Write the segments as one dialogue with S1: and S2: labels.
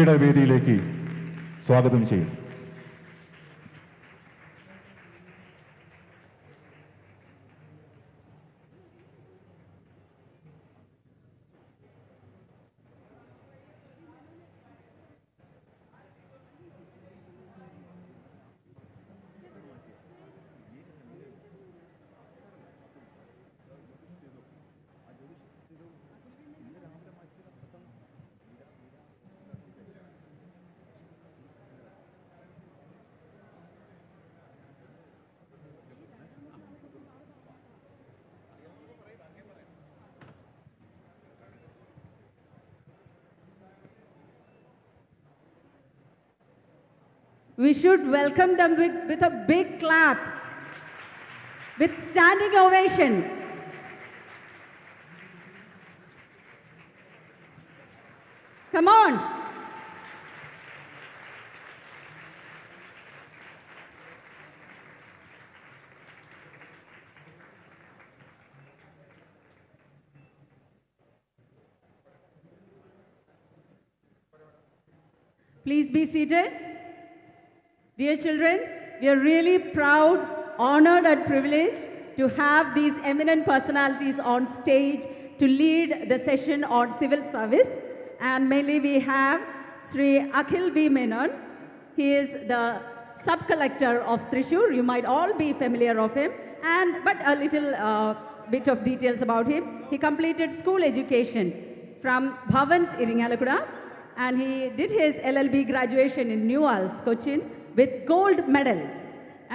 S1: അധ്യക്ഷയുടെ വേദിയിലേക്ക് സ്വാഗതം ചെയ്യും.
S2: We should welcome them with a big clap, with standing ovation. Come on. Please be seated. Dear children, we are really proud, honored and privileged to have these eminent personalities on stage to lead the session on civil service. And mainly we have Sri Akhil V. Menon. He is the sub-collector of Thrissur. You might all be familiar of him. But a little bit of details about him. He completed school education from Bhavans Iringalakkuda, and he did his LLB graduation in Newells, Cochin, with gold medal,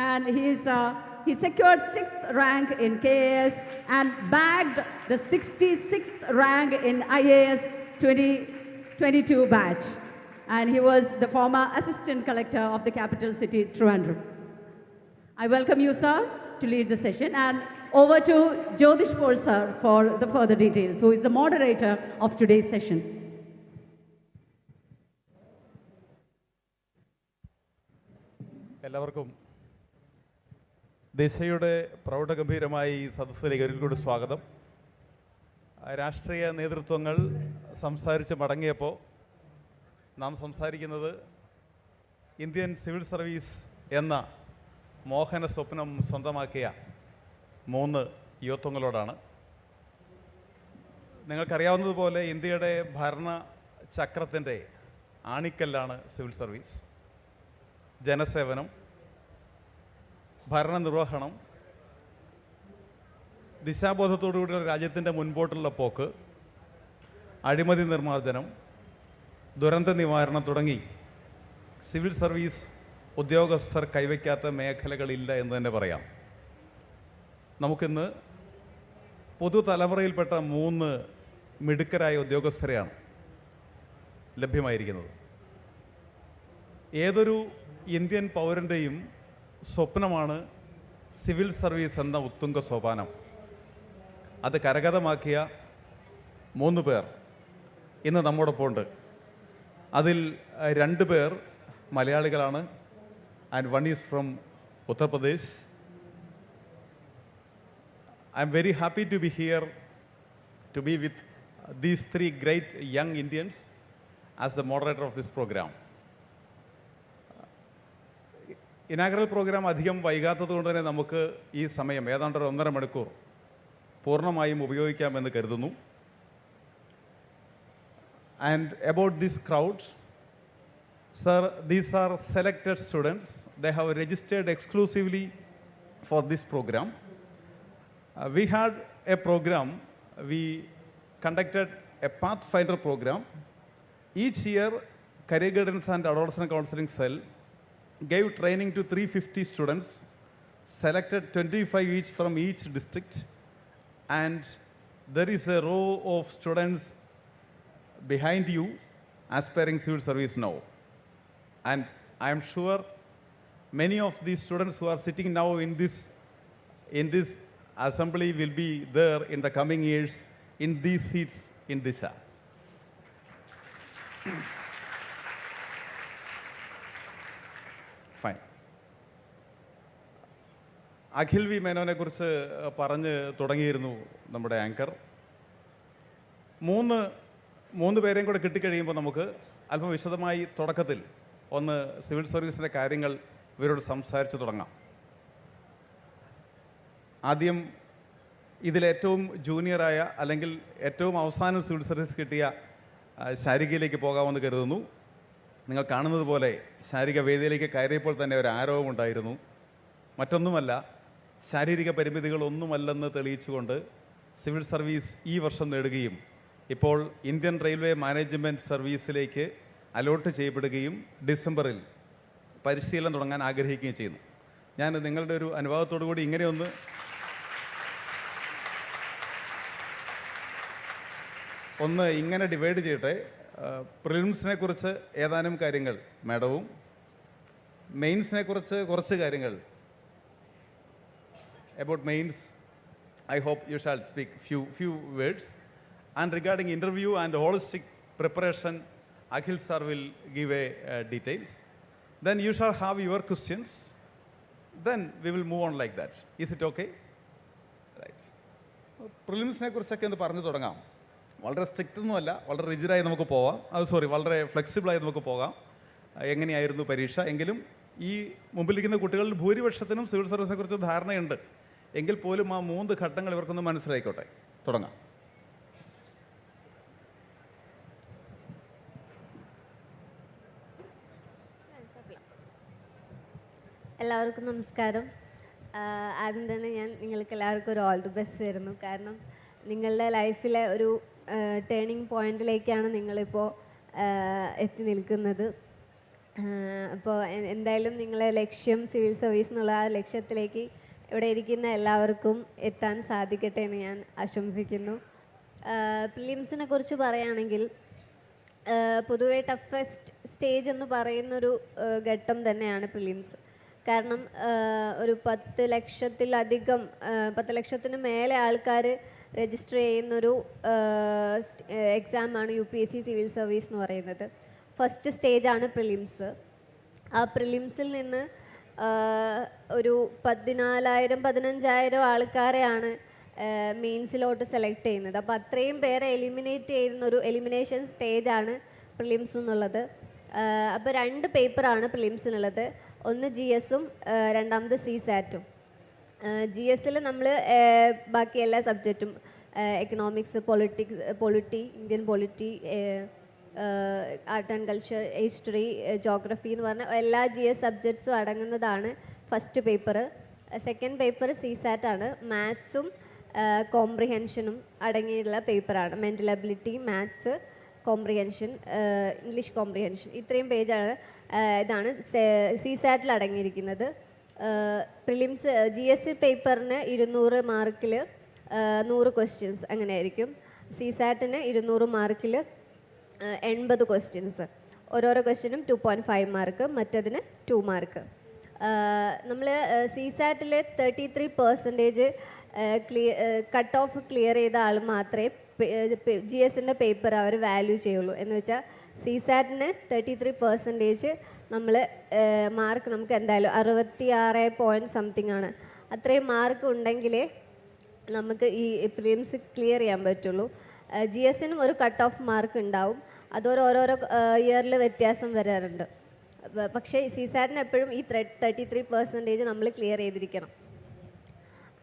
S2: and he secured 6th rank in KAS and bagged the 66th rank in IAS 2022 batch, and he was the former assistant collector of the capital city Trivandrum. I welcome you, sir, to lead the session, and over to Jyotish Paul, sir, for the further details, who is the moderator of today's session.
S3: എല്ലാവർക്കും ദിശയുടെ പ്രൗഢഗംഭീരമായി സദസ്സിലേക്ക് ഒരിക്കൽ കൂടി സ്വാഗതം. രാഷ്ട്രീയ നേതൃത്വങ്ങൾ സംസാരിച്ച് മടങ്ങിയപ്പോൾ നാം സംസാരിക്കുന്നത് Indian civil service എന്ന മോഹന സ്വപ്നം സ്വന്തമാക്കിയ 3 യുവത്വങ്ങളോടാണ്. നിങ്ങൾക്കറിയാവുന്നതുപോലെ ഇന്ത്യയുടെ ഭരണചക്രത്തിൻ്റെ ആണിക്കല്ലാണ് സിവിൽ സർവീസ്. ജനസേവനം, ഭരണനിർവഹണം, ദിശാബോധത്തോടുകൂടിയുള്ള രാജ്യത്തിൻ്റെ മുൻപോട്ടുള്ള പോക്ക്, അഴിമതി നിർമ്മാർജ്ജനം, ദുരന്ത നിവാരണം തുടങ്ങി സിവിൽ സർവീസ് ഉദ്യോഗസ്ഥർ കൈവയ്ക്കാത്ത മേഖലകളില്ല എന്ന് തന്നെ പറയാം. നമുക്കിന്ന് പുതുതലമുറയിൽപ്പെട്ട 3 മിടുക്കരായ ഉദ്യോഗസ്ഥരെയാണ് ലഭ്യമായിരിക്കുന്നത്. ഏതൊരു ഇന്ത്യൻ പൗരൻ്റെയും സ്വപ്നമാണ് സിവിൽ സർവീസ് എന്ന ഉത്തുംഗ സോപാനം. അത് കരഗതമാക്കിയ 3 പേർ ഇന്ന് നമ്മോടൊപ്പം ഉണ്ട്. അതിൽ 2 പേർ മലയാളികളാണ്, and one is from Uttar Pradesh. I am very happy to be here to be with these 3 great young Indians as the moderator of this programme. Inaugural programme അധികം വൈകാത്തത് കൊണ്ട് തന്നെ നമുക്ക് ഈ സമയം ഏതാണ്ട് 1.5 മണിക്കൂർ പൂർണ്ണമായും ഉപയോഗിക്കാമെന്ന് കരുതുന്നു. And about this crowd, sir, these are selected students. They have registered exclusively for this program. We had a program, we conducted a pathfinder program. Each year, Career Guidance and Adolescent Counseling Cell gave training to 350 students, selected 25 each from each district, and there is a row of students behind you aspiring civil service now. And I am sure many of these students who are sitting now in this assembly will be there in the coming years in these seats in Disha. Fine. Akhil V മേനോനെ കുറിച്ച് പറഞ്ഞ് തുടങ്ങിയിരുന്നു നമ്മുടെ anchor. മൂന്ന് പേരെയും കൂടെ കിട്ടിക്കഴിയുമ്പോൾ നമുക്ക് അല്പം വിശദമായി തുടക്കത്തിൽ ഒന്ന് സിവിൽ സർവീസിൻ്റെ കാര്യങ്ങൾ ഇവരോട് സംസാരിച്ച് തുടങ്ങാം. ആദ്യം ഇതിലേറ്റവും ജൂനിയറായ അല്ലെങ്കിൽ ഏറ്റവും അവസാനം സിവിൽ സർവീസ് കിട്ടിയ ശാരികയിലേക്ക് പോകാമെന്ന് കരുതുന്നു. നിങ്ങൾ കാണുന്നത് പോലെ ശാരിക വേദിയിലേക്ക് കയറിയപ്പോൾ തന്നെ ഒരു ആരോപമുണ്ടായിരുന്നു. മറ്റൊന്നുമല്ല, ശാരീരിക പരിമിതികളൊന്നുമല്ലെന്ന് തെളിയിച്ചുകൊണ്ട് സിവിൽ സർവീസ് ഈ വർഷം നേടുകയും ഇപ്പോൾ ഇന്ത്യൻ റെയിൽവേ മാനേജ്മെൻറ്റ് സർവീസിലേക്ക് അലോട്ട് ചെയ്യപ്പെടുകയും ഡിസംബറിൽ പരിശീലനം തുടങ്ങാൻ ആഗ്രഹിക്കുകയും ചെയ്യുന്നു. ഞാൻ നിങ്ങളുടെ ഒരു അനുഭവത്തോടു കൂടി ഇങ്ങനെ ഡിവൈഡ് ചെയ്യട്ടെ. പ്രിലിംസിനെ കുറിച്ച് ഏതാനും കാര്യങ്ങൾ മാഡവും, മെയിൻസിനെ കുറിച്ച് കുറച്ച് കാര്യങ്ങൾ. About mains, I hope you shall speak few words. And regarding interview and holistic preparation, Akhil sir will give details. Then you shall have your questions. Then we will move on like that. Is it okay? Right. പ്രിലിംസിനെ കുറിച്ചൊക്കെ ഒന്ന് പറഞ്ഞു തുടങ്ങാം. വളരെ strict ഒന്നുമല്ല, വളരെ റിജിഡായി നമുക്ക് പോവാം. വളരെ ഫ്ലെക്സിബിളായി നമുക്ക് പോകാം. എങ്ങനെയായിരുന്നു പരീക്ഷ എങ്കിലും ഈ മുമ്പിലിരിക്കുന്ന കുട്ടികളിൽ ഭൂരിപക്ഷത്തിനും സിവിൽ സർവീസിനെ കുറിച്ച് ധാരണയുണ്ട്. എങ്കിൽ പോലും ആ 3 ഘട്ടങ്ങൾ ഇവർക്കൊന്ന് മനസ്സിലായിക്കോട്ടെ. തുടങ്ങാം.
S4: എല്ലാവർക്കും നമസ്കാരം. ആദ്യം തന്നെ ഞാൻ നിങ്ങൾക്ക് എല്ലാവർക്കും ഒരു ഓൾ ദി ബെസ്റ്റ് തരുന്നു. കാരണം നിങ്ങളുടെ ലൈഫിലെ ഒരു ടേണിംഗ് പോയിന്റിലേക്കാണ് നിങ്ങളിപ്പോൾ എത്തി നിൽക്കുന്നത്. അപ്പോൾ എന്തായാലും നിങ്ങളെ ലക്ഷ്യം സിവിൽ സർവീസ് എന്നുള്ള ആ ലക്ഷ്യത്തിലേക്ക് ഇവിടെ ഇരിക്കുന്ന എല്ലാവർക്കും എത്താൻ സാധിക്കട്ടെ എന്ന് ഞാൻ ആശംസിക്കുന്നു. പ്രിലിംസിനെ കുറിച്ച് പറയുകയാണെങ്കിൽ പൊതുവെ ടഫസ്റ്റ് സ്റ്റേജ് എന്ന് പറയുന്നൊരു ഘട്ടം തന്നെയാണ് പ്രിലിംസ്. കാരണം ഒരു 10 ലക്ഷത്തിലധികം 10 ലക്ഷത്തിന് മേലെ ആൾക്കാർ രജിസ്റ്റർ ചെയ്യുന്നൊരു എക്സാമാണ് UPSC സിവിൽ സർവീസ് എന്ന് പറയുന്നത്. ഫസ്റ്റ് സ്റ്റേജാണ് പ്രിലിംസ്. ആ പ്രിലിംസിൽ നിന്ന് ഒരു 14,000-15,000 ആൾക്കാരെയാണ് മെയിൻസിലോട്ട് സെലക്ട് ചെയ്യുന്നത്. അപ്പോൾ അത്രയും പേരെ എലിമിനേറ്റ് ചെയ്യുന്നൊരു എലിമിനേഷൻ സ്റ്റേജാണ് പ്രിലിംസ് എന്നുള്ളത്. അപ്പോൾ 2 പേപ്പറാണ് പ്രിലിംസിനുള്ളത്. ഒന്ന് GS-ഉം രണ്ടാമത് CSAT-ഉം. GS-ൽ നമ്മൾ ബാക്കി എല്ലാ സബ്ജക്റ്റും economics, Indian polity, art and culture, history, geography എന്ന് പറഞ്ഞ എല്ലാ GS സബ്ജക്ട്സും അടങ്ങുന്നതാണ് first paper. Second paper CSAT ആണ്. മാത്സും കോംപ്രിഹെൻഷനും അടങ്ങിയിട്ടുള്ള പേപ്പറാണ്. Mental ability, maths, comprehension, English comprehension, ഇത്രയും പേജാണ് ഇതാണ് CSAT-ൽ അടങ്ങിയിരിക്കുന്നത്. പ്രിലിംസ് GS പേപ്പറിന് 200 മാർക്കിൽ 100 ക്വസ്റ്റ്യൻസ് അങ്ങനെയായിരിക്കും. CSAT-ന് 200 മാർക്കിൽ 80 ക്വസ്റ്റ്യൻസ്. ഓരോരോ ക്വസ്റ്റ്യനും 2.5 മാർക്ക്, മറ്റതിന് 2 മാർക്ക്. നമ്മൾ CSAT-ൽ 33% കട്ട് ഓഫ് ക്ലിയർ ചെയ്ത ആൾ മാത്രമേ GS-ൻ്റെ പേപ്പർ അവർ വാല്യൂ ചെയ്യുള്ളൂ. എന്ന് വെച്ചാൽ CSAT-ന് 33% നമ്മൾ മാർക്ക് നമുക്ക് എന്തായാലും 66 ആണ്. അത്രയും മാർക്ക് ഉണ്ടെങ്കിലേ നമുക്ക് ഈ പ്രിലിംസ് ക്ലിയർ ചെയ്യാൻ പറ്റുള്ളൂ. GS-നും ഒരു കട്ട് ഓഫ് മാർക്ക് ഉണ്ടാവും. ഓരോരോ ഇയറിൽ വ്യത്യാസം വരാറുണ്ട്. പക്ഷേ CSAT-ന് എപ്പോഴും ഈ 33% നമ്മൾ ക്ലിയർ ചെയ്തിരിക്കണം.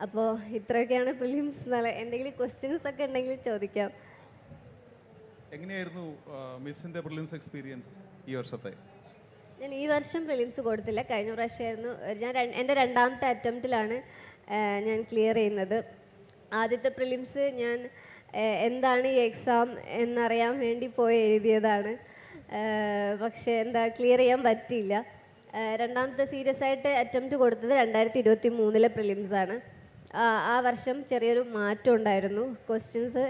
S4: അപ്പോൾ ഇത്രയൊക്കെയാണ് പ്രിലിംസ്. എന്തെങ്കിലും ക്വസ്റ്റ്യൻസ് ഒക്കെ ഉണ്ടെങ്കിൽ ചോദിക്കാം.
S3: എങ്ങനെയായിരുന്നു മിസ്സിൻ്റെ പ്രിലിംസ് എക്സ്പീരിയൻസ് ഈ വർഷത്തെ?
S4: ഞാൻ ഈ വർഷം പ്രിലിംസ് കൊടുത്തില്ല, കഴിഞ്ഞ പ്രാവശ്യമായിരുന്നു. എൻ്റെ രണ്ടാമത്തെ അറ്റംപ്റ്റിലാണ് ഞാൻ ക്ലിയർ ചെയ്യുന്നത്. ആദ്യത്തെ പ്രിലിംസ് ഞാൻ എന്താണ് ഈ എക്സാം എന്നറിയാൻ വേണ്ടി പോയി എഴുതിയതാണ്. പക്ഷേ ക്ലിയർ ചെയ്യാൻ പറ്റിയില്ല. രണ്ടാമത്തെ സീരിയസ് ആയിട്ട് അറ്റംപ്റ്റ് കൊടുത്തത് 2023 പ്രിലിംസാണ്. ആ വർഷം ചെറിയൊരു മാറ്റം ഉണ്ടായിരുന്നു. ക്വസ്റ്റ്യൻസ്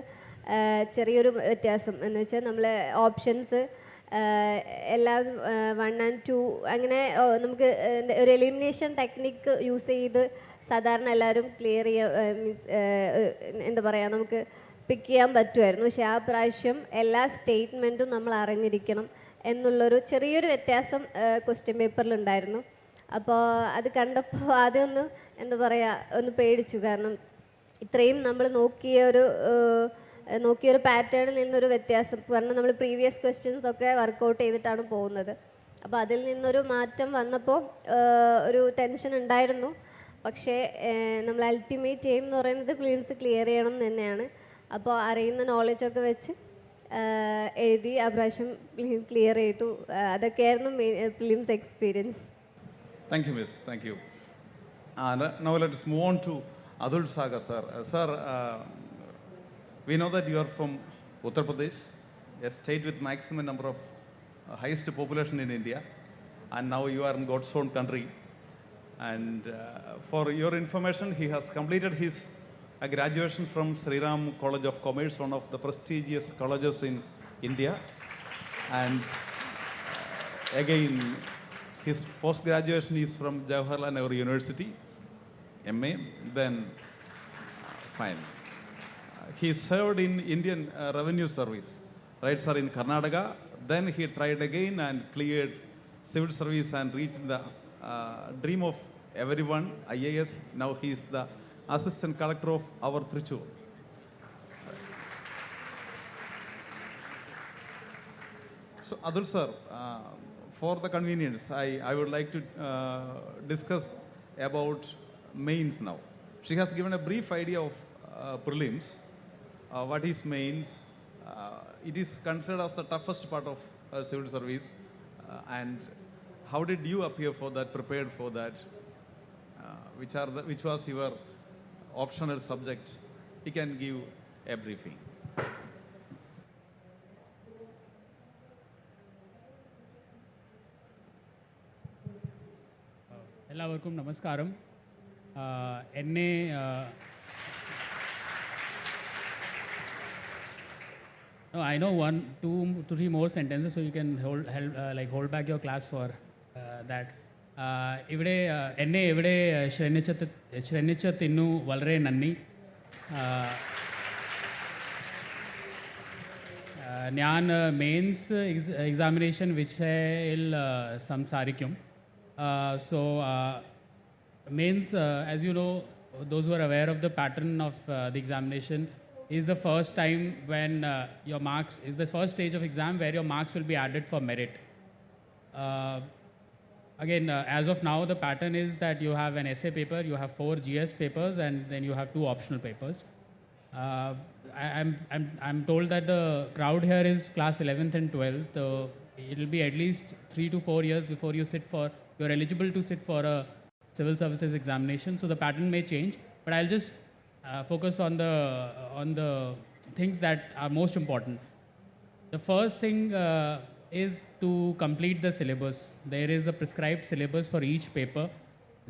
S4: ചെറിയൊരു വ്യത്യാസം എന്ന് വെച്ചാൽ നമ്മൾ ഓപ്ഷൻസ് എല്ലാം 1 and 2 അങ്ങനെ നമുക്ക് ഒരു എലിമിനേഷൻ ടെക്നിക്ക് യൂസ് ചെയ്ത് സാധാരണ എല്ലാവരും ക്ലിയർ ചെയ്യാൻ നമുക്ക് പിക്ക് ചെയ്യാൻ പറ്റുമായിരുന്നു. പക്ഷേ ആ പ്രാവശ്യം എല്ലാ സ്റ്റേറ്റ്മെൻറ്റും നമ്മൾ അറിഞ്ഞിരിക്കണം എന്നുള്ളൊരു ചെറിയൊരു വ്യത്യാസം ക്വസ്റ്റ്യൻ പേപ്പറിലുണ്ടായിരുന്നു. അപ്പോൾ അത് കണ്ടപ്പോൾ ആദ്യം ഒന്ന് പേടിച്ചു. കാരണം ഇത്രയും നമ്മൾ നോക്കിയ ഒരു നോക്കിയൊരു പാറ്റേണിൽ നിന്നൊരു വ്യത്യാസം പറഞ്ഞാൽ നമ്മൾ പ്രീവിയസ് ക്വസ്റ്റ്യൻസ് ഒക്കെ വർക്കൗട്ട് ചെയ്തിട്ടാണ് പോകുന്നത്. അപ്പോൾ അതിൽ നിന്നൊരു മാറ്റം വന്നപ്പോൾ ഒരു ടെൻഷൻ ഉണ്ടായിരുന്നു. പക്ഷേ നമ്മൾ അൾട്ടിമേറ്റ് എയിം എന്ന് പറയുന്നത് പ്രിലിംസ് ക്ലിയർ ചെയ്യണം എന്ന് തന്നെയാണ്. അപ്പോൾ അറിയുന്ന നോളജൊക്കെ വെച്ച് എഴുതി ആ പ്രാവശ്യം ക്ലിയർ ചെയ്തു. അതൊക്കെയായിരുന്നു prelims experience.
S3: Thank you, Miss. Thank you. Now let us move on to Adul Sagar, sir. Sir, we know that you are from Uttar Pradesh, a state with maximum number of highest population in India, and now you are in God's own country. And for your information, he has completed his graduation from Sri Ram College of Commerce, one of the prestigious colleges in India. And again, his post-graduation is from Jawaharlal Nehru University, MA, then fine. He served in Indian Revenue Service, right sir, in Karnataka. Then he tried again and cleared civil service and reached the dream of everyone, IAS. Now he is the assistant collector of our Trichur. So Adul sir, for the convenience, I would like to discuss about mains now. She has given a brief idea of prelims. What is mains? It is considered as the toughest part of civil service. And how did you appear for that, prepared for that? Which was your optional subject? You can give a briefing.
S5: എല്ലാവർക്കും നമസ്കാരം. എന്നെ I know 1, 2, 3 more sentences, so you can hold back your class for that. ഇവിടെ എന്നെ ഇവിടെ ശ്രമിച്ചതിനു വളരെ നന്ദി. ഞാൻ mains examination വിഷയത്തിൽ സംസാരിക്കും. So mains, as you know, those who are aware of the pattern of the examination, is the first time when your marks is the first stage of exam where your marks will be added for merit. Again, as of now, the pattern is that you have an essay paper, you have 4 GS papers, and then you have 2 optional papers. I'm told that the crowd here is class 11th and 12th. It will be at least 3 to 4 years before you're eligible to sit for a civil services examination. So the pattern may change, but I'll just focus on the things that are most important. The first thing is to complete the syllabus. There is a prescribed syllabus for each paper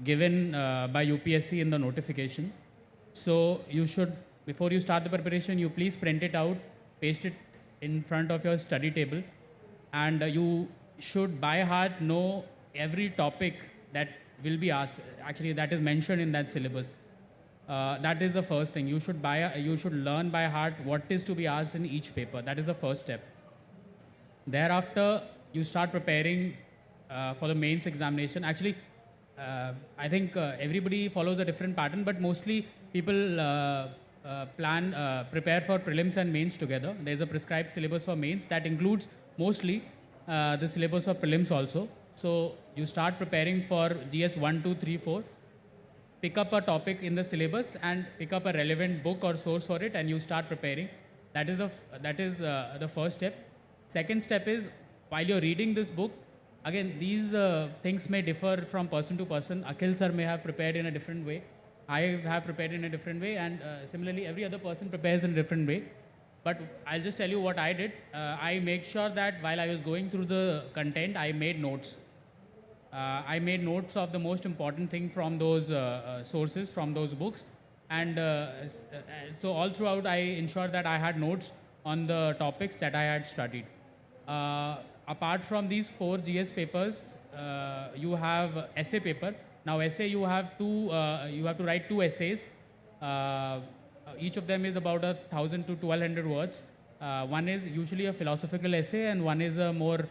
S5: given by UPSC in the notification. So you should, before you start the preparation, you please print it out, paste it in front of your study table, and you should by heart know every topic that will be asked. Actually, that is mentioned in that syllabus. That is the first thing. You should learn by heart what is to be asked in each paper. That is the first step. Thereafter, you start preparing for the mains examination. Actually, I think everybody follows a different pattern, but mostly people prepare for prelims and mains together. There's a prescribed syllabus for mains that includes mostly the syllabus of prelims also. So you start preparing for GS 1, 2, 3, 4. Pick up a topic in the syllabus and pick up a relevant book or source for it, and you start preparing. That is the first step. Second step is, while you're reading this book, again, these things may differ from person to person. Akhil sir may have prepared in a different way. I have prepared in a different way, and similarly, every other person prepares in a different way. But I'll just tell you what I did. I made sure that while I was going through the content, I made notes. I made notes of the most important thing from those sources, from those books. And so all throughout, I ensured that I had notes on the topics that I had studied. Apart from these 4 GS papers, you have essay paper. Now essay, you have to write 2 essays. Each of them is about 1,000 to 1,200 words. One is usually a philosophical essay, and one is a more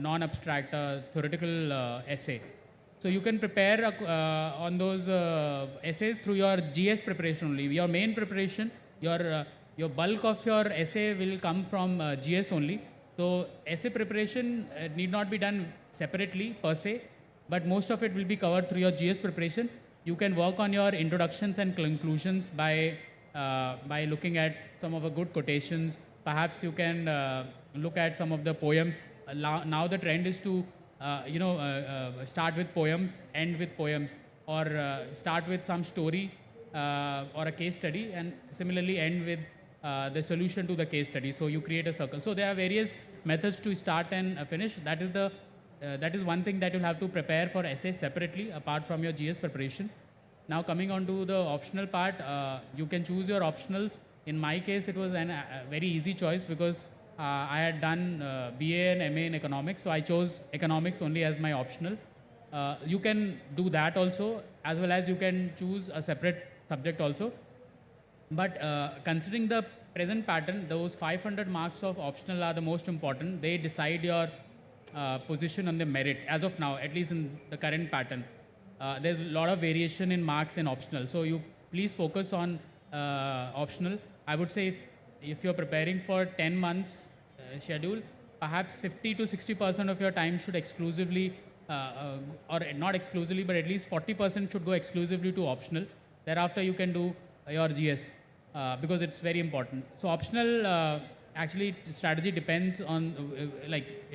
S5: non-abstract theoretical essay. So you can prepare on those essays through your GS preparation only. Your main preparation your bulk of your essay will come from GS only. So essay preparation need not be done separately per se, but most of it will be covered through your GS preparation. You can work on your introductions and conclusions by looking at some of the good quotations. Perhaps you can look at some of the poems. Now the trend is to start with poems, end with poems, or start with some story or a case study, and similarly end with the solution to the case study. So you create a circle. So there are various methods to start and finish. That is one thing that you'll have to prepare for essays separately apart from your GS preparation. Now coming on to the optional part, you can choose your optionals. In my case, it was a very easy choice because I had done BA and MA in economics, so I chose economics only as my optional. You can do that also, as well as you can choose a separate subject also. But considering the present pattern, those 500 marks of optional are the most important. They decide your position on the merit as of now, at least in the current pattern. There's a lot of variation in marks in optional, so you please focus on optional. I would say if you're preparing for 10 months schedule, perhaps 50 to 60% of your time should exclusively, or not exclusively, but at least 40% should go exclusively to optional. Thereafter, you can do your GS because it's very important. So optional, actually, strategy depends on,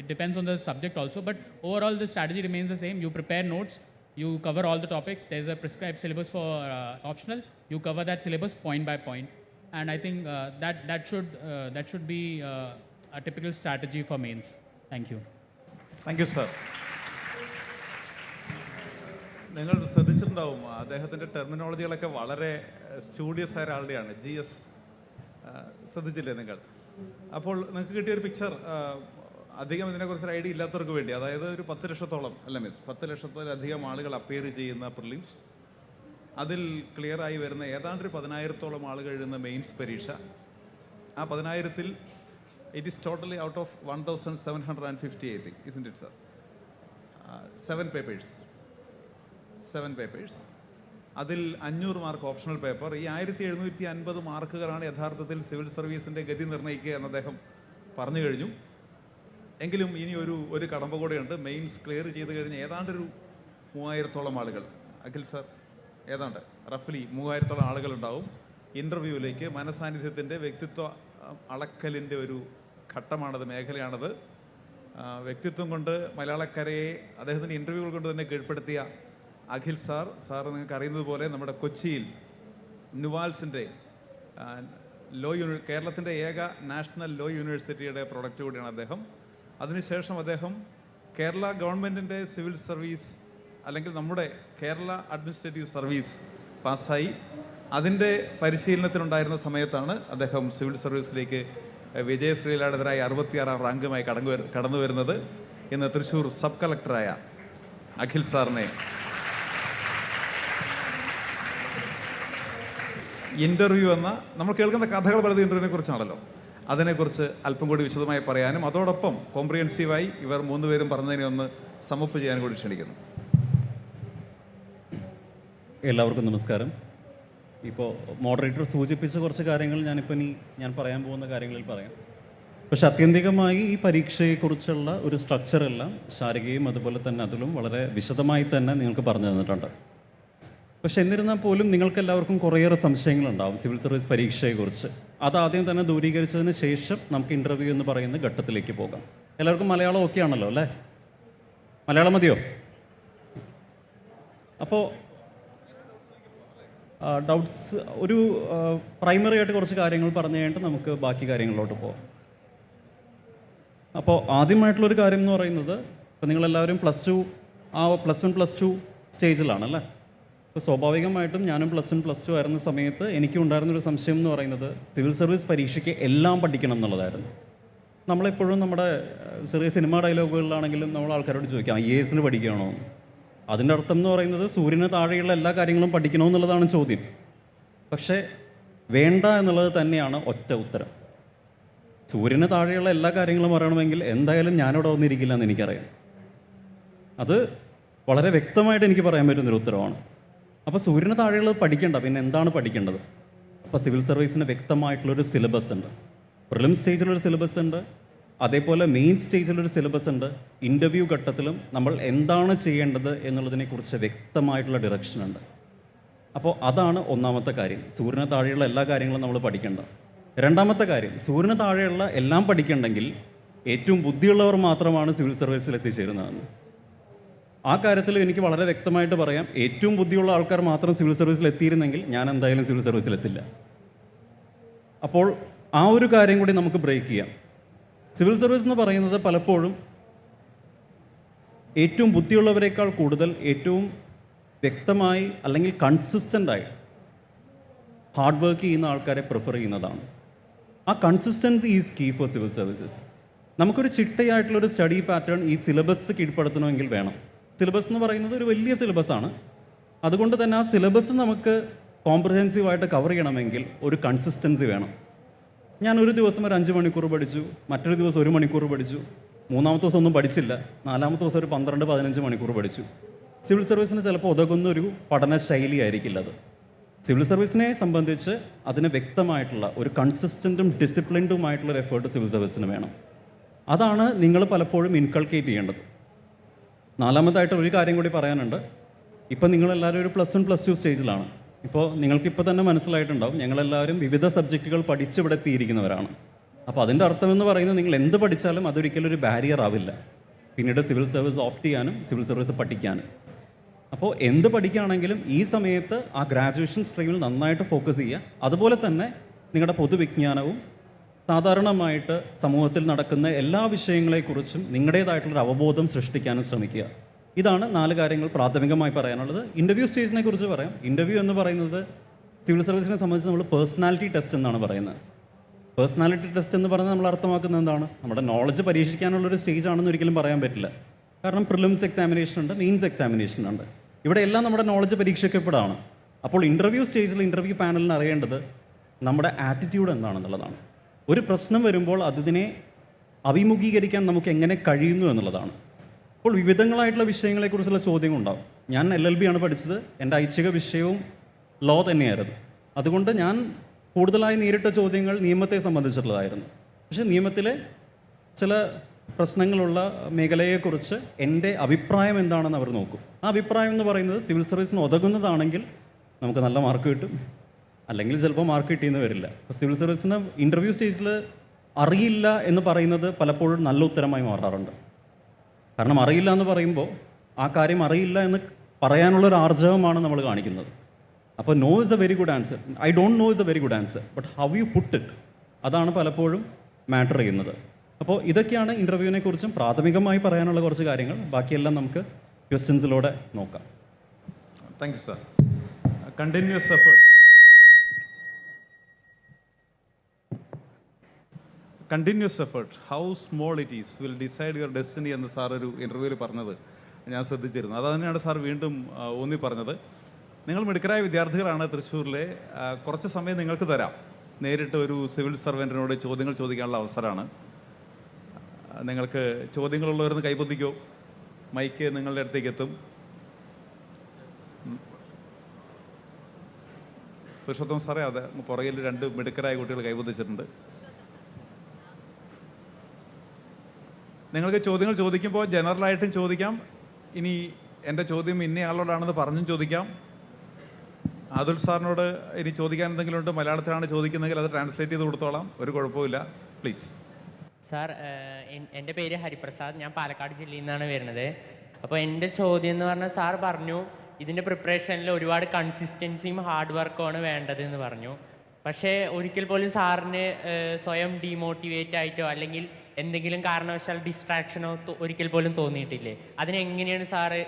S5: it depends on the subject also, but overall the strategy remains the same. You prepare notes, you cover all the topics. There's a prescribed syllabus for optional. You cover that syllabus point by point. And I think that should be a typical strategy for mains. Thank you.
S3: Thank you sir. നിങ്ങൾ ശ്രദ്ധിച്ചിട്ടുണ്ടാവും അദ്ദേഹത്തിൻ്റെ ടെർമിനോളജികളൊക്കെ വളരെ studious ആയ ഒരാളുടെയാണ്. GS ശ്രദ്ധിച്ചില്ലേ നിങ്ങൾ? അപ്പോൾ നിങ്ങൾക്ക് കിട്ടിയൊരു picture അധികം ഇതിനെക്കുറിച്ചൊരു idea ഇല്ലാത്തവർക്ക് വേണ്ടി, അതായത് ഒരു 10 ലക്ഷത്തോളം അല്ല മിസ് 10 ലക്ഷത്തിലധികം ആളുകൾ അപ്പിയർ ചെയ്യുന്ന പ്രിലിംസ്, അതിൽ ക്ലിയറായി വരുന്ന ഏതാണ്ട് 10,000-ഓളം ആളുകൾ എഴുതുന്ന മെയിൻസ് പരീക്ഷ. ആ 10,000-ൽ it is totally out of 1,750 I think, isn't it sir? 7 papers. അതിൽ 500 മാർക്ക് ഓപ്ഷണൽ പേപ്പർ. ഈ 1,750 മാർക്കുകളാണ് യഥാർത്ഥത്തിൽ സിവിൽ സർവീസിൻ്റെ ഗതി നിർണ്ണയിക്കുക എന്ന് അദ്ദേഹം പറഞ്ഞു കഴിഞ്ഞു. എങ്കിലും ഇനി ഒരു കടമ്പ കൂടെയുണ്ട്. മെയിൻസ് ക്ലിയർ ചെയ്ത് കഴിഞ്ഞ് ഏതാണ്ടൊരു 3,000-ഓളം ആളുകൾ, അഖിൽ സർ, ഏതാണ്ട് റഫ്ലി 3,000-ഓളം ആളുകളുണ്ടാവും ഇൻ്റർവ്യൂവിലേക്ക്. മനസാന്നിധ്യത്തിൻ്റെ വ്യക്തിത്വ അളക്കലിൻ്റെ ഒരു ഘട്ടമാണത്, മേഖലയാണത്. വ്യക്തിത്വം കൊണ്ട് മലയാളക്കരയെ അദ്ദേഹത്തിൻ്റെ ഇൻ്റർവ്യൂകൾ കൊണ്ട് തന്നെ കീഴ്പ്പെടുത്തിയ അഖിൽ സാർ നിങ്ങൾക്ക് അറിയുന്നത് പോലെ നമ്മുടെ കൊച്ചിയിൽ നുവാൽസിൻ്റെ കേരളത്തിൻ്റെ ഏക നാഷണൽ ലോ യൂണിവേഴ്സിറ്റിയുടെ പ്രൊഡക്റ്റ് കൂടിയാണ് അദ്ദേഹം. അതിനുശേഷം അദ്ദേഹം കേരള ഗവൺമെൻറ്റിൻ്റെ സിവിൽ സർവീസ് അല്ലെങ്കിൽ നമ്മുടെ കേരള അഡ്മിനിസ്ട്രേറ്റീവ് സർവീസ് പാസ്സായി. അതിൻ്റെ പരിശീലനത്തിനുണ്ടായിരുന്ന സമയത്താണ് അദ്ദേഹം സിവിൽ സർവീസിലേക്ക് വിജയശ്രീലാളിതരായി 66-ാം റാങ്കുമായി കടന്നു വരുന്നത്. ഇന്ന് തൃശ്ശൂർ സബ് കളക്ടറായ അഖിൽ സാറിനെ ഇൻ്റർവ്യൂ എന്ന നമ്മൾ കേൾക്കുന്ന കഥകൾ പലത് ഇൻ്റർവ്യൂവിനെ കുറിച്ചാണല്ലോ, അതിനെക്കുറിച്ച് അല്പം കൂടി വിശദമായി പറയാനും അതോടൊപ്പം കോംപ്രിഹെൻസീവായി ഇവർ 3 പേരും പറഞ്ഞതിനെ ഒന്ന് സമപ്പ് ചെയ്യാൻ കൂടി ക്ഷണിക്കുന്നു.
S6: എല്ലാവർക്കും നമസ്കാരം. ഇപ്പോൾ മോഡറേറ്റർ സൂചിപ്പിച്ച കുറച്ച് കാര്യങ്ങൾ ഞാൻ പറയാൻ പോകുന്ന കാര്യങ്ങളിൽ പറയാം. പക്ഷെ ആത്യന്തികമായി ഈ പരീക്ഷയെക്കുറിച്ചുള്ള ഒരു സ്ട്രക്ചറെല്ലാം ശാരികയും അതുപോലെ തന്നെ അതിലും വളരെ വിശദമായി തന്നെ നിങ്ങൾക്ക് പറഞ്ഞു തന്നിട്ടുണ്ട്. പക്ഷെ എന്നിരുന്നാൽ പോലും നിങ്ങൾക്കെല്ലാവർക്കും കുറേയേറെ സംശയങ്ങളുണ്ടാവും സിവിൽ സർവീസ് പരീക്ഷയെക്കുറിച്ച്. അതാദ്യം തന്നെ ദൂരീകരിച്ചതിന് ശേഷം നമുക്ക് ഇൻ്റർവ്യൂ എന്ന് പറയുന്ന ഘട്ടത്തിലേക്ക് പോകാം. എല്ലാവർക്കും മലയാളം ഓക്കെ ആണല്ലോ അല്ലേ? മലയാളം മതിയോ? അപ്പോൾ ഡൗട്ട്സ് ഒരു പ്രൈമറി ആയിട്ട് കുറച്ച് കാര്യങ്ങൾ പറഞ്ഞു കഴിഞ്ഞിട്ട് നമുക്ക് ബാക്കി കാര്യങ്ങളിലോട്ട് പോകാം. അപ്പോൾ ആദ്യമായിട്ടുള്ളൊരു കാര്യം എന്ന് പറയുന്നത്, ഇപ്പോൾ നിങ്ങളെല്ലാവരും +1 +2 സ്റ്റേജിലാണല്ലേ? അപ്പോൾ സ്വാഭാവികമായിട്ടും ഞാനും +1 ആയിരുന്ന സമയത്ത് എനിക്കും ഉണ്ടായിരുന്നൊരു സംശയം എന്ന് പറയുന്നത് സിവിൽ സർവീസ് പരീക്ഷയ്ക്ക് എല്ലാം പഠിക്കണം എന്നുള്ളതായിരുന്നു. നമ്മളെപ്പോഴും നമ്മുടെ ചെറിയ സിനിമാ ഡയലോഗുകളിലാണെങ്കിലും നമ്മൾ ആൾക്കാരോട് ചോദിക്കാം IAS പഠിക്കണോ? അതിൻ്റെ അർത്ഥം എന്ന് പറയുന്നത് സൂര്യന് താഴെയുള്ള എല്ലാ കാര്യങ്ങളും പഠിക്കണമെന്നുള്ളതാണ് ചോദ്യം. പക്ഷേ വേണ്ട എന്നുള്ളത് തന്നെയാണ് ഒറ്റ ഉത്തരം. സൂര്യന് താഴെയുള്ള എല്ലാ കാര്യങ്ങളും പറയണമെങ്കിൽ എന്തായാലും ഞാനിവിടെ വന്നിരിക്കില്ല എന്ന് എനിക്കറിയാം. അത് വളരെ വ്യക്തമായിട്ട് എനിക്ക് പറയാൻ പറ്റുന്നൊരു ഉത്തരവാണ്. അപ്പോൾ സൂര്യന് താഴെയുള്ളത് പഠിക്കേണ്ട, പിന്നെ എന്താണ് പഠിക്കേണ്ടത്? അപ്പോൾ സിവിൽ സർവീസിന് വ്യക്തമായിട്ടുള്ളൊരു സിലബസ് ഉണ്ട്. പ്രിലിം സ്റ്റേജിലൊരു സിലബസ് ഉണ്ട്, അതേപോലെ മെയിൻ സ്റ്റേജിലൊരു സിലബസ് ഉണ്ട്. ഇൻ്റർവ്യൂ ഘട്ടത്തിലും നമ്മൾ എന്താണ് ചെയ്യേണ്ടത് എന്നുള്ളതിനെക്കുറിച്ച് വ്യക്തമായിട്ടുള്ള ഡിറക്ഷൻ ഉണ്ട്. അപ്പോൾ അതാണ് ഒന്നാമത്തെ കാര്യം. സൂര്യന് താഴെയുള്ള എല്ലാ കാര്യങ്ങളും നമ്മൾ പഠിക്കേണ്ടത്. രണ്ടാമത്തെ കാര്യം, സൂര്യന് താഴെയുള്ള എല്ലാം പഠിക്കണമെങ്കിൽ ഏറ്റവും ബുദ്ധിയുള്ളവർ മാത്രമാണ് സിവിൽ സർവീസിൽ എത്തിച്ചേരുന്നതെന്ന്. ആ കാര്യത്തിൽ എനിക്ക് വളരെ വ്യക്തമായിട്ട് പറയാം, ഏറ്റവും ബുദ്ധിയുള്ള ആൾക്കാർ മാത്രം സിവിൽ സർവീസിൽ എത്തിയിരുന്നെങ്കിൽ ഞാൻ എന്തായാലും സിവിൽ സർവീസിൽ എത്തില്ല. അപ്പോൾ ആ ഒരു കാര്യം കൂടി നമുക്ക് ബ്രേക്ക് ചെയ്യാം. സിവിൽ സർവീസ് എന്ന് പറയുന്നത് പലപ്പോഴും ഏറ്റവും ബുദ്ധിയുള്ളവരെക്കാൾ കൂടുതൽ ഏറ്റവും വ്യക്തമായി അല്ലെങ്കിൽ കൺസിസ്റ്റൻ്റായി ഹാർഡ് വർക്ക് ചെയ്യുന്ന ആൾക്കാരെ പ്രിഫർ ചെയ്യുന്നതാണ്. ആ consistency is key for civil services. നമുക്കൊരു ചിട്ടയായിട്ടുള്ളൊരു സ്റ്റഡി പാറ്റേൺ ഈ സിലബസ് കീഴ്പ്പെടുത്തണമെങ്കിൽ വേണം. സിലബസ് എന്ന് പറയുന്നത് ഒരു വലിയ സിലബസാണ്. അതുകൊണ്ട് തന്നെ ആ സിലബസ് നമുക്ക് കോംപ്രഹെൻസീവായിട്ട് കവർ ചെയ്യണമെങ്കിൽ ഒരു കൺസിസ്റ്റൻസി വേണം. ഞാൻ ഒരു ദിവസം ഒരു 5 മണിക്കൂർ പഠിച്ചു, മറ്റൊരു ദിവസം 1 മണിക്കൂർ പഠിച്ചു, മൂന്നാമത്തെ ദിവസം ഒന്നും പഠിച്ചില്ല, നാലാമത്തെ ദിവസം ഒരു 12-15 മണിക്കൂർ പഠിച്ചു. സിവിൽ സർവീസിന് ചിലപ്പോൾ ഉതകുന്ന ഒരു പഠന ശൈലി ആയിരിക്കില്ല അത്. സിവിൽ സർവീസിനെ സംബന്ധിച്ച് അതിന് വ്യക്തമായിട്ടുള്ള ഒരു കൺസിസ്റ്റൻറ്റും ഡിസിപ്ലിൻഡുമായിട്ടുള്ള ഒരു എഫേർട്ട് സിവിൽ സർവീസിന് വേണം. അതാണ് നിങ്ങൾ പലപ്പോഴും ഇൻകൾക്കേറ്റ് ചെയ്യേണ്ടത്. നാലാമതായിട്ട് ഒരു കാര്യം കൂടി പറയാനുണ്ട്. ഇപ്പം നിങ്ങളെല്ലാവരും ഒരു +1 +2 സ്റ്റേജിലാണ്. ഇപ്പോൾ നിങ്ങൾക്കിപ്പോൾ തന്നെ മനസ്സിലായിട്ടുണ്ടാവും, ഞങ്ങളെല്ലാവരും വിവിധ സബ്ജക്റ്റുകൾ പഠിച്ച് ഇവിടെ എത്തിയിരിക്കുന്നവരാണ്. അപ്പോൾ അതിൻ്റെ അർത്ഥമെന്ന് പറയുന്നത് നിങ്ങൾ എന്ത് പഠിച്ചാലും അതൊരിക്കലും ഒരു ബാരിയർ ആവില്ല പിന്നീട് സിവിൽ സർവീസ് ഓപ്റ്റ് ചെയ്യാനും സിവിൽ സർവീസ് പഠിക്കാനും. അപ്പോൾ എന്ത് പഠിക്കുകയാണെങ്കിലും ഈ സമയത്ത് ആ ഗ്രാജുവേഷൻ സ്ട്രീമിൽ നന്നായിട്ട് ഫോക്കസ് ചെയ്യുക. അതുപോലെ തന്നെ നിങ്ങളുടെ പൊതുവിജ്ഞാനവും സാധാരണമായിട്ട് സമൂഹത്തിൽ നടക്കുന്ന എല്ലാ വിഷയങ്ങളെക്കുറിച്ചും നിങ്ങളുടേതായിട്ടുള്ളൊരു അവബോധം സൃഷ്ടിക്കാനും ശ്രമിക്കുക. ഇതാണ് 4 കാര്യങ്ങൾ പ്രാഥമികമായി പറയാനുള്ളത്. ഇൻ്റർവ്യൂ സ്റ്റേജിനെ കുറിച്ച് പറയാം. ഇൻ്റർവ്യൂ എന്ന് പറയുന്നത് സിവിൽ സർവീസിനെ സംബന്ധിച്ച് നമ്മൾ പേഴ്സണാലിറ്റി ടെസ്റ്റ് എന്നാണ് പറയുന്നത്. പേഴ്സണാലിറ്റി ടെസ്റ്റ് എന്ന് പറഞ്ഞാൽ നമ്മൾ അർത്ഥമാക്കുന്നത് എന്താണ്? നമ്മുടെ നോളജ് പരീക്ഷിക്കാനുള്ളൊരു സ്റ്റേജ് ആണെന്ന് ഒരിക്കലും പറയാൻ പറ്റില്ല. കാരണം പ്രിലിംസ് എക്സാമിനേഷൻ ഉണ്ട്, മെയിൻസ് എക്സാമിനേഷൻ ഉണ്ട്. ഇവിടെ എല്ലാം നമ്മുടെ നോളജ് പരീക്ഷിക്കപ്പെടാണ്. അപ്പോൾ ഇൻ്റർവ്യൂ സ്റ്റേജിൽ ഇൻ്റർവ്യൂ പാനലിന് അറിയേണ്ടത് നമ്മുടെ ആറ്റിറ്റ്യൂഡ് എന്താണെന്നുള്ളതാണ്. ഒരു പ്രശ്നം വരുമ്പോൾ അതിനെ അഭിമുഖീകരിക്കാൻ നമുക്ക് എങ്ങനെ കഴിയുന്നു എന്നുള്ളതാണ്. അപ്പോൾ വിവിധങ്ങളായിട്ടുള്ള വിഷയങ്ങളെക്കുറിച്ചുള്ള ചോദ്യങ്ങളുണ്ടാവും. ഞാൻ LLB ആണ് പഠിച്ചത്. എൻ്റെ ഐച്ഛിക വിഷയവും ലോ തന്നെയായിരുന്നു. അതുകൊണ്ട് ഞാൻ കൂടുതലായി നേരിട്ട ചോദ്യങ്ങൾ നിയമത്തെ സംബന്ധിച്ചിട്ടുള്ളതായിരുന്നു. പക്ഷേ നിയമത്തിലെ ചില പ്രശ്നങ്ങളുള്ള മേഖലയെക്കുറിച്ച് എൻ്റെ അഭിപ്രായം എന്താണെന്ന് അവർ നോക്കും. ആ അഭിപ്രായം എന്ന് പറയുന്നത് സിവിൽ സർവീസിന് ഉതകുന്നതാണെങ്കിൽ നമുക്ക് നല്ല മാർക്ക് കിട്ടും, അല്ലെങ്കിൽ ചിലപ്പോൾ മാർക്ക് കിട്ടിയെന്ന് വരില്ല. അപ്പോൾ സിവിൽ സർവീസിന് ഇൻ്റർവ്യൂ സ്റ്റേജിൽ അറിയില്ല എന്ന് പറയുന്നത് പലപ്പോഴും നല്ല ഉത്തരമായി മാറാറുണ്ട്. കാരണം അറിയില്ല എന്ന് പറയുമ്പോൾ ആ കാര്യം അറിയില്ല എന്ന് പറയാനുള്ളൊരു ആർജവമാണ് നമ്മൾ കാണിക്കുന്നത്. അപ്പോൾ no is a very good answer, I don't know is a very good answer, but how you put it, അതാണ് പലപ്പോഴും മാറ്റർ ചെയ്യുന്നത്. അപ്പോൾ ഇതൊക്കെയാണ് ഇൻ്റർവ്യൂവിനെ കുറിച്ചും പ്രാഥമികമായി പറയാനുള്ള കുറച്ച് കാര്യങ്ങൾ. ബാക്കിയെല്ലാം നമുക്ക് ക്വസ്റ്റ്യൻസിലൂടെ നോക്കാം.
S3: Thank you sir. Continuous effort. Continuous effort, how small it is will decide your destiny എന്ന് സാർ ഒരു ഇൻ്റർവ്യൂവിൽ പറഞ്ഞത് ഞാൻ ശ്രദ്ധിച്ചിരുന്നു. അത് തന്നെയാണ് സാർ വീണ്ടും ഊന്നി പറഞ്ഞത്. നിങ്ങൾ മിടുക്കരായ വിദ്യാർത്ഥികളാണ്. തൃശ്ശൂരിലെ കുറച്ച് സമയം നിങ്ങൾക്ക് തരാം. നേരിട്ട് ഒരു സിവിൽ സർവൻറ്റിനോട് ചോദ്യങ്ങൾ ചോദിക്കാനുള്ള അവസരമാണ്. നിങ്ങൾക്ക് ചോദ്യങ്ങളുള്ളവരെന്ന് കൈപ്പൊത്തിക്കോ, മൈക്ക് നിങ്ങളുടെ അടുത്തേക്ക് എത്തും. പുരുഷോത്തം സാറേ, അതെ, പുറകിൽ 2 മിടുക്കരായ കുട്ടികൾ കൈപ്പൊത്തിച്ചിട്ടുണ്ട്. നിങ്ങൾക്ക് ചോദ്യങ്ങൾ ചോദിക്കുമ്പോൾ ജനറലായിട്ടും ചോദിക്കാം. ഇനി എൻ്റെ ചോദ്യം ഇന്നയാളോടാണെന്ന് പറഞ്ഞും ചോദിക്കാം. അതുൽ സാറിനോട് ഇനി ചോദിക്കാൻ എന്തെങ്കിലും ഉണ്ട്, മലയാളത്തിലാണ് ചോദിക്കുന്നതെങ്കിൽ അത് ട്രാൻസ്ലേറ്റ് ചെയ്ത് കൊടുത്തോളാം, ഒരു കുഴപ്പമില്ല. പ്ലീസ്.
S7: സാർ, എൻ്റെ പേര് ഹരിപ്രസാദ്, ഞാൻ പാലക്കാട് ജില്ലയിൽ നിന്നാണ് വരുന്നത്. അപ്പോൾ എൻ്റെ ചോദ്യം എന്ന് പറഞ്ഞാൽ, സാർ പറഞ്ഞു ഇതിൻ്റെ പ്രിപ്പറേഷനിൽ ഒരുപാട് കൺസിസ്റ്റൻസിയും ഹാർഡ് വർക്കുമാണ് വേണ്ടത് എന്ന് പറഞ്ഞു. പക്ഷേ ഒരിക്കൽ പോലും സാറിന് സ്വയം ഡീമോട്ടിവേറ്റ് ആയിട്ടോ അല്ലെങ്കിൽ എന്തെങ്കിലും കാരണവശാൽ ഡിസ്ട്രാക്ഷനോ ഒരിക്കൽ പോലും തോന്നിയിട്ടില്ലേ? അതിനെങ്ങനെയാണ് സാറ്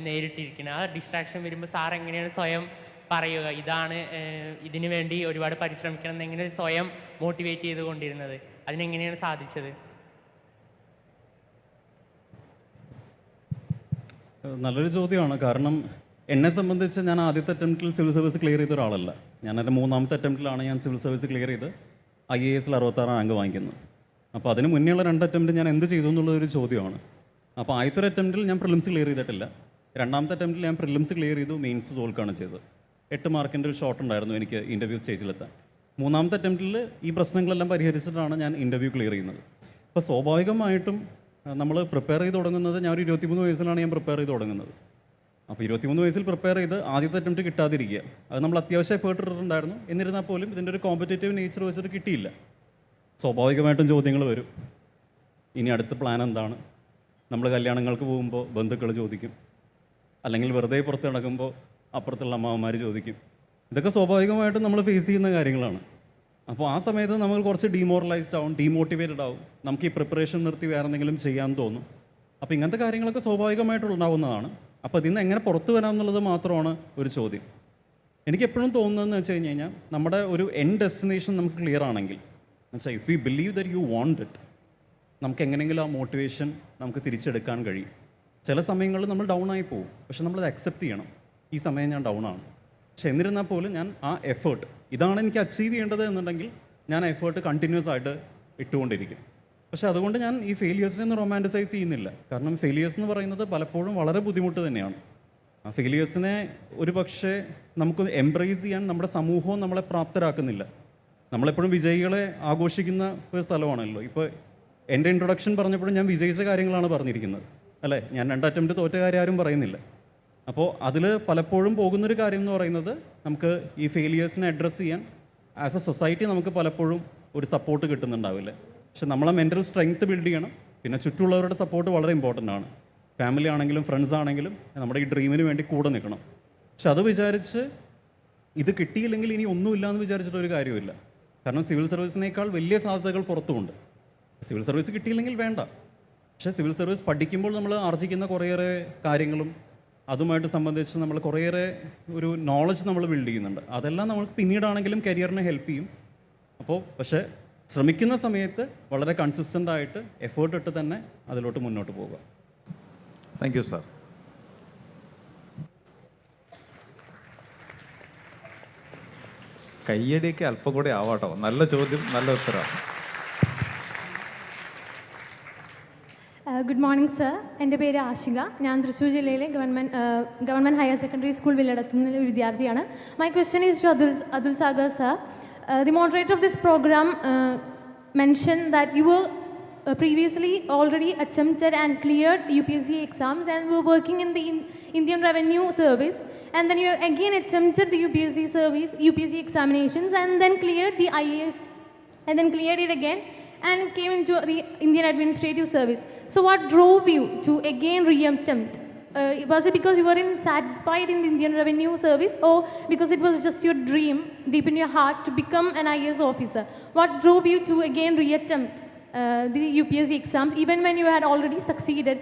S7: നേരിട്ടിരിക്കുന്നത്? ആ ഡിസ്ട്രാക്ഷൻ വരുമ്പോൾ സാർ എങ്ങനെയാണ് സ്വയം പറയുക, ഇതാണ് ഇതിനു വേണ്ടി ഒരുപാട് പരിശ്രമിക്കണം എന്നെങ്ങനെ സ്വയം മോട്ടിവേറ്റ് ചെയ്തുകൊണ്ടിരുന്നത്? അതിനെങ്ങനെയാണ് സാധിച്ചത്?
S6: നല്ലൊരു ചോദ്യമാണ്. കാരണം എന്നെ സംബന്ധിച്ച് ഞാൻ ആദ്യത്തെ അറ്റംപ്റ്റിൽ സിവിൽ സർവീസ് ക്ലിയർ ചെയ്ത ഒരാളല്ല. ഞാൻ എൻ്റെ 3ാമത്തെ അറ്റംപ്റ്റിലാണ് ഞാൻ സിവിൽ സർവീസ് ക്ലിയർ ചെയ്ത് IAS 66 റാങ്ക് വാങ്ങിക്കുന്നത്. അപ്പോൾ അതിന് മുന്നേയുള്ള 2 അറ്റംപ്റ്റ് ഞാൻ എന്ത് ചെയ്തു എന്നുള്ളൊരു ചോദ്യമാണ്. അപ്പോൾ ആദ്യത്തെ ഒരു അറ്റംപ്റ്റിൽ ഞാൻ പ്രിലിംസ് ക്ലിയർ ചെയ്തിട്ടില്ല. 2ാമത്തെ അറ്റംപ്റ്റിൽ ഞാൻ പ്രിലിംസ് ക്ലിയർ ചെയ്തു, മെയിൻസ് തോൽക്കുകയാണ് ചെയ്തത്. 8 മാർക്കിൻ്റെ ഒരു ഷോട്ട് ഉണ്ടായിരുന്നു എനിക്ക് ഇൻ്റർവ്യൂ സ്റ്റേജിലെത്താൻ. 3ാമത്തെ അറ്റംപ്റ്റിൽ ഈ പ്രശ്നങ്ങളെല്ലാം പരിഹരിച്ചിട്ടാണ് ഞാൻ ഇൻ്റർവ്യൂ ക്ലിയർ ചെയ്യുന്നത്. അപ്പോൾ സ്വാഭാവികമായിട്ടും നമ്മൾ പ്രിപ്പയർ ചെയ്ത് തുടങ്ങുന്നത്, ഞാൻ ഒരു 23 വയസ്സിലാണ് ഞാൻ പ്രിപ്പയർ ചെയ്ത് തുടങ്ങുന്നത്. അപ്പോൾ 23 വയസ്സിൽ പ്രിപ്പയർ ചെയ്ത് ആദ്യത്തെ അറ്റംപ്റ്റ് കിട്ടാതിരിക്കുക, അത് നമ്മൾ അത്യാവശ്യം എഫേർട്ട് ഇട്ടിട്ടുണ്ടായിരുന്നു. എന്നിരുന്നാൽ പോലും ഇതിൻ്റെ ഒരു കോമ്പറ്റേറ്റീവ് നേച്ചർ വെച്ചിട്ട് കിട്ടിയില്ല. സ്വാഭാവികമായിട്ടും ചോദ്യങ്ങൾ വരും. ഇനി അടുത്ത പ്ലാൻ എന്താണ്? നമ്മൾ കല്യാണങ്ങൾക്ക് പോകുമ്പോൾ ബന്ധുക്കൾ ചോദിക്കും, അല്ലെങ്കിൽ വെറുതെ പുറത്ത് നടക്കുമ്പോൾ അപ്പുറത്തുള്ള അമ്മാവന്മാർ ചോദിക്കും. ഇതൊക്കെ സ്വാഭാവികമായിട്ടും നമ്മൾ ഫേസ് ചെയ്യുന്ന കാര്യങ്ങളാണ്. അപ്പോൾ ആ സമയത്ത് നമ്മൾ കുറച്ച് ഡീമോറലൈസ്ഡ് ആവും, ഡീമോട്ടിവേറ്റഡ് ആവും, നമുക്ക് ഈ പ്രിപ്പറേഷൻ നിർത്തി വേറെ എന്തെങ്കിലും ചെയ്യാൻ തോന്നും. അപ്പോൾ ഇങ്ങനത്തെ കാര്യങ്ങളൊക്കെ സ്വാഭാവികമായിട്ടുണ്ടാവുന്നതാണ്. അപ്പോൾ ഇതിൽ നിന്ന് എങ്ങനെ പുറത്തു വരാം എന്നുള്ളത് മാത്രമാണ് ഒരു ചോദ്യം. എനിക്ക് എപ്പോഴും തോന്നുന്നതെന്ന് വെച്ച് കഴിഞ്ഞ് കഴിഞ്ഞാൽ, നമ്മുടെ ഒരു എൻഡ് ഡെസ്റ്റിനേഷൻ നമുക്ക് ക്ലിയർ ആണെങ്കിൽ, എന്നുവെച്ചാൽ if you believe that you want it, നമുക്ക് എങ്ങനെയെങ്കിലും ആ മോട്ടിവേഷൻ നമുക്ക് തിരിച്ചെടുക്കാൻ കഴിയും. ചില സമയങ്ങളിൽ നമ്മൾ ഡൗൺ ആയി പോകും, പക്ഷെ നമ്മളത് അക്സെപ്റ്റ് ചെയ്യണം. ഈ സമയം ഞാൻ ഡൗൺ ആണ്, പക്ഷെ എന്നിരുന്നാൽ പോലും ഞാൻ ആ എഫേർട്ട്, ഇതാണ് എനിക്ക് അച്ചീവ് ചെയ്യേണ്ടത് എന്നുണ്ടെങ്കിൽ ഞാൻ ആ എഫേർട്ട് കണ്ടിന്യൂസ് ആയിട്ട് ഇട്ടുകൊണ്ടിരിക്കും. പക്ഷെ അതുകൊണ്ട് ഞാൻ ഈ ഫെയിലിയേഴ്സിനെ ഒന്നും റൊമാൻറ്റിസൈസ് ചെയ്യുന്നില്ല. കാരണം ഫെയിലിയേഴ്സ് എന്ന് പറയുന്നത് പലപ്പോഴും വളരെ ബുദ്ധിമുട്ട് തന്നെയാണ്. ആ ഫെയിലിയേഴ്സിനെ ഒരു പക്ഷേ നമുക്ക് എംബ്രേസ് ചെയ്യാൻ നമ്മുടെ സമൂഹവും നമ്മളെ പ്രാപ്തരാക്കുന്നില്ല. നമ്മളെപ്പോഴും വിജയികളെ ആഘോഷിക്കുന്ന ഒരു സ്ഥലമാണല്ലോ. ഇപ്പോൾ എൻ്റെ ഇൻട്രൊഡക്ഷൻ പറഞ്ഞപ്പോഴും ഞാൻ വിജയിച്ച കാര്യങ്ങളാണ് പറഞ്ഞിരിക്കുന്നത്, അല്ലേ? ഞാൻ 2 അറ്റംപ്റ്റ് തോറ്റ കാര്യം ആരും പറയുന്നില്ല. അപ്പോൾ അതിൽ പലപ്പോഴും പോകുന്നൊരു കാര്യം എന്ന് പറയുന്നത്, നമുക്ക് ഈ ഫെയിലിയേഴ്സിനെ അഡ്രസ്സ് ചെയ്യാൻ ആസ് എ സൊസൈറ്റി നമുക്ക് പലപ്പോഴും ഒരു സപ്പോർട്ട് കിട്ടുന്നുണ്ടാവില്ല. പക്ഷെ നമ്മളെ മെൻ്റൽ സ്ട്രെങ്ത് ബിൽഡ് ചെയ്യണം. പിന്നെ ചുറ്റുമുള്ളവരുടെ സപ്പോർട്ട് വളരെ ഇമ്പോർട്ടൻ്റ് ആണ്. ഫാമിലി ആണെങ്കിലും ഫ്രണ്ട്സ് ആണെങ്കിലും നമ്മുടെ ഈ ഡ്രീമിന് വേണ്ടി കൂടെ നിൽക്കണം. പക്ഷെ അത് വിചാരിച്ച് ഇത് കിട്ടിയില്ലെങ്കിൽ ഇനി ഒന്നുമില്ല എന്ന് വിചാരിച്ചിട്ടൊരു കാര്യമില്ല. കാരണം സിവിൽ സർവീസിനേക്കാൾ വലിയ സാധ്യതകൾ പുറത്തുമുണ്ട്. സിവിൽ സർവീസ് കിട്ടിയില്ലെങ്കിൽ വേണ്ട, പക്ഷേ സിവിൽ സർവീസ് പഠിക്കുമ്പോൾ നമ്മൾ ആർജിക്കുന്ന കുറേയേറെ കാര്യങ്ങളും അതുമായിട്ട് സംബന്ധിച്ച് നമ്മൾ കുറേയേറെ ഒരു നോളജ് നമ്മൾ ബിൽഡ് ചെയ്യുന്നുണ്ട്. അതെല്ലാം നമുക്ക് പിന്നീടാണെങ്കിലും കരിയറിനെ ഹെൽപ്പ് ചെയ്യും. അപ്പോൾ പക്ഷേ ശ്രമിക്കുന്ന സമയത്ത് വളരെ കൺസിസ്റ്റൻ്റ് ആയിട്ട് എഫേർട്ട് ഇട്ട് തന്നെ അതിലോട്ട് മുന്നോട്ട് പോകുക.
S3: Thank you sir. കയ്യടിയൊക്കെ അല്പം കൂടെ ആവാട്ടോ. നല്ല ചോദ്യം, നല്ല ഉത്തരം.
S8: ഗുഡ് മോർണിംഗ് സർ, എൻ്റെ പേര് ആശിക. ഞാൻ തൃശ്ശൂർ ജില്ലയിലെ ഗവൺമെൻറ് ഹയർ സെക്കൻഡറി സ്കൂൾ വില്ലടത്തുന്ന ഒരു വിദ്യാർത്ഥിയാണ്. My question is to Atul Sagar sir. The moderator of this program mentioned that you were previously already attempted and cleared UPSC exams and were working in the Indian Revenue Service, and then you again attempted the UPSC examinations and then cleared the IAS and then cleared it again and came into the Indian Administrative Service. So what drove you to again re-attempt? Was it because you were satisfied in the Indian Revenue Service, or because it was just your dream deep in your heart to become an IAS officer? What drove you to again re-attempt the UPSC exams even when you had already succeeded?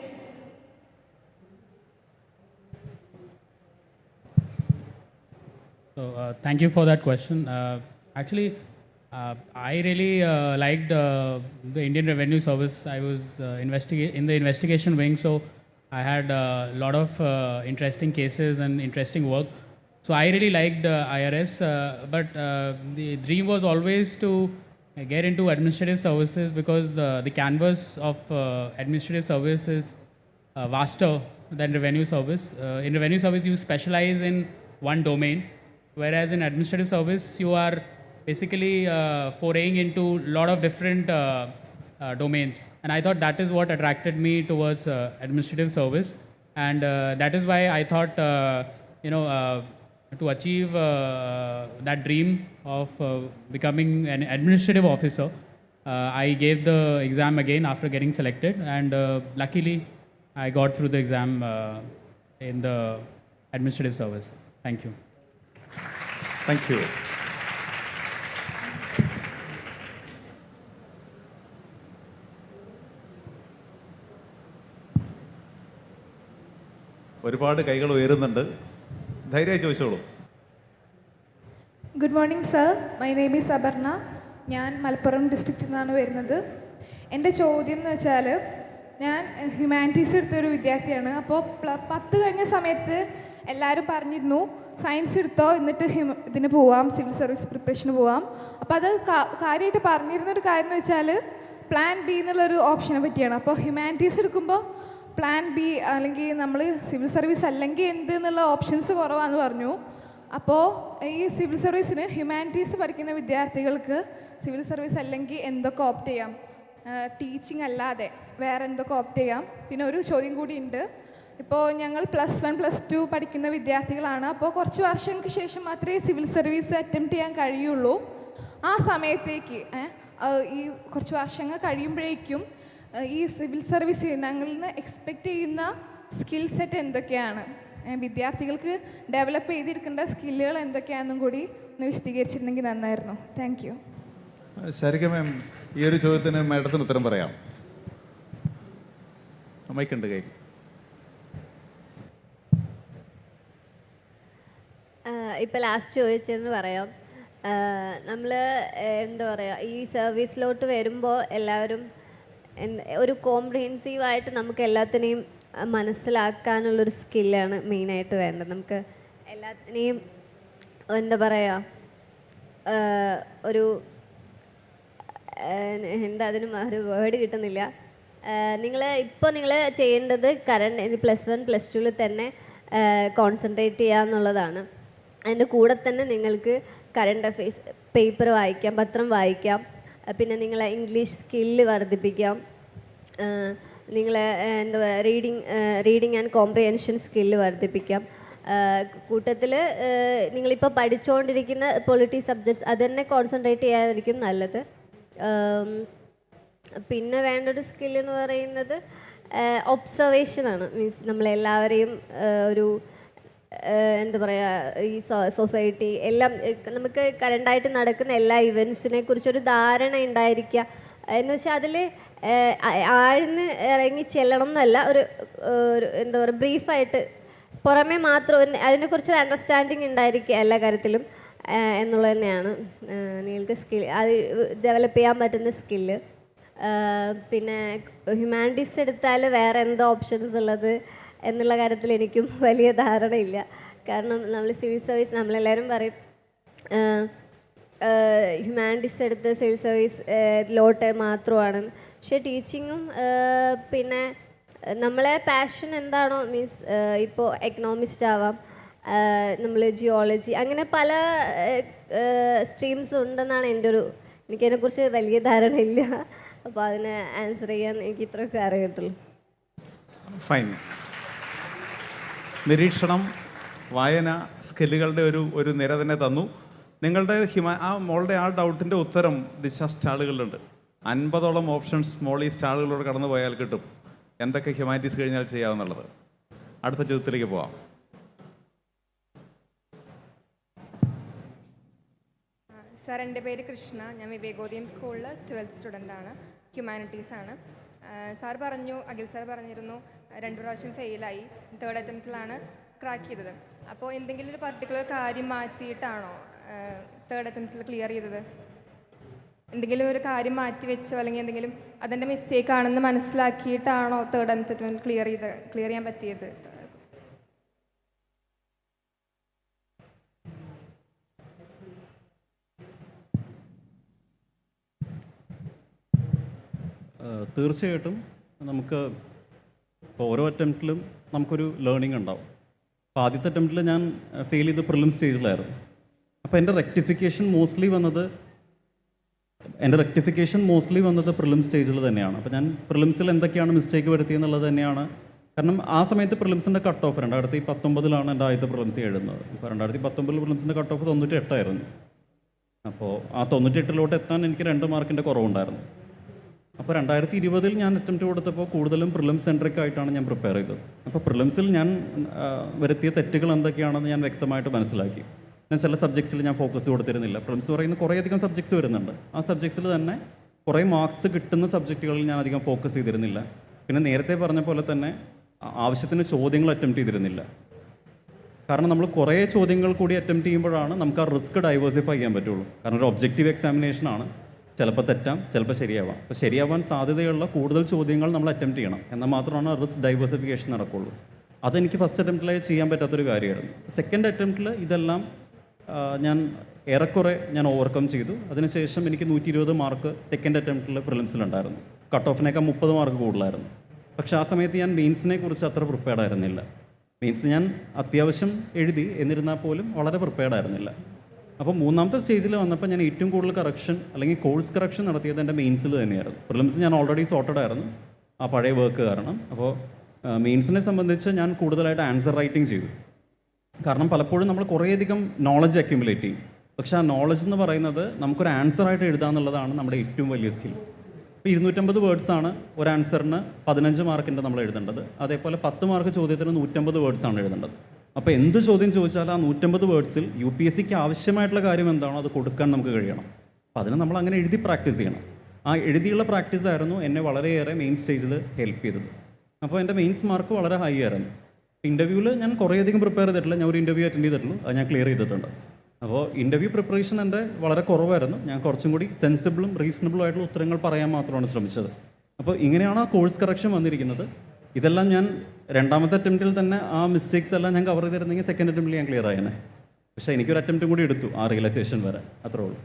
S5: So thank you for that question. Actually, I really liked the Indian Revenue Service. I was in the investigation wing, so I had a lot of interesting cases and interesting work. So I really liked IRS, but the dream was always to get into administrative services, because the canvas of administrative service is vaster than revenue service. In revenue service, you specialize in one domain, whereas in administrative service, you are basically foraying into a lot of different domains. And I thought that is what attracted me towards administrative service. And that is why I thought, to achieve that dream of becoming an administrative officer, I gave the exam again after getting selected. And luckily, I got through the exam in the administrative service. Thank you.
S3: Thank you. ഒരുപാട് കൈകൾ ഉയരുന്നുണ്ട്. ധൈര്യമായി ചോദിച്ചോളൂ.
S9: Good morning sir, my name is Aparna. ഞാൻ മലപ്പുറം ഡിസ്ട്രിക്റ്റിൽ നിന്നാണ് വരുന്നത്. എൻ്റെ ചോദ്യം എന്ന് വെച്ചാൽ, ഞാൻ ഹ്യൂമാനിറ്റീസ് എടുത്തൊരു വിദ്യാർത്ഥിയാണ്. അപ്പോൾ 10 കഴിഞ്ഞ സമയത്ത് എല്ലാവരും പറഞ്ഞിരുന്നു സയൻസ് എടുത്തോ, എന്നിട്ട് ഇതിന് പോവാം, സിവിൽ സർവീസ് പ്രിപ്പറേഷന് പോവാം. അപ്പോൾ അത് കാര്യമായിട്ട് പറഞ്ഞിരുന്നൊരു കാര്യം എന്ന് വെച്ചാൽ പ്ലാൻ ബി എന്നുള്ളൊരു ഓപ്ഷനെ പറ്റിയാണ്. അപ്പോൾ ഹ്യൂമാനിറ്റീസ് എടുക്കുമ്പോൾ പ്ലാൻ ബി അല്ലെങ്കിൽ നമ്മൾ സിവിൽ സർവീസ് അല്ലെങ്കിൽ എന്ത് എന്നുള്ള ഓപ്ഷൻസ് കുറവാണെന്ന് പറഞ്ഞു. അപ്പോൾ ഈ സിവിൽ സർവീസിന് ഹ്യൂമാനിറ്റീസ് പഠിക്കുന്ന വിദ്യാർത്ഥികൾക്ക് സിവിൽ സർവീസ് അല്ലെങ്കിൽ എന്തൊക്കെ ഓപ്റ്റ് ചെയ്യാം? ടീച്ചിങ് അല്ലാതെ വേറെ എന്തൊക്കെ ഓപ്റ്റ് ചെയ്യാം? പിന്നെ ഒരു ചോദ്യം കൂടി ഉണ്ട്. ഇപ്പോൾ ഞങ്ങൾ +1 +2 പഠിക്കുന്ന വിദ്യാർത്ഥികളാണ്. അപ്പോൾ കുറച്ച് വർഷങ്ങൾക്ക് ശേഷം മാത്രമേ സിവിൽ സർവീസ് അറ്റംപ്റ്റ് ചെയ്യാൻ കഴിയുള്ളൂ. ആ സമയത്തേക്ക് ഈ കുറച്ച് വർഷങ്ങൾ കഴിയുമ്പോഴേക്കും ഈ സിവിൽ സർവീസ് ഞങ്ങളിൽ നിന്ന് എക്സ്പെക്റ്റ് ചെയ്യുന്ന സ്കിൽ സെറ്റ് എന്തൊക്കെയാണ്, വിദ്യാർത്ഥികൾക്ക് ഡെവലപ്പ് ചെയ്തിരിക്കേണ്ട സ്കില്ലുകൾ എന്തൊക്കെയാണെന്നും കൂടി ഒന്ന് വിശദീകരിച്ചിരുന്നെങ്കിൽ നന്നായിരുന്നു. Thank you.
S3: ശരിക്കും മാം, ഈ ഒരു ചോദ്യത്തിന് മാഡത്തിന് ഉത്തരം പറയാം. മൈക്കുണ്ട് കയ്യിൽ.
S4: ഇപ്പോൾ ലാസ്റ്റ് ചോദിച്ചതെന്ന് പറയാം. നമ്മൾ എന്താ പറയുക, ഈ സർവീസിലോട്ട് വരുമ്പോൾ എല്ലാവരും ഒരു കോംപ്രിഹെൻസീവായിട്ട് നമുക്ക് എല്ലാത്തിനെയും മനസ്സിലാക്കാനുള്ളൊരു സ്കില്ലാണ് മെയിനായിട്ട് വേണ്ടത്. നമുക്ക് എല്ലാത്തിനെയും എന്താ പറയുക, ഒരു എന്താ അതിന് ഒരു വേർഡ് കിട്ടുന്നില്ല. നിങ്ങൾ ചെയ്യേണ്ടത് കറണ്ട് +1 +2 തന്നെ കോൺസെൻട്രേറ്റ് ചെയ്യുക എന്നുള്ളതാണ്. അതിൻ്റെ കൂടെ തന്നെ നിങ്ങൾക്ക് കറണ്ട് അഫെയർസ് പേപ്പർ വായിക്കാം, പത്രം വായിക്കാം. പിന്നെ നിങ്ങളെ ഇംഗ്ലീഷ് സ്കില്ല് വർദ്ധിപ്പിക്കാം. നിങ്ങളെ എന്താ പറയുക, റീഡിങ് ആൻഡ് കോംപ്രിഹെൻഷൻ സ്കില്ല് വർദ്ധിപ്പിക്കാം. കൂട്ടത്തിൽ നിങ്ങളിപ്പോൾ പഠിച്ചുകൊണ്ടിരിക്കുന്ന പൊളിറ്റി സബ്ജക്ട്സ് അത് തന്നെ കോൺസെൻട്രേറ്റ് ചെയ്യാനായിരിക്കും നല്ലത്. പിന്നെ വേണ്ടൊരു സ്കില്ലെന്ന് പറയുന്നത് ഒബ്സർവേഷനാണ്. മീൻസ് നമ്മളെല്ലാവരെയും ഒരു എന്താ പറയുക, ഈ സൊസൈറ്റി എല്ലാം നമുക്ക് കറണ്ടായിട്ട് നടക്കുന്ന എല്ലാ ഇവൻറ്റ്സിനെ കുറിച്ചൊരു ധാരണ ഉണ്ടായിരിക്കുക. എന്ന് വെച്ചാൽ അതിൽ ആഴ്ന്ന് ഇറങ്ങി ചെല്ലണം എന്നല്ല, ഒരു എന്താ പറയുക, ബ്രീഫായിട്ട് പുറമേ മാത്രം അതിനെക്കുറിച്ചൊരു അണ്ടർസ്റ്റാൻഡിങ് ഉണ്ടായിരിക്കുക എല്ലാ കാര്യത്തിലും എന്നുള്ളത് തന്നെയാണ് നിങ്ങൾക്ക് അത് ഡെവലപ്പ് ചെയ്യാൻ പറ്റുന്ന സ്കില്ല്. പിന്നെ ഹ്യൂമാനിറ്റീസ് എടുത്താൽ വേറെ എന്തോ ഓപ്ഷൻസ് ഉള്ളത് എന്നുള്ള കാര്യത്തിൽ എനിക്കും വലിയ ധാരണയില്ല. കാരണം നമ്മൾ സിവിൽ സർവീസ് നമ്മളെല്ലാവരും പറയും ഹ്യൂമാനിറ്റീസ് എടുത്ത് സിവിൽ സർവീസ് ലോട്ട് മാത്രമാണ്. പക്ഷേ ടീച്ചിങ്ങും പിന്നെ നമ്മളെ പാഷൻ എന്താണോ, മീൻസ് ഇപ്പോൾ എക്കണോമിസ്റ്റ് ആവാം, നമ്മൾ ജിയോളജി, അങ്ങനെ പല സ്ട്രീംസ് ഉണ്ടെന്നാണ് എനിക്കതിനെക്കുറിച്ച് വലിയ ധാരണയില്ല. അപ്പോൾ അതിനെ ആൻസർ ചെയ്യാൻ എനിക്ക് ഇത്രയൊക്കെ അറിയത്തുള്ളൂ.
S3: ഫൈൻ. നിരീക്ഷണം, വായന, സ്കില്ലുകളുടെ ഒരു നിര തന്നെ തന്നു. നിങ്ങളുടെ മോളുടെ ആ ഡൗട്ടിൻ്റെ ഉത്തരം ദിശ സ്റ്റാളുകളിലുണ്ട്. 50ഓളം ഓപ്ഷൻസ് മോൾ ഈ സ്റ്റാളുകളോട് കടന്നു പോയാൽ കിട്ടും എന്തൊക്കെ ഹ്യൂമാനിറ്റീസ് കഴിഞ്ഞാൽ ചെയ്യാമെന്നുള്ളത്. അടുത്ത ചോദ്യത്തിലേക്ക് പോവാം.
S10: സാർ, എൻ്റെ പേര് കൃഷ്ണ. ഞാൻ വിവേകോദയം സ്കൂളിൽ 12th സ്റ്റുഡൻ്റാണ്. ഹ്യൂമാനിറ്റീസാണ്. സാർ പറഞ്ഞു, അഖിൽ സാർ പറഞ്ഞിരുന്നു 2 പ്രാവശ്യം ഫെയിലായി, 3rd അറ്റംപ്റ്റിലാണ് ക്രാക്ക് ചെയ്തത്. അപ്പോൾ എന്തെങ്കിലും ഒരു പർട്ടിക്കുലർ കാര്യം മാറ്റിയിട്ടാണോ 3rd അറ്റംപ്റ്റിൽ ക്ലിയർ ചെയ്തത്? എന്തെങ്കിലും ഒരു കാര്യം മാറ്റി വെച്ചോ, അല്ലെങ്കിൽ എന്തെങ്കിലും അതിൻ്റെ മിസ്റ്റേക്ക് ആണെന്ന് മനസ്സിലാക്കിയിട്ടാണോ 3rd അറ്റംപ്റ്റ് ക്ലിയർ ചെയ്യാൻ പറ്റിയത്?
S6: തീർച്ചയായിട്ടും നമുക്ക് ഇപ്പോൾ ഓരോ അറ്റംപ്റ്റിലും നമുക്കൊരു ലേണിംഗ് ഉണ്ടാവും. അപ്പോൾ ആദ്യത്തെ അറ്റംപ്റ്റിൽ ഞാൻ ഫെയിൽ ചെയ്ത് പ്രിലിം സ്റ്റേജിലായിരുന്നു. അപ്പോൾ എൻ്റെ റെക്ടിഫിക്കേഷൻ മോസ്റ്റ്ലി വന്നത് പ്രിലിം സ്റ്റേജിൽ തന്നെയാണ്. അപ്പോൾ ഞാൻ പ്രിലിംസിൽ എന്തൊക്കെയാണ് മിസ്റ്റേക്ക് വരുത്തിയെന്നുള്ളത് തന്നെയാണ്. കാരണം ആ സമയത്ത് പ്രിലിംസിൻ്റെ കട്ട് ഓഫ് 2019 എൻ്റെ ആദ്യത്തെ പ്രിലിംസ് എഴുതുന്നത്. അപ്പോൾ 2019 പ്രിലിംസിൻ്റെ കട്ട് ഓഫ് 98 അപ്പോൾ ആ 98 എത്താൻ എനിക്ക് 2 മാർക്കിൻ്റെ കുറവുണ്ടായിരുന്നു. അപ്പോൾ 2020 ഞാൻ അറ്റംപ്റ്റ് കൊടുത്തപ്പോൾ കൂടുതലും പ്രിലിം സെൻട്രിക് ആയിട്ടാണ് ഞാൻ പ്രിപ്പയർ ചെയ്തത്. അപ്പോൾ പ്രിലിംസിൽ ഞാൻ വരുത്തിയ തെറ്റുകൾ എന്തൊക്കെയാണെന്ന് ഞാൻ വ്യക്തമായിട്ട് മനസ്സിലാക്കി. ഞാൻ ചില സബ്ജക്ട്സിൽ ഞാൻ ഫോക്കസ് കൊടുത്തിരുന്നില്ല. പ്രിലിംസ് പറയുന്ന കുറേയധികം സബ്ജക്ട്സ് വരുന്നുണ്ട്. ആ സബ്ജക്ട്സിൽ തന്നെ കുറേ മാർക്സ് കിട്ടുന്ന സബ്ജക്റ്റുകളിൽ ഞാൻ അധികം ഫോക്കസ് ചെയ്തിരുന്നില്ല. പിന്നെ നേരത്തെ പറഞ്ഞ പോലെ തന്നെ ആവശ്യത്തിന് ചോദ്യങ്ങൾ അറ്റംപ്റ്റ് ചെയ്തിരുന്നില്ല. കാരണം നമ്മൾ കുറേ ചോദ്യങ്ങൾ കൂടി അറ്റംപ്റ്റ് ചെയ്യുമ്പോഴാണ് നമുക്ക് ആ റിസ്ക് ഡൈവേഴ്സിഫൈ ചെയ്യാൻ പറ്റുള്ളൂ. കാരണം ഒരു ഒബ്ജക്റ്റീവ് എക്സാമിനേഷനാണ്. ചിലപ്പോൾ തെറ്റാം, ചിലപ്പോൾ ശരിയാവാം. അപ്പോൾ ശരിയാവാൻ സാധ്യതയുള്ള കൂടുതൽ ചോദ്യങ്ങൾ നമ്മൾ അറ്റംപ്റ്റ് ചെയ്യണം. എന്നാൽ മാത്രമാണ് റിസ്ക് ഡൈവേഴ്സിഫിക്കേഷൻ നടക്കുള്ളൂ. അതെനിക്ക് ഫസ്റ്റ് അറ്റംപ്റ്റിലായി ചെയ്യാൻ പറ്റാത്തൊരു കാര്യമായിരുന്നു. സെക്കൻഡ് അറ്റംപ്റ്റിൽ ഇതെല്ലാം ഞാൻ ഏറെക്കുറെ ഓവർകം ചെയ്തു. അതിനുശേഷം എനിക്ക് 120 മാർക്ക് സെക്കൻഡ് അറ്റംപ്റ്റിൽ പ്രിലിംസിലുണ്ടായിരുന്നു. കട്ട് ഓഫിനേക്കാൾ 30 മാർക്ക് കൂടുതലായിരുന്നു. പക്ഷേ ആ സമയത്ത് ഞാൻ മെയിൻസിനെ കുറിച്ച് അത്ര പ്രിപ്പയർഡ് ആയിരുന്നില്ല. മീൻസ് ഞാൻ അത്യാവശ്യം എഴുതി, എന്നിരുന്നാൽ പോലും വളരെ പ്രിപ്പയർഡ് ആയിരുന്നില്ല. അപ്പോൾ മൂന്നാമത്തെ സ്റ്റേജിൽ വന്നപ്പോൾ ഞാൻ ഏറ്റവും കൂടുതൽ കറക്ഷൻ അല്ലെങ്കിൽ കോഴ്സ് കറക്ഷൻ നടത്തിയത് എൻ്റെ മെയിൻസിൽ തന്നെയായിരുന്നു. പ്രിലിംസ് ഞാൻ ഓൾറെഡി സോർട്ടഡ് ആയിരുന്നു ആ പഴയ വർക്ക് കാരണം. അപ്പോൾ മെയിൻസിനെ സംബന്ധിച്ച് ഞാൻ കൂടുതലായിട്ട് ആൻസർ റൈറ്റിംഗ് ചെയ്തു. കാരണം പലപ്പോഴും നമ്മൾ കുറേയധികം നോളജ് അക്യുമുലേറ്റ് ചെയ്യും, പക്ഷേ ആ നോളജ് എന്ന് പറയുന്നത് നമുക്കൊരു ആൻസറായിട്ട് എഴുതാന്നുള്ളതാണ് നമ്മുടെ ഏറ്റവും വലിയ സ്കിൽ. ഇപ്പോൾ 250 വേർഡ്സാണ് ഒരു ആൻസറിന് 15 മാർക്കിൻ്റെ നമ്മൾ എഴുതേണ്ടത്. അതേപോലെ 10 മാർക്ക് ചോദ്യത്തിന് 150 വേർഡ്സാണ് എഴുതേണ്ടത്. അപ്പോൾ എന്ത് ചോദ്യം ചോദിച്ചാൽ ആ 150 വേർഡ്സിൽ UPSCക്ക് ആവശ്യമായിട്ടുള്ള കാര്യം എന്താണോ അത് കൊടുക്കാൻ നമുക്ക് കഴിയണം. അപ്പോൾ അതിന് നമ്മൾ അങ്ങനെ എഴുതി പ്രാക്ടീസ് ചെയ്യണം. ആ എഴുതിയുള്ള പ്രാക്ടീസ് ആയിരുന്നു എന്നെ വളരെയേറെ മെയിൻ സ്റ്റേജിൽ ഹെൽപ്പ് ചെയ്തത്. അപ്പോൾ എൻ്റെ മെയിൻസ് മാർക്ക് വളരെ ഹൈ ആയിരുന്നു. ഇൻ്റർവ്യൂവിൽ ഞാൻ കുറേയധികം പ്രിപ്പയർ ചെയ്തിട്ടില്ല, ഞാൻ ഒരു ഇൻ്റർവ്യൂ അറ്റൻഡ് ചെയ്തിട്ടുള്ളൂ, അത് ഞാൻ ക്ലിയർ ചെയ്തിട്ടുണ്ട്. അപ്പോൾ ഇൻ്റർവ്യൂ പ്രിപ്പറേഷൻ എൻ്റെ വളരെ കുറവായിരുന്നു. ഞാൻ കുറച്ചും കൂടി സെൻസിബിളും റീസണബിളും ആയിട്ടുള്ള ഉത്തരങ്ങൾ പറയാൻ മാത്രമാണ് ശ്രമിച്ചത്. അപ്പോൾ ഇങ്ങനെയാണ് ആ കോഴ്സ് കറക്ഷൻ വന്നിരിക്കുന്നത്. ഇതെല്ലാം ഞാൻ രണ്ടാമത്തെ അറ്റംപ്റ്റിൽ തന്നെ ആ മിസ്റ്റേക്സ് എല്ലാം ഞാൻ കവർ ചെയ്തിരുന്നെങ്കിൽ സെക്കൻഡ് അറ്റംപ്റ്റിൽ ഞാൻ ക്ലിയർ ആയേനെ. പക്ഷേ എനിക്കൊരു അറ്റംപ്റ്റും കൂടി എടുത്തു ആ റിയലൈസേഷൻ വരെ, അത്രേ ഉള്ളൂ.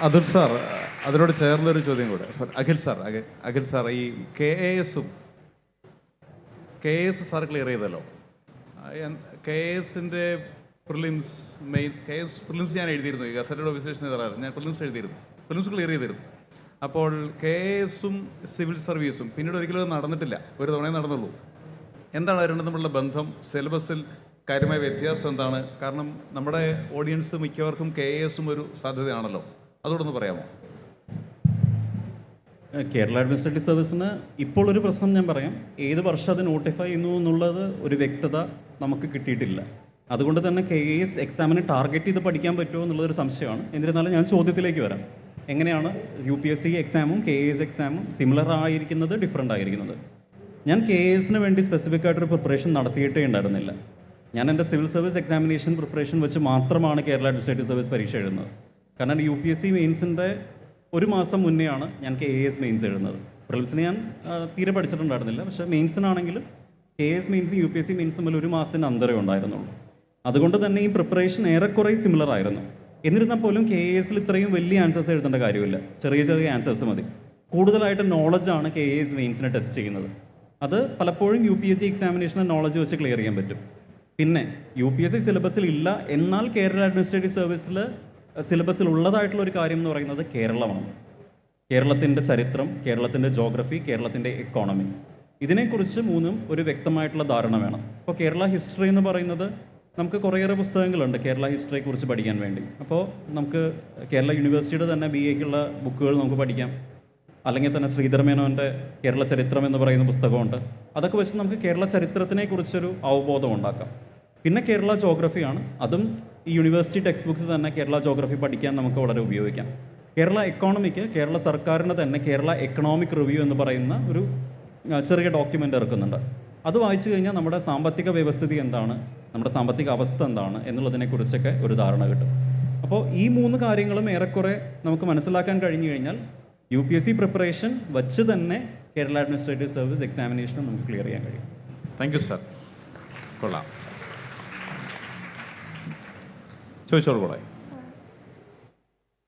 S3: അതുൽ സാർ, അതിനോട് ചേർന്നൊരു ചോദ്യം കൂടെ. സാർ അഖിൽ സാർ ഈ KAS സാർ ക്ലിയർ ചെയ്തല്ലോ. KASൻ്റെ പ്രിലിംസ് മെയിൻസ് പ്രിലിംസ് ഞാൻ എഴുതിയിരുന്നു. ഈ ഗസറ്റഡ് ഓഫീസേഴ്സിന് തരാറ് ഞാൻ പ്രിലിംസ് എഴുതിയിരുന്നു, പ്രിലിംസ് ക്ലിയർ ചെയ്തിരുന്നു. അപ്പോൾ KASഉം സിവിൽ സർവീസും പിന്നീട് ഒരിക്കലും അത് നടന്നിട്ടില്ല, ഒരു തവണയേ നടന്നുള്ളൂ. എന്താണ് അത് രണ്ടും തമ്മിലുള്ള ബന്ധം? സിലബസിൽ കാര്യമായ വ്യത്യാസം എന്താണ്? കാരണം നമ്മുടെ ഓഡിയൻസ് മിക്കവർക്കും KASഉം ഒരു സാധ്യതയാണല്ലോ, അതോടൊന്ന് പറയാമോ?
S6: കേരള അഡ്മിനിസ്ട്രേറ്റീവ് സർവീസിന് ഇപ്പോൾ ഒരു പ്രശ്നം ഞാൻ പറയാം. ഏത് വർഷം അത് നോട്ടിഫൈ ചെയ്യുന്നു എന്നുള്ളത് ഒരു വ്യക്തത നമുക്ക് കിട്ടിയിട്ടില്ല. അതുകൊണ്ട് തന്നെ KAS എക്സാമിന് ടാർഗറ്റ് ചെയ്ത് പഠിക്കാൻ പറ്റുമോ എന്നുള്ളതൊരു സംശയമാണ്. എന്നിരുന്നാലും ഞാൻ ചോദ്യത്തിലേക്ക് വരാം. എങ്ങനെയാണ് UPSC എക്സാമും KAS എക്സാമും സിമിലർ ആയിരിക്കുന്നത്, ഡിഫറെൻ്റ് ആയിരിക്കുന്നത്? ഞാൻ KASന് വേണ്ടി സ്പെസിഫിക് ആയിട്ടൊരു പ്രിപ്പറേഷൻ നടത്തിയിട്ടേ ഉണ്ടായിരുന്നില്ല. ഞാൻ എൻ്റെ സിവിൽ സർവീസ് എക്സാമിനേഷൻ പ്രിപ്പറേഷൻ വെച്ച് മാത്രമാണ് കേരള അഡ്മിനിസ്ട്രേറ്റീവ് സർവീസ് പരീക്ഷ എഴുതുന്നത്. കാരണം UPSC മെയിൻസിൻ്റെ ഒരു മാസം മുന്നെയാണ് ഞാൻ KAS മെയിൻസ് എഴുതുന്നത്. പ്രിലിംസിന് ഞാൻ തീരെ പഠിച്ചിട്ടുണ്ടായിരുന്നില്ല, പക്ഷേ മെയിൻസിനാണെങ്കിലും KAS മെയിൻസും UPSC മെയിൻസും തമ്മിൽ ഒരു മാസത്തിന് അന്തരമേ ഉണ്ടായിരുന്നുള്ളൂ. അതുകൊണ്ട് തന്നെ ഈ പ്രിപ്പറേഷൻ ഏറെക്കുറെ സിമിലർ ആയിരുന്നു. എന്നിരുന്നാൽ പോലും KASൽ ഇത്രയും വലിയ ആൻസേഴ്സ് എഴുതേണ്ട കാര്യമില്ല, ചെറിയ ചെറിയ ആൻസേഴ്സ് മതി. കൂടുതലായിട്ട് നോളജാണ് KAS മെയിൻസിനെ ടെസ്റ്റ് ചെയ്യുന്നത്. അത് പലപ്പോഴും UPSC എക്സാമിനേഷന് നോളജ് വെച്ച് ക്ലിയർ ചെയ്യാൻ പറ്റും. പിന്നെ UPSC സിലബസിൽ ഇല്ല, എന്നാൽ കേരള അഡ്മിനിസ്ട്രേറ്റീവ് സർവീസിൽ സിലബസിൽ ഉള്ളതായിട്ടുള്ള ഒരു കാര്യം എന്ന് പറയുന്നത് കേരളമാണ്. കേരളത്തിൻ്റെ ചരിത്രം, കേരളത്തിൻ്റെ ജോഗ്രഫി, കേരളത്തിൻ്റെ എക്കോണമി, ഇതിനെക്കുറിച്ച് മൂന്നും ഒരു വ്യക്തമായിട്ടുള്ള ധാരണ വേണം. അപ്പോൾ കേരള ഹിസ്റ്ററി എന്ന് പറയുന്നത് നമുക്ക് കുറേയേറെ പുസ്തകങ്ങളുണ്ട് കേരള ഹിസ്റ്ററിയെക്കുറിച്ച് പഠിക്കാൻ വേണ്ടി. അപ്പോൾ നമുക്ക് കേരള യൂണിവേഴ്സിറ്റിയുടെ തന്നെ BAക്കുള്ള ബുക്കുകൾ നമുക്ക് പഠിക്കാം. അല്ലെങ്കിൽ തന്നെ ശ്രീധരമേനോൻ്റെ കേരള ചരിത്രം എന്ന് പറയുന്ന പുസ്തകമുണ്ട്. അതൊക്കെ വെച്ച് നമുക്ക് കേരള ചരിത്രത്തിനെക്കുറിച്ചൊരു അവബോധം ഉണ്ടാക്കാം. പിന്നെ കേരള ജോഗ്രഫിയാണ്, അതും ഈ യൂണിവേഴ്സിറ്റി ടെക്സ്റ്റ് ബുക്സ് തന്നെ കേരള ജോഗ്രഫി പഠിക്കാൻ നമുക്ക് വളരെ ഉപയോഗിക്കാം. കേരള എക്കോണമിക്ക് കേരള സർക്കാരിൻ്റെ തന്നെ കേരള എക്കണോമിക് റിവ്യൂ എന്ന് പറയുന്ന ഒരു ചെറിയ ഡോക്യുമെൻ്റ് ഇറക്കുന്നുണ്ട്. അത് വായിച്ചു കഴിഞ്ഞാൽ നമ്മുടെ സാമ്പത്തിക വ്യവസ്ഥിതി എന്താണ്, നമ്മുടെ സാമ്പത്തിക അവസ്ഥ എന്താണ് എന്നുള്ളതിനെക്കുറിച്ചൊക്കെ ഒരു ധാരണ കിട്ടും. അപ്പോൾ ഈ 3 കാര്യങ്ങളും ഏറെക്കുറെ നമുക്ക് മനസ്സിലാക്കാൻ കഴിഞ്ഞു കഴിഞ്ഞാൽ UPSC പ്രിപ്പറേഷൻ വച്ച് തന്നെ കേരള അഡ്മിനിസ്ട്രേറ്റീവ് സർവീസ് എക്സാമിനേഷനും നമുക്ക് ക്ലിയർ ചെയ്യാൻ കഴിയും.
S3: Thank you sir. കൊള്ളാം. ചോദിച്ചോളൂ കൂടെ.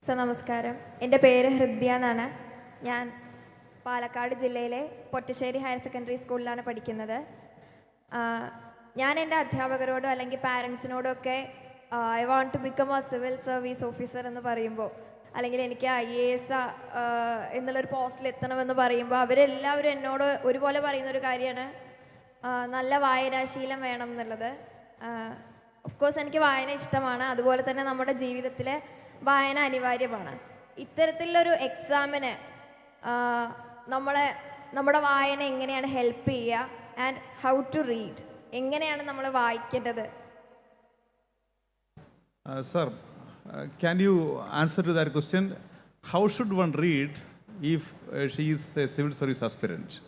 S10: സർ നമസ്കാരം, എൻ്റെ പേര് ഹൃദ്യ എന്നാണ്. ഞാൻ പാലക്കാട് ജില്ലയിലെ പൊറ്റശ്ശേരി ഹയർ സെക്കൻഡറി സ്കൂളിലാണ് പഠിക്കുന്നത്. ഞാൻ എൻ്റെ അധ്യാപകരോടോ അല്ലെങ്കിൽ പാരൻസിനോടോ ഒക്കെ I want to become a civil service officer എന്ന് പറയുമ്പോൾ, അല്ലെങ്കിൽ എനിക്ക് IAS എന്നുള്ളൊരു പോസ്റ്റിൽ എത്തണമെന്ന് പറയുമ്പോൾ അവരെല്ലാവരും എന്നോട് ഒരുപോലെ പറയുന്നൊരു കാര്യമാണ് നല്ല വായനാശീലം വേണം എന്നുള്ളത്. ഓഫ്കോഴ്സ് എനിക്ക് വായന ഇഷ്ടമാണ്, അതുപോലെ തന്നെ നമ്മുടെ ജീവിതത്തിൽ വായന അനിവാര്യമാണ്. ഇത്തരത്തിലുള്ളൊരു എക്സാമിന് നമ്മുടെ വായന എങ്ങനെയാണ് ഹെൽപ്പ് ചെയ്യുക, ആൻഡ് ഹൗ ടു റീഡ്, എങ്ങനെയാണ് നമ്മൾ വായിക്കേണ്ടത്?
S3: Sir, can you answer to that question? How should one read if she is a civil service aspirant?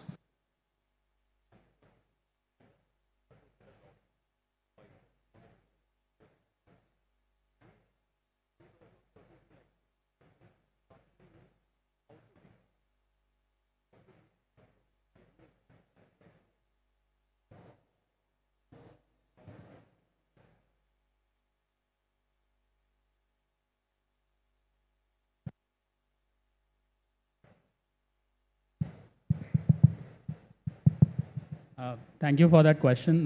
S5: Thank you for that question.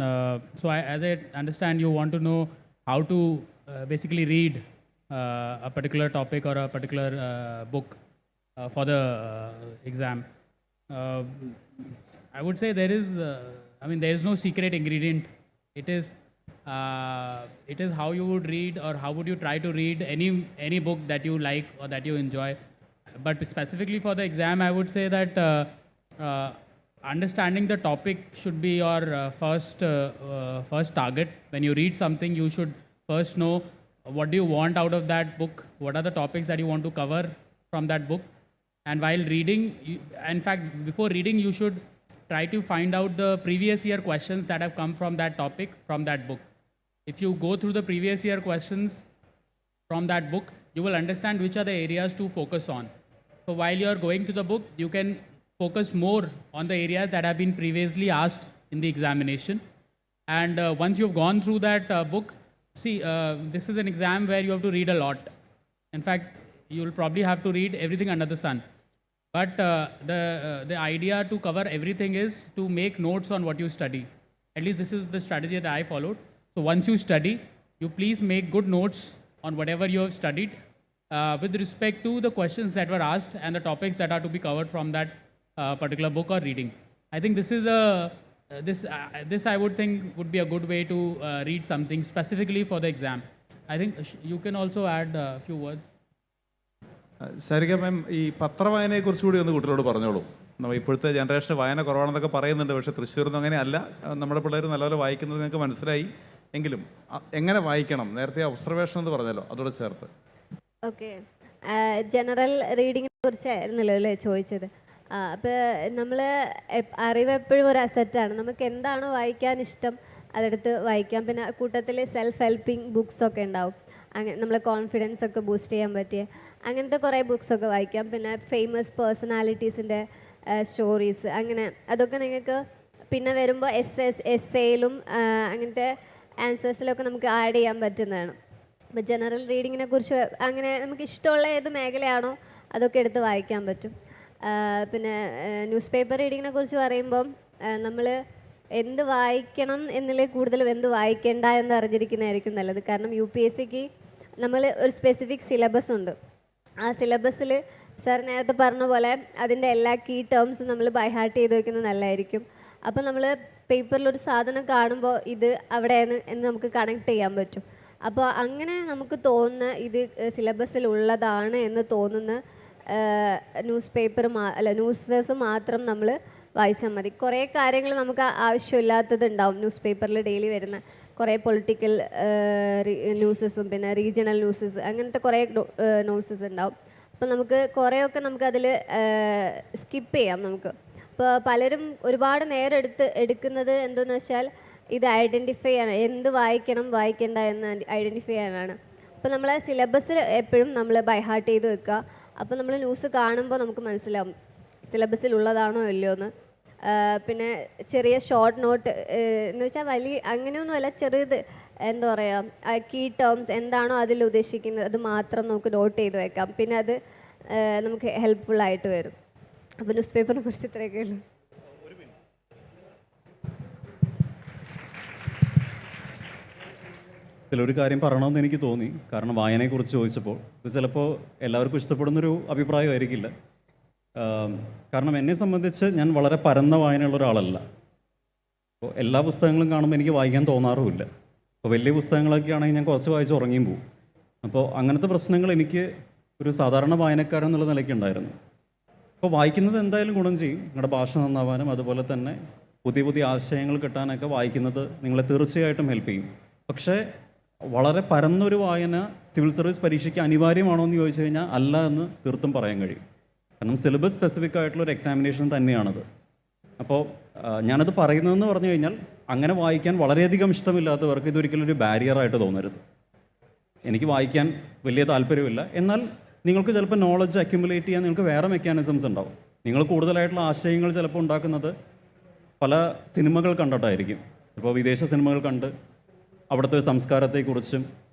S5: So, as I understand, you want to know how to basically read a particular topic or a particular book for the exam. Uh, I would say there is, there is no secret ingredient. It is how you would read or how would you try to read any book that you like or that you enjoy. But specifically for the exam, I would say that understanding the topic should be your first target. When you read something, you should first know what do you want out of that book, what are the topics that you want to cover from that book. And while reading, in fact, before reading, you should try to find out the previous year questions that have come from that topic, from that book. If you go through the previous year questions from that book, you will understand which are the areas to focus on. So while you are going to the book, you can focus more on the areas that have been previously asked in the examination. And once you've gone through that book, this is an exam where you have to read a lot. In fact, you'll probably have to read everything under the sun. But the idea to cover everything is to make notes on what you study. At least this is the strategy that I followed. So once you study, you please make good notes on whatever you have studied with respect to the questions that were asked and the topics that are to be covered from that particular book or reading. I think this is this I would think would be a good way to read something specifically for the exam. I think you can also add a few words.
S3: Sarika മാം, ഈ പത്രവായനയെക്കുറിച്ച് കൂടി ഒന്ന് കുട്ടികളോട് പറഞ്ഞോളൂ. നമ്മൾ ഇപ്പോഴത്തെ generation വായന കുറവാണെന്നൊക്കെ പറയുന്നുണ്ട്, പക്ഷേ തൃശ്ശൂരിൽ അങ്ങനെയല്ല. നമ്മുടെ പിള്ളേർ നല്ലപോലെ വായിക്കുന്നത് നിങ്ങൾക്ക് മനസ്സിലായി. എങ്കിലും എങ്ങനെ വായിക്കണം, നേരത്തെ ഒബ്സർവേഷൻ എന്ന് പറഞ്ഞല്ലോ, അതോടെ ചേർത്ത്.
S4: ഓക്കെ, ജനറൽ റീഡിങ്ങിനെ കുറിച്ചായിരുന്നല്ലോ അല്ലേ ചോദിച്ചത്. അപ്പോൾ നമ്മൾ അറിവ് എപ്പോഴും ഒരു അസറ്റാണ്. നമുക്ക് എന്താണോ വായിക്കാൻ ഇഷ്ടം അതെടുത്ത് വായിക്കാം. പിന്നെ കൂട്ടത്തിൽ സെൽഫ് ഹെൽപ്പിംഗ് ബുക്സൊക്കെ ഉണ്ടാവും, അങ്ങനെ നമ്മളെ കോൺഫിഡൻസ് ഒക്കെ ബൂസ്റ്റ് ചെയ്യാൻ പറ്റിയ അങ്ങനത്തെ കുറേ ബുക്സൊക്കെ വായിക്കാം. പിന്നെ ഫേമസ് പേഴ്സണാലിറ്റീസിൻ്റെ സ്റ്റോറീസ്, അങ്ങനെ അതൊക്കെ നിങ്ങൾക്ക് പിന്നെ വരുമ്പോൾ എസ്സേയിലും അങ്ങനത്തെ ആൻസേഴ്സിലൊക്കെ നമുക്ക് ആഡ് ചെയ്യാൻ പറ്റുന്നതാണ്. അപ്പോൾ ജനറൽ റീഡിങ്ങിനെ കുറിച്ച് അങ്ങനെ നമുക്ക് ഇഷ്ടമുള്ള ഏത് മേഖലയാണോ അതൊക്കെ എടുത്ത് വായിക്കാൻ പറ്റും. പിന്നെ ന്യൂസ് പേപ്പർ റീഡിങ്ങിനെ കുറിച്ച് പറയുമ്പം നമ്മൾ എന്ത് വായിക്കണം എന്നില്ലേ കൂടുതലും എന്ത് വായിക്കേണ്ട എന്ന് അറിഞ്ഞിരിക്കുന്നതായിരിക്കും നല്ലത്. കാരണം UPSCക്ക് നമ്മൾ ഒരു സ്പെസിഫിക് സിലബസ് ഉണ്ട്. ആ സിലബസിൽ സാർ നേരത്തെ പറഞ്ഞ പോലെ അതിൻ്റെ എല്ലാ കീ ടേംസും നമ്മൾ ബൈ ഹാർട്ട് ചെയ്ത് വയ്ക്കുന്നത് നല്ലതായിരിക്കും. അപ്പോൾ നമ്മൾ പേപ്പറിലൊരു സാധനം കാണുമ്പോൾ ഇത് അവിടെയാണ് എന്ന് നമുക്ക് കണക്ട് ചെയ്യാൻ പറ്റും. അപ്പോൾ അങ്ങനെ നമുക്ക് തോന്നുന്ന ഇത് സിലബസിലുള്ളതാണ് എന്ന് തോന്നുന്ന ന്യൂസസ് മാത്രം നമ്മൾ വായിച്ചാൽ മതി. കുറേ കാര്യങ്ങൾ നമുക്ക് ആവശ്യമില്ലാത്തതുണ്ടാവും ന്യൂസ് പേപ്പറിൽ ഡെയിലി വരുന്ന കുറേ പൊളിറ്റിക്കൽ ന്യൂസസും പിന്നെ റീജിയണൽ ന്യൂസസ് അങ്ങനത്തെ കുറേ ന്യൂസസ് ഉണ്ടാവും. അപ്പോൾ നമുക്ക് കുറേയൊക്കെ നമുക്കതിൽ സ്കിപ്പ് ചെയ്യാം നമുക്ക്. അപ്പോൾ പലരും ഒരുപാട് നേരം എടുക്കുന്നത് എന്തെന്ന് വെച്ചാൽ ഇത് ഐഡൻറ്റിഫൈ ചെയ്യാൻ, എന്ത് വായിക്കണം വായിക്കേണ്ട എന്ന് ഐഡൻറ്റിഫൈ ചെയ്യാനാണ്. അപ്പോൾ നമ്മൾ സിലബസ് എപ്പോഴും നമ്മൾ ബൈ ഹാർട്ട് ചെയ്ത് വെക്കുക. അപ്പോൾ നമ്മൾ ന്യൂസ് കാണുമ്പോൾ നമുക്ക് മനസ്സിലാവും സിലബസിലുള്ളതാണോ ഇല്ലയോ എന്ന്. പിന്നെ ചെറിയ ഷോർട്ട് നോട്ട് എന്ന് വെച്ചാൽ വലിയ അങ്ങനെയൊന്നുമല്ല, ചെറിയത് എന്താ പറയുക, കീ ടേംസ് എന്താണോ അതിൽ ഉദ്ദേശിക്കുന്നത് അത് മാത്രം നമുക്ക് നോട്ട് ചെയ്ത് വെക്കാം. പിന്നെ അത് നമുക്ക് ഹെൽപ്ഫുള്ളായിട്ട് വരും. അപ്പോൾ ന്യൂസ് പേപ്പറിനെ കുറിച്ച് ഇത്രയൊക്കെ ഉള്ളൂ.
S6: ഇതിലൊരു കാര്യം പറയണമെന്ന് എനിക്ക് തോന്നി. കാരണം വായനയെക്കുറിച്ച് ചോദിച്ചപ്പോൾ ഇത് ചിലപ്പോൾ എല്ലാവർക്കും ഇഷ്ടപ്പെടുന്നൊരു അഭിപ്രായമായിരിക്കില്ല. കാരണം എന്നെ സംബന്ധിച്ച് ഞാൻ വളരെ പരന്ന വായനയുള്ള ഒരാളല്ല. അപ്പോൾ എല്ലാ പുസ്തകങ്ങളും കാണുമ്പോൾ എനിക്ക് വായിക്കാൻ തോന്നാറുമില്ല. അപ്പോൾ വലിയ പുസ്തകങ്ങളൊക്കെ ആണെങ്കിൽ ഞാൻ കുറച്ച് വായിച്ച് ഉറങ്ങിയും പോകും. അപ്പോൾ അങ്ങനത്തെ പ്രശ്നങ്ങൾ എനിക്ക് ഒരു സാധാരണ വായനക്കാരൻ എന്നുള്ള നിലയ്ക്കുണ്ടായിരുന്നു. അപ്പോൾ വായിക്കുന്നത് എന്തായാലും ഗുണം ചെയ്യും, നിങ്ങളുടെ ഭാഷ നന്നാവാനും അതുപോലെ തന്നെ പുതിയ പുതിയ ആശയങ്ങൾ കിട്ടാനൊക്കെ വായിക്കുന്നത് നിങ്ങളെ തീർച്ചയായിട്ടും ഹെൽപ്പ് ചെയ്യും. പക്ഷേ വളരെ പരന്നൊരു വായന സിവിൽ സർവീസ് പരീക്ഷയ്ക്ക് അനിവാര്യമാണോ എന്ന് ചോദിച്ചു കഴിഞ്ഞാൽ അല്ല എന്ന് തീർത്തും പറയാൻ കഴിയും. കാരണം സിലബസ് സ്പെസിഫിക് ആയിട്ടുള്ളൊരു എക്സാമിനേഷൻ തന്നെയാണത്. അപ്പോൾ ഞാനത് പറയുന്നതെന്ന് പറഞ്ഞു കഴിഞ്ഞാൽ അങ്ങനെ വായിക്കാൻ വളരെയധികം ഇഷ്ടമില്ലാത്തവർക്ക് ഇതൊരിക്കലും ഒരു ബാരിയറായിട്ട് തോന്നരുത്. എനിക്ക് വായിക്കാൻ വലിയ താല്പര്യമില്ല, എന്നാൽ നിങ്ങൾക്ക് ചിലപ്പോൾ നോളജ് അക്യുമുലേറ്റ് ചെയ്യാൻ നിങ്ങൾക്ക് വേറെ മെക്കാനിസംസ് ഉണ്ടാവും. നിങ്ങൾ കൂടുതലായിട്ടുള്ള ആശയങ്ങൾ ചിലപ്പോൾ ഉണ്ടാക്കുന്നത് പല സിനിമകൾ കണ്ടിട്ടായിരിക്കും. ഇപ്പോൾ വിദേശ സിനിമകൾ കണ്ട് അവിടുത്തെ സംസ്കാരത്തെക്കുറിച്ചും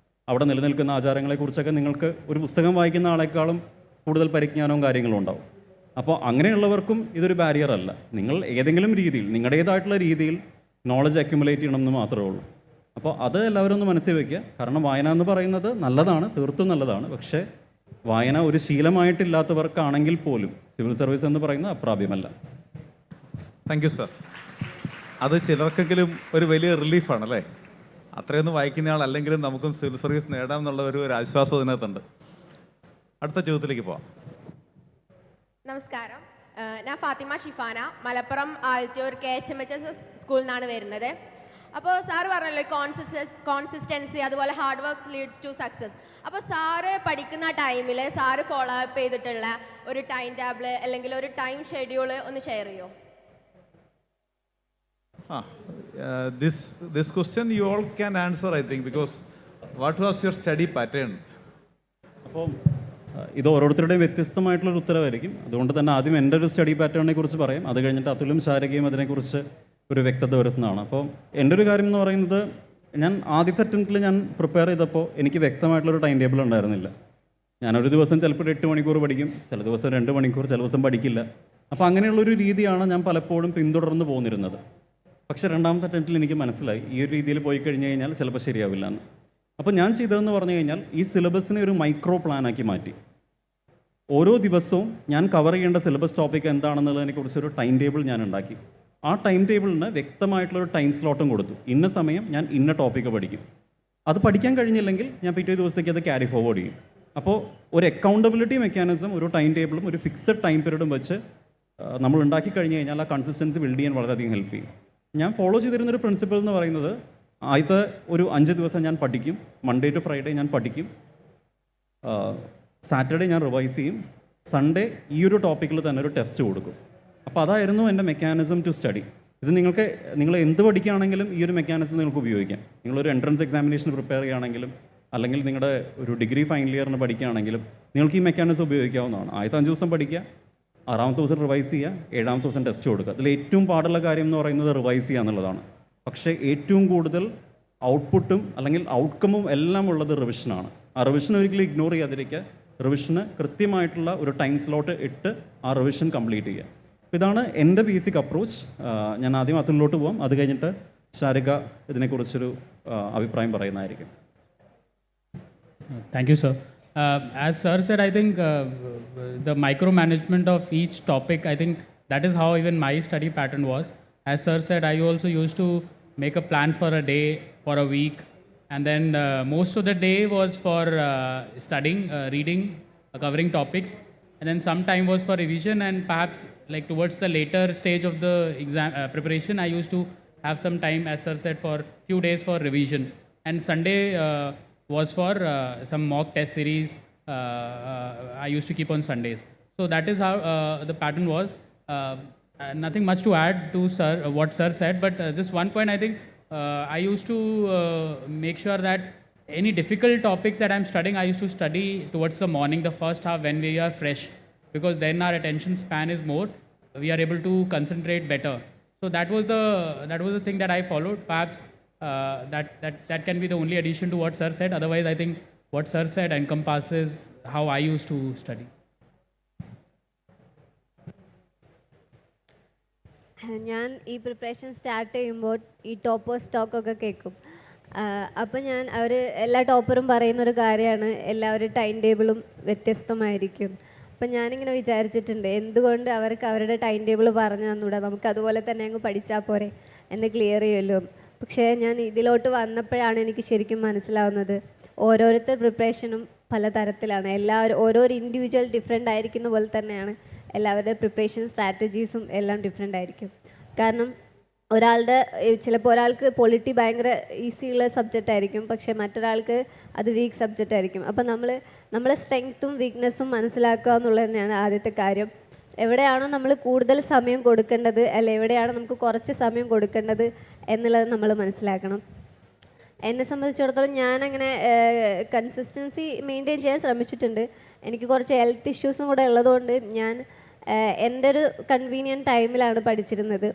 S6: അവിടെ നിലനിൽക്കുന്ന ആചാരങ്ങളെക്കുറിച്ചൊക്കെ നിങ്ങൾക്ക് ഒരു പുസ്തകം വായിക്കുന്ന ആളെക്കാളും കൂടുതൽ പരിജ്ഞാനവും കാര്യങ്ങളും ഉണ്ടാവും. അപ്പോൾ അങ്ങനെയുള്ളവർക്കും ഇതൊരു ബാരിയർ അല്ല. നിങ്ങൾ ഏതെങ്കിലും രീതിയിൽ നിങ്ങളുടേതായിട്ടുള്ള രീതിയിൽ നോളജ് അക്യുമുലേറ്റ് ചെയ്യണമെന്ന് മാത്രമേ ഉള്ളൂ. അപ്പോൾ അത് എല്ലാവരും ഒന്ന് മനസ്സിൽ വയ്ക്കുക. കാരണം വായന എന്ന് പറയുന്നത് നല്ലതാണ്, തീർത്തും നല്ലതാണ്. പക്ഷേ വായന ഒരു ശീലമായിട്ടില്ലാത്തവർക്കാണെങ്കിൽ പോലും സിവിൽ സർവീസ് എന്ന് പറയുന്നത് അപ്രാപ്യമല്ല.
S3: Thank you sir. അത് ചിലർക്കെങ്കിലും ഒരു വലിയ റിലീഫാണല്ലേ. അത്രയൊന്നും വായിക്കുന്ന ആളല്ലെങ്കിലും നമുക്കും സിവിൽ സർവീസ് നേടാം എന്നുള്ള ഒരു ആശ്വാസം ഇതിനകത്തുണ്ട്. അടുത്ത ചോദ്യത്തിലേക്ക് പോവാം.
S11: നമസ്കാരം, ഞാൻ ഫാത്തിമ ഷിഫാന, മലപ്പുറം ആലത്തൂർ KHMHS സ്കൂളിൽ നിന്നാണ് വരുന്നത്. അപ്പോൾ സാറ് പറഞ്ഞല്ലോ കോൺസിസ്റ്റൻസി അതുപോലെ hard works leads to success. അപ്പോൾ സാറ് പഠിക്കുന്ന ടൈമിൽ സാറ് ഫോളോ അപ്പ് ചെയ്തിട്ടുള്ള ഒരു ടൈം ടേബിൾ അല്ലെങ്കിൽ ഒരു ടൈം ഷെഡ്യൂൾ ഒന്ന് ഷെയർ ചെയ്യുമോ?
S3: This question you all can answer, I think, because what was your study pattern?
S6: അപ്പോൾ ഇത് ഓരോരുത്തരുടെയും വ്യത്യസ്തമായിട്ടുള്ളൊരു ഉത്തരവായിരിക്കും. അതുകൊണ്ട് തന്നെ ആദ്യം എൻ്റെ ഒരു സ്റ്റഡി പാറ്റേണിനെ കുറിച്ച് പറയാം. അത് കഴിഞ്ഞിട്ട് അതുലും ശാരികയും അതിനെക്കുറിച്ച് ഒരു വ്യക്തത വരുത്തുന്നതാണ്. അപ്പോൾ എൻ്റെ ഒരു കാര്യം എന്ന് പറയുന്നത്, ഞാൻ ആദ്യത്തെ അറ്റംപ്റ്റിൽ ഞാൻ പ്രിപ്പയർ ചെയ്തപ്പോൾ എനിക്ക് വ്യക്തമായിട്ടുള്ളൊരു ടൈം ടേബിൾ ഉണ്ടായിരുന്നില്ല. ഞാനൊരു ദിവസം ചിലപ്പോൾ 8 മണിക്കൂർ പഠിക്കും, ചില ദിവസം 2 മണിക്കൂർ, ചില ദിവസം പഠിക്കില്ല. അപ്പോൾ അങ്ങനെയുള്ളൊരു രീതിയാണ് ഞാൻ പലപ്പോഴും പിന്തുടർന്ന് പോന്നിരുന്നത്. പക്ഷേ രണ്ടാമത്തെ അറ്റംപ്റ്റിൽ എനിക്ക് മനസ്സിലായി ഈ ഒരു രീതിയിൽ പോയി കഴിഞ്ഞ് കഴിഞ്ഞാൽ ചിലപ്പോൾ ശരിയാവില്ല എന്ന്. അപ്പോൾ ഞാൻ ചെയ്തതെന്ന് പറഞ്ഞു കഴിഞ്ഞാൽ ഈ സിലബസിനെ ഒരു മൈക്രോ പ്ലാനാക്കി മാറ്റി. ഓരോ ദിവസവും ഞാൻ കവർ ചെയ്യേണ്ട സിലബസ് ടോപ്പിക് എന്താണെന്നുള്ളതിനെക്കുറിച്ചൊരു ടൈം ടേബിൾ ഞാൻ ഉണ്ടാക്കി. ആ ടൈം ടേബിളിന് വ്യക്തമായിട്ടുള്ളൊരു ടൈം സ്ലോട്ടും കൊടുത്തു. ഇന്ന സമയം ഞാൻ ഇന്ന ടോപ്പിക്ക് പഠിക്കും. അത് പഠിക്കാൻ കഴിഞ്ഞില്ലെങ്കിൽ ഞാൻ പിറ്റേ ദിവസത്തേക്ക് അത് ക്യാരി ഫോർവേഡ് ചെയ്യും. അപ്പോൾ ഒരു അക്കൗണ്ടബിലിറ്റി മെക്കാനിസം, ഒരു ടൈം ടേബിളും ഒരു ഫിക്സഡ് ടൈം പീരീഡും വെച്ച് നമ്മൾ ഉണ്ടാക്കി കഴിഞ്ഞ് കഴിഞ്ഞാൽ ആ കൺസിസ്റ്റൻസി ബിൽഡ് ചെയ്യാൻ വളരെയധികം ഹെൽപ്പ് ചെയ്യും. ഞാൻ ഫോളോ ചെയ്തിരുന്നൊരു പ്രിൻസിപ്പിൾ എന്ന് പറയുന്നത്, ആദ്യത്തെ ഒരു 5 ദിവസം ഞാൻ പഠിക്കും. മൺഡേ ടു ഫ്രൈഡേ ഞാൻ പഠിക്കും, സാറ്റർഡേ ഞാൻ റിവൈസ് ചെയ്യും, സൺഡേ ഈ ഒരു ടോപ്പിക്കിൽ തന്നെ ഒരു ടെസ്റ്റ് കൊടുക്കും. അപ്പോൾ അതായിരുന്നു എൻ്റെ മെക്കാനിസം ടു സ്റ്റഡി. ഇത് നിങ്ങൾ എന്ത് പഠിക്കുകയാണെങ്കിലും ഈ ഒരു മെക്കാനിസം നിങ്ങൾക്ക് ഉപയോഗിക്കാം. നിങ്ങളൊരു എൻട്രൻസ് എക്സാമിനേഷന് പ്രിപ്പയർ ചെയ്യുകയാണെങ്കിലും അല്ലെങ്കിൽ നിങ്ങളുടെ ഒരു ഡിഗ്രി ഫൈനൽ ഇയറിന് പഠിക്കുകയാണെങ്കിലും നിങ്ങൾക്ക് ഈ മെക്കാനിസം ഉപയോഗിക്കാവുന്നതാണ്. ആദ്യത്തെ 5 ദിവസം പഠിക്കുക, 6ാമത്തെ ദിവസം റിവൈസ് ചെയ്യുക, 7ാമത്തെ ദിവസം ടെസ്റ്റ് കൊടുക്കുക. അതിൽ ഏറ്റവും പാടുള്ള കാര്യം എന്ന് പറയുന്നത് റിവൈസ് ചെയ്യുക എന്നുള്ളതാണ്. പക്ഷേ ഏറ്റവും കൂടുതൽ ഔട്ട്പുട്ടും അല്ലെങ്കിൽ ഔട്ട്കമും എല്ലാം ഉള്ളത് റിവിഷനാണ്. ആ റിവിഷൻ ഒരിക്കലും ഇഗ്നോർ ചെയ്യാതിരിക്കുക. റിവിഷന് കൃത്യമായിട്ടുള്ള ഒരു ടൈം സ്ലോട്ട് ഇട്ട് ആ റിവിഷൻ കംപ്ലീറ്റ് ചെയ്യുക. അപ്പോൾ ഇതാണ് എൻ്റെ ബേസിക് അപ്രോച്ച്. ഞാൻ ആദ്യം അതിലോട്ട് പോവാം, അത് കഴിഞ്ഞിട്ട് ശാരിക ഇതിനെക്കുറിച്ചൊരു അഭിപ്രായം പറയുന്നതായിരിക്കും.
S5: Thank you, sir. As sir said, I think the micromanagement of each topic, I think that is how even my study pattern was. As sir said, I also used to make a plan for a day, for a week, and then most of the day was for studying, reading, covering topics, and then some time was for revision, and perhaps like towards the later stage of the exam preparation, I used to have some time, as sir said, for few days for revision, and Sunday was for some mock test series I used to keep on Sundays. So that is how the pattern was. Nothing much to add to sir, what sir said, but just one point I think I used to make sure that any difficult topics that I'm studying, I used to study towards the morning, the first half when we are fresh, because then our attention span is more, we are able to concentrate better. So that was the thing that I followed. Perhaps that can be the only addition to what sir said. Otherwise, I think what sir said encompasses how I used to study.
S4: ഞാൻ ഈ preparation start ചെയ്യുമ്പോൾ ഈ toppers ടോക്കൊക്കെ കേൾക്കും. അപ്പം ഞാൻ എല്ലാ ടോപ്പറും പറയുന്നൊരു കാര്യമാണ്, എല്ലാവരും ടൈം ടേബിളും വ്യത്യസ്തമായിരിക്കും. അപ്പം ഞാനിങ്ങനെ വിചാരിച്ചിട്ടുണ്ട്, എന്തുകൊണ്ട് അവർക്ക് അവരുടെ ടൈം ടേബിൾ പറഞ്ഞു തന്നൂടാ, നമുക്ക് അതുപോലെ തന്നെ അങ്ങ് പഠിച്ചാൽ പോരെ എന്ന് ക്ലിയർ ചെയ്യുമല്ലോ. പക്ഷേ ഞാൻ ഇതിലോട്ട് വന്നപ്പോഴാണ് എനിക്ക് ശരിക്കും മനസ്സിലാവുന്നത്, ഓരോരുത്തർ പ്രിപ്പറേഷനും പലതരത്തിലാണ്. ഓരോ ഇൻഡിവിജ്വൽ ഡിഫറെൻ്റ് ആയിരിക്കുന്ന പോലെ തന്നെയാണ് എല്ലാവരുടെ പ്രിപ്പറേഷൻ സ്ട്രാറ്റജീസും എല്ലാം ഡിഫറെൻ്റ് ആയിരിക്കും. കാരണം ചിലപ്പോൾ ഒരാൾക്ക് പൊളിറ്റി ഭയങ്കര ഈസിയുള്ള സബ്ജക്റ്റ് ആയിരിക്കും, പക്ഷേ മറ്റൊരാൾക്ക് അത് വീക്ക് സബ്ജക്റ്റ് ആയിരിക്കും. അപ്പം നമ്മളെ സ്ട്രെങ്ത്തും വീക്ക്നെസ്സും മനസ്സിലാക്കുക എന്നുള്ളത് തന്നെയാണ് ആദ്യത്തെ കാര്യം. എവിടെയാണോ നമ്മൾ കൂടുതൽ സമയം കൊടുക്കേണ്ടത്, അല്ല എവിടെയാണോ നമുക്ക് കുറച്ച് സമയം കൊടുക്കേണ്ടത് എന്നുള്ളത് നമ്മൾ മനസ്സിലാക്കണം. എന്നെ സംബന്ധിച്ചിടത്തോളം ഞാനങ്ങനെ കൺസിസ്റ്റൻസി മെയിൻറ്റെയിൻ ചെയ്യാൻ ശ്രമിച്ചിട്ടുണ്ട്. എനിക്ക് കുറച്ച് ഹെൽത്ത് ഇഷ്യൂസും കൂടെ ഉള്ളതുകൊണ്ട് ഞാൻ എൻ്റെ ഒരു കൺവീനിയൻറ്റ് ടൈമിലാണ് പഠിച്ചിരുന്നത്.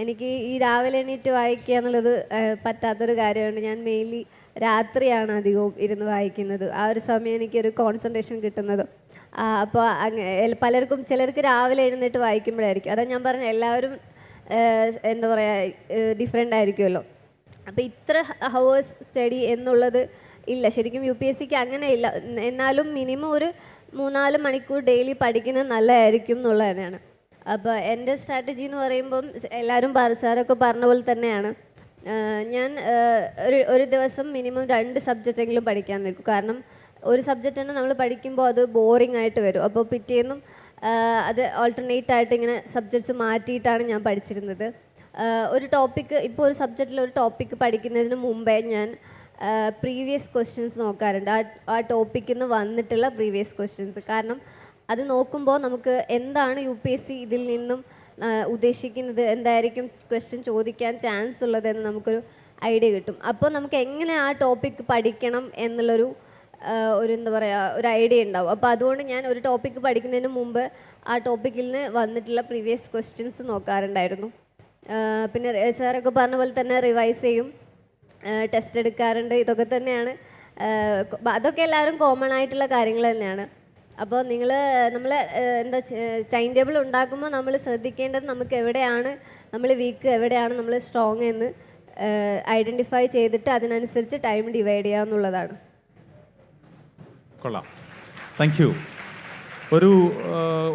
S4: എനിക്ക് ഈ രാവിലെ എണീറ്റ് വായിക്കുക എന്നുള്ളത് പറ്റാത്തൊരു കാര്യമാണ്. ഞാൻ മെയിൻലി രാത്രിയാണ് അധികവും ഇരുന്ന് വായിക്കുന്നത്. ആ ഒരു സമയം എനിക്കൊരു കോൺസെൻട്രേഷൻ കിട്ടുന്നത്. അപ്പോൾ പലർക്കും ചിലർക്ക് രാവിലെ എഴുന്നേറ്റ് വായിക്കുമ്പോഴായിരിക്കും, അതാ ഞാൻ പറഞ്ഞ എല്ലാവരും എന്താ പറയുക ഡിഫറെൻ്റ് ആയിരിക്കുമല്ലോ. അപ്പോൾ ഇത്ര ഹവേഴ്സ് സ്റ്റഡി എന്നുള്ളത് ഇല്ല, ശരിക്കും UPSCക്ക് അങ്ങനെ ഇല്ല. എന്നാലും മിനിമം ഒരു 3-4 മണിക്കൂർ ഡെയിലി പഠിക്കുന്നത് നല്ലതായിരിക്കും എന്നുള്ളത് തന്നെയാണ്. അപ്പോൾ എൻ്റെ സ്ട്രാറ്റജി എന്ന് പറയുമ്പം എല്ലാവരും സാറൊക്കെ പറഞ്ഞ പോലെ തന്നെയാണ്. ഞാൻ ഒരു ദിവസം മിനിമം 2 സബ്ജക്റ്റെങ്കിലും പഠിക്കാൻ നിൽക്കും. കാരണം ഒരു സബ്ജക്റ്റ് തന്നെ നമ്മൾ പഠിക്കുമ്പോൾ അത് ബോറിംഗ് ആയിട്ട് വരും. അപ്പോൾ പിറ്റേന്നും അത് ഓൾട്ടർനേറ്റ് ആയിട്ട് ഇങ്ങനെ സബ്ജക്ട്സ് മാറ്റിയിട്ടാണ് ഞാൻ പഠിച്ചിരുന്നത്. ഒരു ടോപ്പിക്ക് ഇപ്പോൾ ഒരു സബ്ജക്റ്റിൽ ഒരു ടോപ്പിക്ക് പഠിക്കുന്നതിന് മുമ്പേ ഞാൻ പ്രീവിയസ് ക്വസ്റ്റ്യൻസ് നോക്കാറുണ്ട്. ആ ടോപ്പിക്കിൽ നിന്ന് വന്നിട്ടുള്ള പ്രീവിയസ് ക്വസ്റ്റ്യൻസ്. കാരണം അത് നോക്കുമ്പോൾ നമുക്ക് എന്താണ് UPSC ഇതിൽ നിന്നും ഉദ്ദേശിക്കുന്നത്, എന്തായിരിക്കും ക്വസ്റ്റ്യൻ ചോദിക്കാൻ ചാൻസ് ഉള്ളതെന്ന് നമുക്കൊരു ഐഡിയ കിട്ടും. അപ്പോൾ നമുക്ക് എങ്ങനെ ആ ടോപ്പിക്ക് പഠിക്കണം എന്നുള്ളൊരു എന്താ പറയുക ഒരു ഐഡിയ ഉണ്ടാവും. അപ്പോൾ അതുകൊണ്ട് ഞാൻ ഒരു ടോപ്പിക്ക് പഠിക്കുന്നതിന് മുമ്പ് ആ ടോപ്പിക്കിൽ നിന്ന് വന്നിട്ടുള്ള പ്രീവിയസ് ക്വസ്റ്റ്യൻസ് നോക്കാറുണ്ടായിരുന്നു. പിന്നെ സാറൊക്കെ പറഞ്ഞ പോലെ തന്നെ റിവൈസ് ചെയ്യും, ടെസ്റ്റ് എടുക്കാറുണ്ട്. ഇതൊക്കെ തന്നെയാണ്, അതൊക്കെ എല്ലാവരും കോമൺ ആയിട്ടുള്ള കാര്യങ്ങൾ തന്നെയാണ്. അപ്പോൾ നമ്മൾ എന്താ ടൈം ടേബിൾ ഉണ്ടാക്കുമ്പോൾ നമ്മൾ ശ്രദ്ധിക്കേണ്ടത് നമുക്ക് എവിടെയാണ് നമ്മൾ വീക്ക്, എവിടെയാണ് നമ്മൾ സ്ട്രോങ് എന്ന് ഐഡൻറ്റിഫൈ ചെയ്തിട്ട് അതിനനുസരിച്ച് ടൈം ഡിവൈഡ് ചെയ്യുക എന്നുള്ളതാണ്.
S3: കൊള്ളാം, താങ്ക് യു.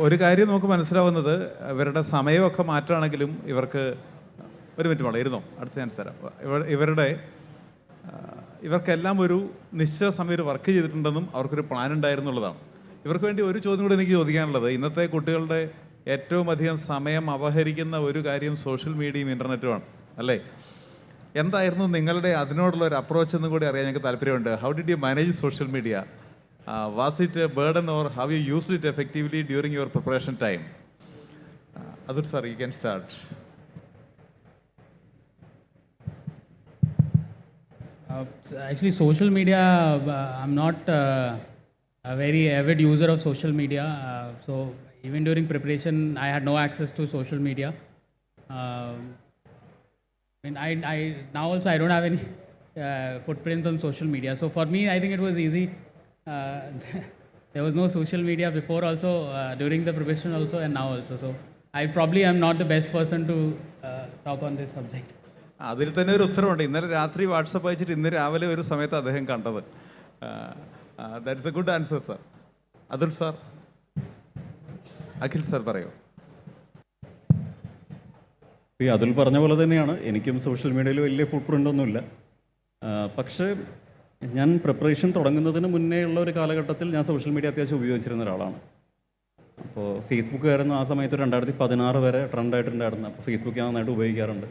S3: ഒരു കാര്യം നമുക്ക് മനസ്സിലാവുന്നത് ഇവരുടെ സമയമൊക്കെ മാറ്റുകയാണെങ്കിലും ഇവർക്ക് ഒരു മിനിറ്റ് വേണം ഇരുന്നോ, അടുത്ത ചാൻസ് തരാം. ഇവർക്കെല്ലാം ഒരു നിശ്ചിത സമയം വർക്ക് ചെയ്തിട്ടുണ്ടെന്നും അവർക്കൊരു പ്ലാൻ ഉണ്ടായിരുന്നുള്ളതാണ്. ഇവർക്ക് വേണ്ടി ഒരു ചോദ്യം കൂടി എനിക്ക് ചോദിക്കാനുള്ളത്, ഇന്നത്തെ കുട്ടികളുടെ ഏറ്റവും അധികം സമയം അപഹരിക്കുന്ന ഒരു കാര്യം സോഷ്യൽ മീഡിയയും ഇൻ്റർനെറ്റുമാണ് അല്ലേ? എന്തായിരുന്നു നിങ്ങളുടെ അതിനോടുള്ള ഒരു അപ്രോച്ച് എന്നും കൂടി അറിയാൻ ഞങ്ങൾക്ക് താല്പര്യമുണ്ട്. How did you manage social media? Was it a burden or have you used it effectively during your preparation time? Adul sir, you can start.
S5: Actually, social media, I'm not a very avid user of social media. So even during preparation, I had no access to social media. And I now also I don't have any footprints on social media. So for me, I think it was easy. There was no social media before also, during the preparation also, and now also. So I probably am not the best person to talk on this subject.
S3: അതിൽ തന്നെ ഒരു ഉത്തരവുണ്ട്. ഇന്നലെ രാത്രി WhatsApp അയച്ചിട്ട് ഇന്ന് രാവിലെ ഒരു സമയത്ത് അദ്ദേഹം കണ്ടത്. That's a good answer sir. Atul sir, Akhil sir പറയൂ.
S6: ഈ അതുൽ പറഞ്ഞ പോലെ തന്നെയാണ്, എനിക്കും സോഷ്യൽ മീഡിയയിൽ വലിയ ഫുട് പ്രിൻ്റ് ഒന്നുമില്ല. പക്ഷേ ഞാൻ പ്രിപ്പറേഷൻ തുടങ്ങുന്നതിന് മുന്നേ ഉള്ള ഒരു കാലഘട്ടത്തിൽ ഞാൻ സോഷ്യൽ മീഡിയ അത്യാവശ്യം ഉപയോഗിച്ചിരുന്ന ഒരാളാണ്. അപ്പോൾ ഫേസ്ബുക്ക് ആയിരുന്നു ആ സമയത്ത് 2016 വരെ ട്രെൻഡായിട്ടുണ്ടായിരുന്നു. അപ്പോൾ ഫേസ്ബുക്ക് ഞാൻ നന്നായിട്ട് ഉപയോഗിക്കാറുണ്ട്.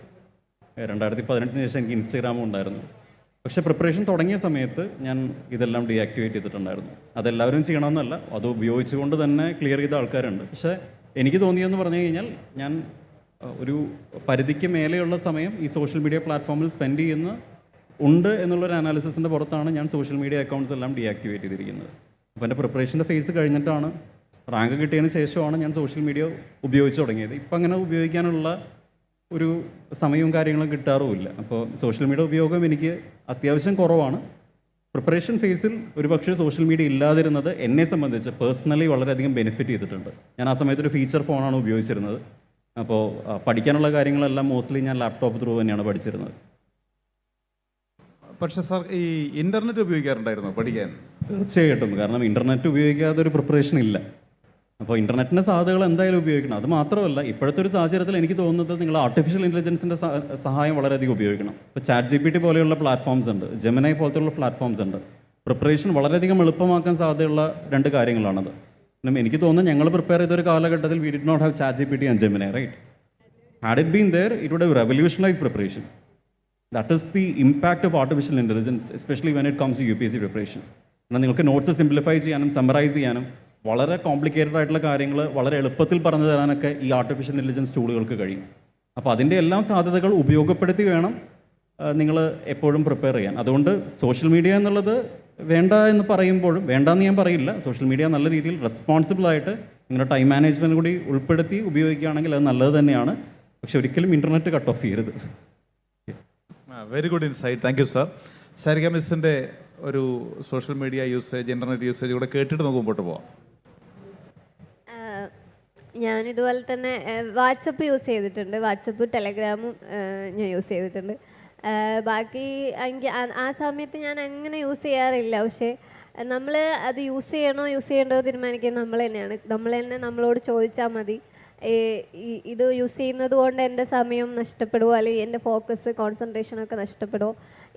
S6: 2018 ശേഷം എനിക്ക് ഇൻസ്റ്റാഗ്രാമും ഉണ്ടായിരുന്നു. പക്ഷേ പ്രിപ്പറേഷൻ തുടങ്ങിയ സമയത്ത് ഞാൻ ഇതെല്ലാം ഡീആക്ടിവേറ്റ് ചെയ്തിട്ടുണ്ടായിരുന്നു. അതെല്ലാവരും ചെയ്യണമെന്നല്ല, അത് ഉപയോഗിച്ചുകൊണ്ട് തന്നെ ക്ലിയർ ചെയ്ത ആൾക്കാരുണ്ട്. പക്ഷേ എനിക്ക് തോന്നിയെന്ന് പറഞ്ഞു കഴിഞ്ഞാൽ ഞാൻ ഒരു പരിധിക്ക് മേലെയുള്ള സമയം ഈ സോഷ്യൽ മീഡിയ പ്ലാറ്റ്ഫോമിൽ സ്പെൻഡ് ചെയ്യുന്ന ഉണ്ട് എന്നുള്ളൊരു അനാലിസിസിൻ്റെ പുറത്താണ് ഞാൻ സോഷ്യൽ മീഡിയ അക്കൗണ്ട്സ് എല്ലാം ഡീആക്ടിവേറ്റ് ചെയ്തിരിക്കുന്നത്. അപ്പോൾ എൻ്റെ പ്രിപ്പറേഷൻ്റെ ഫേസ് കഴിഞ്ഞിട്ടാണ്, റാങ്ക് കിട്ടിയതിന് ശേഷമാണ് ഞാൻ സോഷ്യൽ മീഡിയ ഉപയോഗിച്ച് തുടങ്ങിയത്. ഇപ്പം അങ്ങനെ ഉപയോഗിക്കാനുള്ള ഒരു സമയവും കാര്യങ്ങളും കിട്ടാറുമില്ല. അപ്പോൾ സോഷ്യൽ മീഡിയ ഉപയോഗം എനിക്ക് അത്യാവശ്യം കുറവാണ്. പ്രിപ്പറേഷൻ ഫേസിൽ ഒരു പക്ഷേ സോഷ്യൽ മീഡിയ ഇല്ലാതിരുന്നത് എന്നെ സംബന്ധിച്ച് പേഴ്സണലി വളരെയധികം ബെനിഫിറ്റ് ചെയ്തിട്ടുണ്ട്. ഞാൻ ആ സമയത്തൊരു ഫീച്ചർ ഫോണാണ് ഉപയോഗിച്ചിരുന്നത്. അപ്പോൾ പഠിക്കാനുള്ള കാര്യങ്ങളെല്ലാം മോസ്റ്റ്ലി ഞാൻ ലാപ്ടോപ്പ് ത്രൂ തന്നെയാണ് പഠിച്ചിരുന്നത്.
S3: പക്ഷേ സാർ, ഈ ഇൻ്റർനെറ്റ് ഉപയോഗിക്കാറുണ്ടായിരുന്നു പഠിക്കാൻ?
S6: തീർച്ചയായിട്ടും, കാരണം ഇൻ്റർനെറ്റ് ഉപയോഗിക്കാതെ ഒരു പ്രിപ്പറേഷൻ ഇല്ല. അപ്പോൾ ഇൻ്റർനെറ്റിൻ്റെ സാധ്യതകൾ എന്തായാലും ഉപയോഗിക്കണം. അത് മാത്രമല്ല, ഇപ്പോഴത്തെ ഒരു സാഹചര്യത്തിൽ എനിക്ക് തോന്നുന്നത് നിങ്ങൾ ആർട്ടിഫിഷ്യൽ ഇൻ്റലിജൻസിൻ്റെ സഹായം വളരെയധികം ഉപയോഗിക്കണം. ഇപ്പോൾ ChatGPT പോലെയുള്ള പ്ലാറ്റ്ഫോംസ് ഉണ്ട്, ജെമിനൈ പോലത്തെയുള്ള പ്ലാറ്റ്ഫോംസ് ഉണ്ട്. പ്രിപ്പറേഷൻ വളരെയധികം എളുപ്പമാക്കാൻ സാധ്യതയുള്ള 2 കാര്യങ്ങളാണത്. എനിക്ക് തോന്നുന്നു ഞങ്ങൾ പ്രിപ്പയർ ചെയ്തൊരു കാലഘട്ടത്തിൽ we did not have ChatGPT and Gemini, right? Had it been there, it would have revolutionise preparation. That is the impact of artificial intelligence, especially when it comes to UPSC preparation. എന്നാൽ നിങ്ങൾക്ക് notes simplify ചെയ്യാനും summarise ചെയ്യാനും വളരെ complicated ആയിട്ടുള്ള കാര്യങ്ങൾ വളരെ എളുപ്പത്തിൽ പറഞ്ഞു തരാനൊക്കെ ഈ ആർട്ടിഫിഷ്യൽ ഇൻ്റലിജൻസ് ടൂളുകൾക്ക് കഴിയും. അപ്പോൾ അതിൻ്റെ എല്ലാം സാധ്യതകൾ ഉപയോഗപ്പെടുത്തി വേണം നിങ്ങൾ എപ്പോഴും പ്രിപ്പയർ ചെയ്യാൻ. അതുകൊണ്ട് സോഷ്യൽ മീഡിയ എന്നുള്ളത് വേണ്ട എന്ന് പറയുമ്പോഴും, വേണ്ടെന്ന് ഞാൻ പറയില്ല, സോഷ്യൽ മീഡിയ നല്ല രീതിയിൽ റെസ്പോൺസിബിളായിട്ട് നിങ്ങളുടെ ടൈം മാനേജ്മെൻറ്റ് കൂടി ഉൾപ്പെടുത്തി ഉപയോഗിക്കുകയാണെങ്കിൽ അത് നല്ലത് തന്നെയാണ്. പക്ഷെ ഒരിക്കലും ഇൻ്റർനെറ്റ് കട്ട് ഓഫ് ചെയ്യരുത്.
S3: Very good insight, thank you sir. Sarika മിസ്സിൻ്റെ ഒരു social media usage, internet usage കൂടെ കേട്ടിട്ട് നമുക്ക് മുമ്പോട്ട് പോവാം.
S4: ഞാനിതുപോലെ തന്നെ വാട്സപ്പ് യൂസ് ചെയ്തിട്ടുണ്ട്. വാട്സപ്പ് ടെലഗ്രാമും ഞാൻ യൂസ് ചെയ്തിട്ടുണ്ട്. ബാക്കി എനിക്ക് ആ സമയത്ത് ഞാൻ അങ്ങനെ യൂസ് ചെയ്യാറില്ല. പക്ഷേ നമ്മൾ അത് യൂസ് ചെയ്യണ്ടോ തീരുമാനിക്കുന്നത് നമ്മൾ തന്നെയാണ്. നമ്മൾ തന്നെ നമ്മളോട് ചോദിച്ചാൽ മതി, ഇത് യൂസ് ചെയ്യുന്നത് കൊണ്ട് എൻ്റെ സമയം നഷ്ടപ്പെടുമോ, അല്ലെങ്കിൽ എൻ്റെ ഫോക്കസ് കോൺസെൻട്രേഷനൊക്കെ നഷ്ടപ്പെടുമോ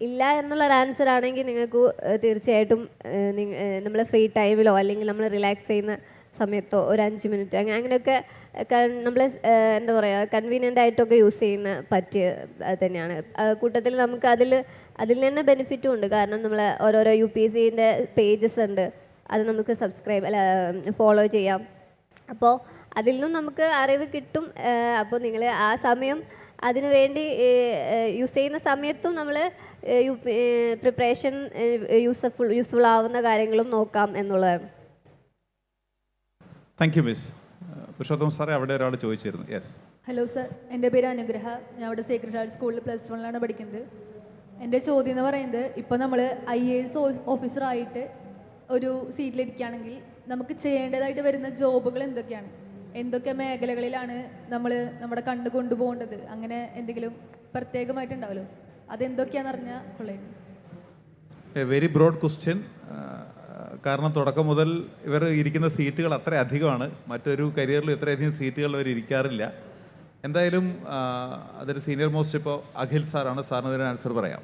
S4: ഇല്ല എന്നുള്ളൊരു ആൻസർ ആണെങ്കിൽ നിങ്ങൾക്ക് തീർച്ചയായിട്ടും നമ്മൾ ഫ്രീ ടൈമിലോ അല്ലെങ്കിൽ നമ്മൾ റിലാക്സ് ചെയ്യുന്ന സമയത്തോ ഒരു 5 മിനിറ്റ് അങ്ങനെയൊക്കെ നമ്മൾ എന്താ പറയുക കൺവീനിയൻ്റ് ആയിട്ടൊക്കെ യൂസ് ചെയ്യുന്ന പറ്റിയ തന്നെയാണ്. കൂട്ടത്തിൽ നമുക്ക് അതിൽ തന്നെ ബെനിഫിറ്റും ഉണ്ട്. കാരണം നമ്മൾ ഓരോരോ UPSCൻ്റെ പേജസ് ഉണ്ട്, അത് നമുക്ക് ഫോളോ ചെയ്യാം. അപ്പോൾ അതിൽ നിന്നും നമുക്ക് അറിവ് കിട്ടും. അപ്പോൾ നിങ്ങൾ ആ സമയം അതിനു വേണ്ടി യൂസ് ചെയ്യുന്ന സമയത്തും നമ്മൾ പ്രിപ്പറേഷൻ യൂസ്ഫുൾ ആവുന്ന കാര്യങ്ങളും നോക്കാം എന്നുള്ളതാണ്.
S3: Thank you miss. പുരുഷോത്തം സാറേ, അവിടെ ഒരാൾ ചോദിച്ചിരുന്നു. യെസ്.
S12: ഹലോ സർ, എൻ്റെ പേര് അനുഗ്രഹ. ഞാൻ അവിടെ സേക്രഡ് ഹാർട്ട് സ്കൂളിൽ +1 പഠിക്കുന്നത്. എൻ്റെ ചോദ്യം എന്ന് പറയുന്നത്, ഇപ്പോൾ നമ്മൾ IAS ഓഫീസറായിട്ട് ഒരു സീറ്റിലിരിക്കുകയാണെങ്കിൽ നമുക്ക് ചെയ്യേണ്ടതായിട്ട് വരുന്ന ജോബുകൾ എന്തൊക്കെയാണ്? എന്തൊക്കെ മേഖലകളിലാണ് നമ്മൾ നമ്മുടെ കണ്ണ് കൊണ്ടുപോകേണ്ടത്? അങ്ങനെ എന്തെങ്കിലും പ്രത്യേകമായിട്ടുണ്ടാവല്ലോ, അതെന്തൊക്കെയാണെന്ന് അറിഞ്ഞാൽ കൊള്ളായിരുന്നു.
S3: A very broad question. കാരണം തുടക്കം മുതൽ ഇവർ ഇരിക്കുന്ന സീറ്റുകൾ അത്ര അധികമാണ്. മറ്റൊരു കരിയറിൽ ഇത്രയധികം സീറ്റുകൾ അവർ ഇരിക്കാറില്ല. എന്തായാലും അതൊരു സീനിയർ മോസ്റ്റ് ഇപ്പോൾ അഖിൽ സാറാണ്. സാറിന് അതിന് ആൻസർ പറയാം.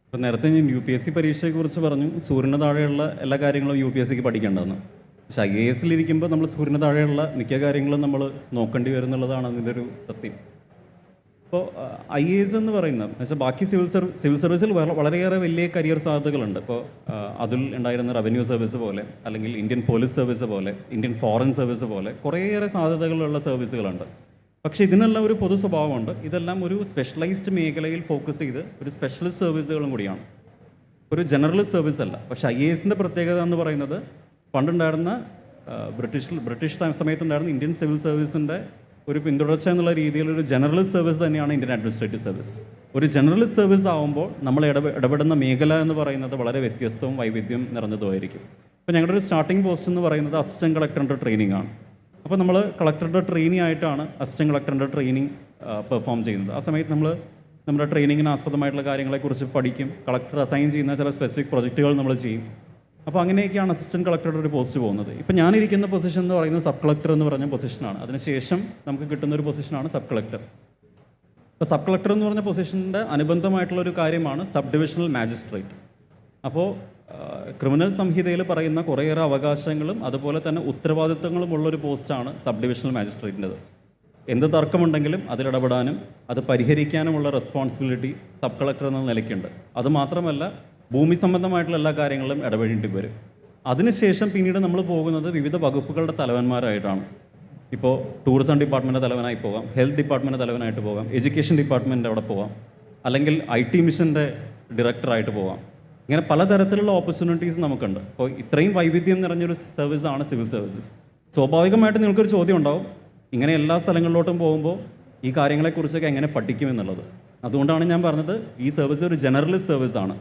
S6: ഇപ്പോൾ നേരത്തെ ഞാൻ UPSC പരീക്ഷയെക്കുറിച്ച് പറഞ്ഞു. സൂര്യന് താഴെയുള്ള എല്ലാ കാര്യങ്ങളും UPSCക്ക് പഠിക്കേണ്ടതെന്ന്. പക്ഷേ IASലിരിക്കുമ്പോൾ നമ്മൾ സൂര്യന് താഴെയുള്ള മിക്ക കാര്യങ്ങളും നമ്മൾ നോക്കേണ്ടി വരുന്നുള്ളതാണ് അതിൻ്റെ ഒരു സത്യം. ഇപ്പോൾ IAS എന്ന് പറയുന്നത് എന്നുവെച്ചാൽ ബാക്കി സിവിൽ സർവീസിൽ വളരെയേറെ വലിയ കരിയർ സാധ്യതകളുണ്ട്. ഇപ്പോൾ അതിൽ ഉണ്ടായിരുന്ന റവന്യൂ സർവീസ് പോലെ, അല്ലെങ്കിൽ ഇന്ത്യൻ പോലീസ് സർവീസ് പോലെ, ഇന്ത്യൻ ഫോറിൻ സർവീസ് പോലെ കുറേയേറെ സാധ്യതകളുള്ള സർവീസുകളുണ്ട്. പക്ഷേ ഇതിനെല്ലാം ഒരു പൊതു സ്വഭാവമുണ്ട്. ഇതെല്ലാം ഒരു സ്പെഷ്യലൈസ്ഡ് മേഖലയിൽ ഫോക്കസ് ചെയ്ത് ഒരു സ്പെഷ്യലിസ്റ്റ് സർവീസുകളും കൂടിയാണ്, ഒരു ജനറലിസ്റ്റ് സർവീസ് അല്ല. പക്ഷേ IASൻ്റെ പ്രത്യേകത എന്ന് പറയുന്നത് പണ്ടുണ്ടായിരുന്ന ബ്രിട്ടീഷ് സമയത്തുണ്ടായിരുന്ന ഇന്ത്യൻ സിവിൽ സർവീസിൻ്റെ ഒരു പിന്തുടർച്ച എന്നുള്ള രീതിയിൽ ഒരു ജനറലിസ്റ്റ് സർവീസ് തന്നെയാണ് ഇന്ത്യൻ അഡ്മിനിസ്ട്രേറ്റീവ് സർവീസ്. ഒരു ജനറലിസ്റ്റ് സർവീസ് ആകുമ്പോൾ നമ്മൾ ഇടപെടുന്ന മേഖല എന്ന് പറയുന്നത് വളരെ വ്യത്യസ്തവും വൈവിധ്യം നിറഞ്ഞതുമായിരിക്കും. ഇപ്പോൾ ഞങ്ങളുടെ ഒരു സ്റ്റാർട്ടിംഗ് പോസ്റ്റ് എന്ന് പറയുന്നത് അസിസ്റ്റൻറ്റ് കളക്ടറിൻ്റെ ട്രെയിനിങ് ആണ്. അപ്പോൾ നമ്മൾ കളക്ടറുടെ ട്രെയിനി ആയിട്ടാണ് അസിസ്റ്റൻറ്റ് കളക്ടറിൻ്റെ ട്രെയിനിങ് പെർഫോം ചെയ്യുന്നത്. ആ സമയത്ത് നമ്മുടെ ട്രെയിനിങ്ങിന് ആസ്പദമായിട്ടുള്ള കാര്യങ്ങളെക്കുറിച്ച് പഠിക്കും. കളക്ടർ അസൈൻ ചെയ്യുന്ന ചില സ്പെസിഫിക് പ്രൊജക്റ്റുകൾ നമ്മൾ ചെയ്യും. അപ്പോൾ അങ്ങനെയൊക്കെയാണ് അസിസ്റ്റൻറ്റ് കളക്ടറുടെ ഒരു പോസ്റ്റ് പോകുന്നത്. ഇപ്പോൾ ഞാനിരിക്കുന്ന പൊസിഷൻ എന്ന് പറയുന്നത് സബ് കളക്ടർ എന്ന് പറഞ്ഞ പൊസിഷനാണ്. അതിനുശേഷം നമുക്ക് കിട്ടുന്ന ഒരു പൊസിഷനാണ് സബ് കളക്ടർ. ഇപ്പോൾ സബ് കളക്ടർ എന്ന് പറഞ്ഞ പൊസിഷൻ്റെ അനുബന്ധമായിട്ടുള്ള ഒരു കാര്യമാണ് സബ് ഡിവിഷണൽ മാജിസ്ട്രേറ്റ്. അപ്പോൾ ക്രിമിനൽ സംഹിതയിൽ പറയുന്ന കുറേയേറെ അവകാശങ്ങളും അതുപോലെ തന്നെ ഉത്തരവാദിത്തങ്ങളും ഉള്ളൊരു പോസ്റ്റാണ് സബ് ഡിവിഷണൽ മാജിസ്ട്രേറ്റിൻ്റെത്. എന്ത് തർക്കമുണ്ടെങ്കിലും അതിലിടപെടാനും അത് പരിഹരിക്കാനുമുള്ള റെസ്പോൺസിബിലിറ്റി സബ് കളക്ടർ എന്ന നിലയ്ക്കുണ്ട്. അതുമാത്രമല്ല, ഭൂമി സംബന്ധമായിട്ടുള്ള എല്ലാ കാര്യങ്ങളിലും ഇടപെടേണ്ടി വരും. അതിനുശേഷം പിന്നീട് നമ്മൾ പോകുന്നത് വിവിധ വകുപ്പുകളുടെ തലവന്മാരായിട്ടാണ്. ഇപ്പോൾ ടൂറിസം ഡിപ്പാർട്ട്മെൻറ്റ് തലവനായി പോകാം, ഹെൽത്ത് ഡിപ്പാർട്ട്മെൻറ്റ് തലവനായിട്ട് പോകാം, എഡ്യൂക്കേഷൻ ഡിപ്പാർട്ട്മെൻറ്റ് അവിടെ പോകാം, അല്ലെങ്കിൽ IT മിഷൻ്റെ ഡയറക്ടറായിട്ട് പോകാം. ഇങ്ങനെ പലതരത്തിലുള്ള ഓപ്പർച്യൂണിറ്റീസ് നമുക്കുണ്ട്. അപ്പോൾ ഇത്രയും വൈവിധ്യം നിറഞ്ഞൊരു സർവീസാണ് സിവിൽ സർവീസസ്. സ്വാഭാവികമായിട്ട് നിങ്ങൾക്കൊരു ചോദ്യം ഉണ്ടാവും, ഇങ്ങനെ എല്ലാ സ്ഥലങ്ങളിലോട്ടും പോകുമ്പോൾ ഈ കാര്യങ്ങളെക്കുറിച്ചൊക്കെ എങ്ങനെ പഠിക്കുമെന്നുള്ളത്. അതുകൊണ്ടാണ് ഞാൻ പറഞ്ഞത് ഈ സർവീസ് ഒരു ജനറലിസ്റ്റ് സർവീസാണ്.